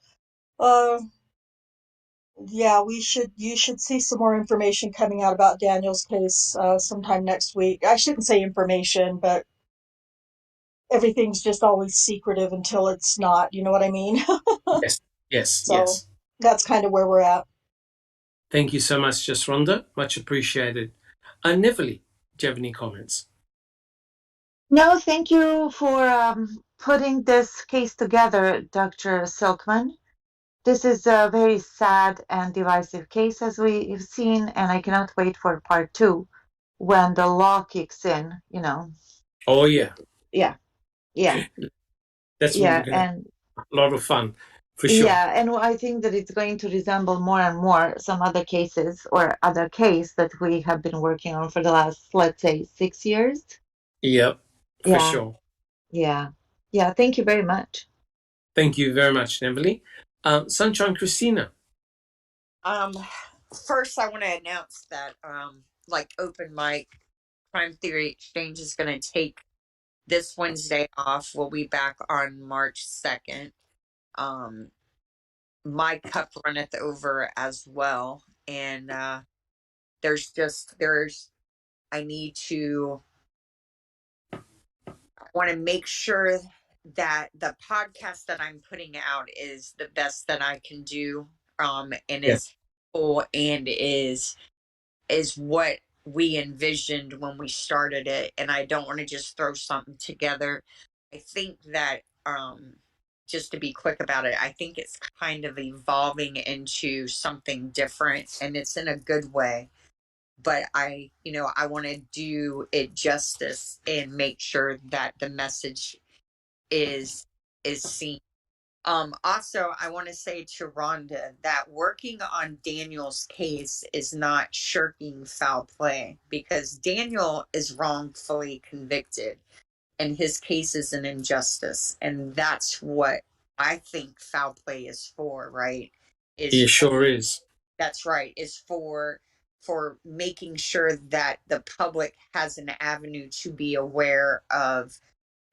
Speaker 4: yeah, you should see some more information coming out about Daniel's case sometime next week. I shouldn't say information, but everything's just always secretive until it's not. You know what I mean?
Speaker 1: Yes.
Speaker 4: So that's kind of where we're at.
Speaker 1: Thank you so much, Just Rhonda. Much appreciated. Neverly, do you have any comments?
Speaker 6: No, thank you for putting this case together, Dr. Silkman. This is a very sad and divisive case, as we've seen, and I cannot wait for part 2 when the law kicks in,
Speaker 1: Oh, yeah.
Speaker 6: Yeah.
Speaker 1: That's
Speaker 6: and
Speaker 1: a lot of fun, for sure.
Speaker 6: Yeah, and I think that it's going to resemble more and more some other cases or other case that we have been working on for the last, let's say, 6 years.
Speaker 1: Yep, for sure.
Speaker 6: Yeah. Thank you very much.
Speaker 1: Thank you very much, Neverly. Sunshine Christina.
Speaker 5: First, I want to announce that, open mic Crime Theory Exchange is going to take this Wednesday off. We'll be back on March 2nd. My cup runneth over as well, and I want to make sure that the podcast that I'm putting out is the best that I can do, and is full and is what we envisioned when we started it. And I don't want to just throw something together. I think that, just to be quick about it, I think it's kind of evolving into something different, and it's in a good way. But I want to do it justice and make sure that the message is seen Also, I want to say to Rhonda that working on Daniel's case is not shirking foul play, because Daniel is wrongfully convicted and his case is an injustice. And that's what I think foul play is for, right?
Speaker 1: It sure is.
Speaker 5: That's right. Is for making sure that the public has an avenue to be aware of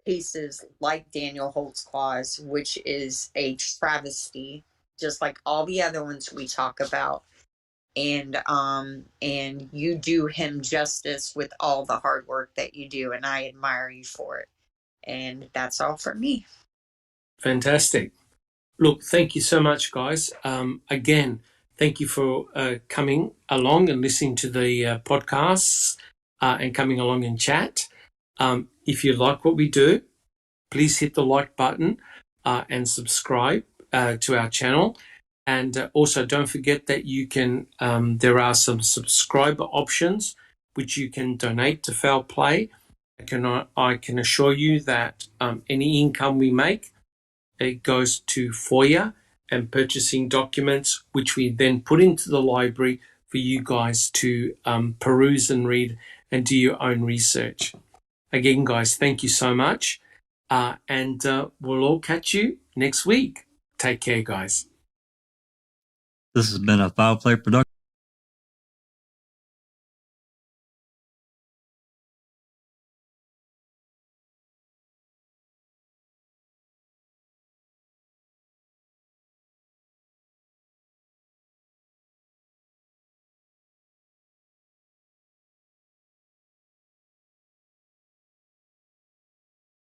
Speaker 5: cases like Daniel Holt's Clause, which is a travesty, just like all the other ones we talk about. And you do him justice with all the hard work that you do, and I admire you for it. And that's all for me.
Speaker 1: Fantastic. Look, thank you so much, guys. Again, thank you for coming along and listening to the podcasts and coming along and chat. If you like what we do, please hit the like button and subscribe to our channel. And also don't forget that you can, there are some subscriber options which you can donate to Foul Play. I can assure you that any income we make, it goes to FOIA and purchasing documents, which we then put into the library for you guys to peruse and read and do your own research. Again, guys, thank you so much. And we'll all catch you next week. Take care, guys.
Speaker 3: This has been a Foul Play production.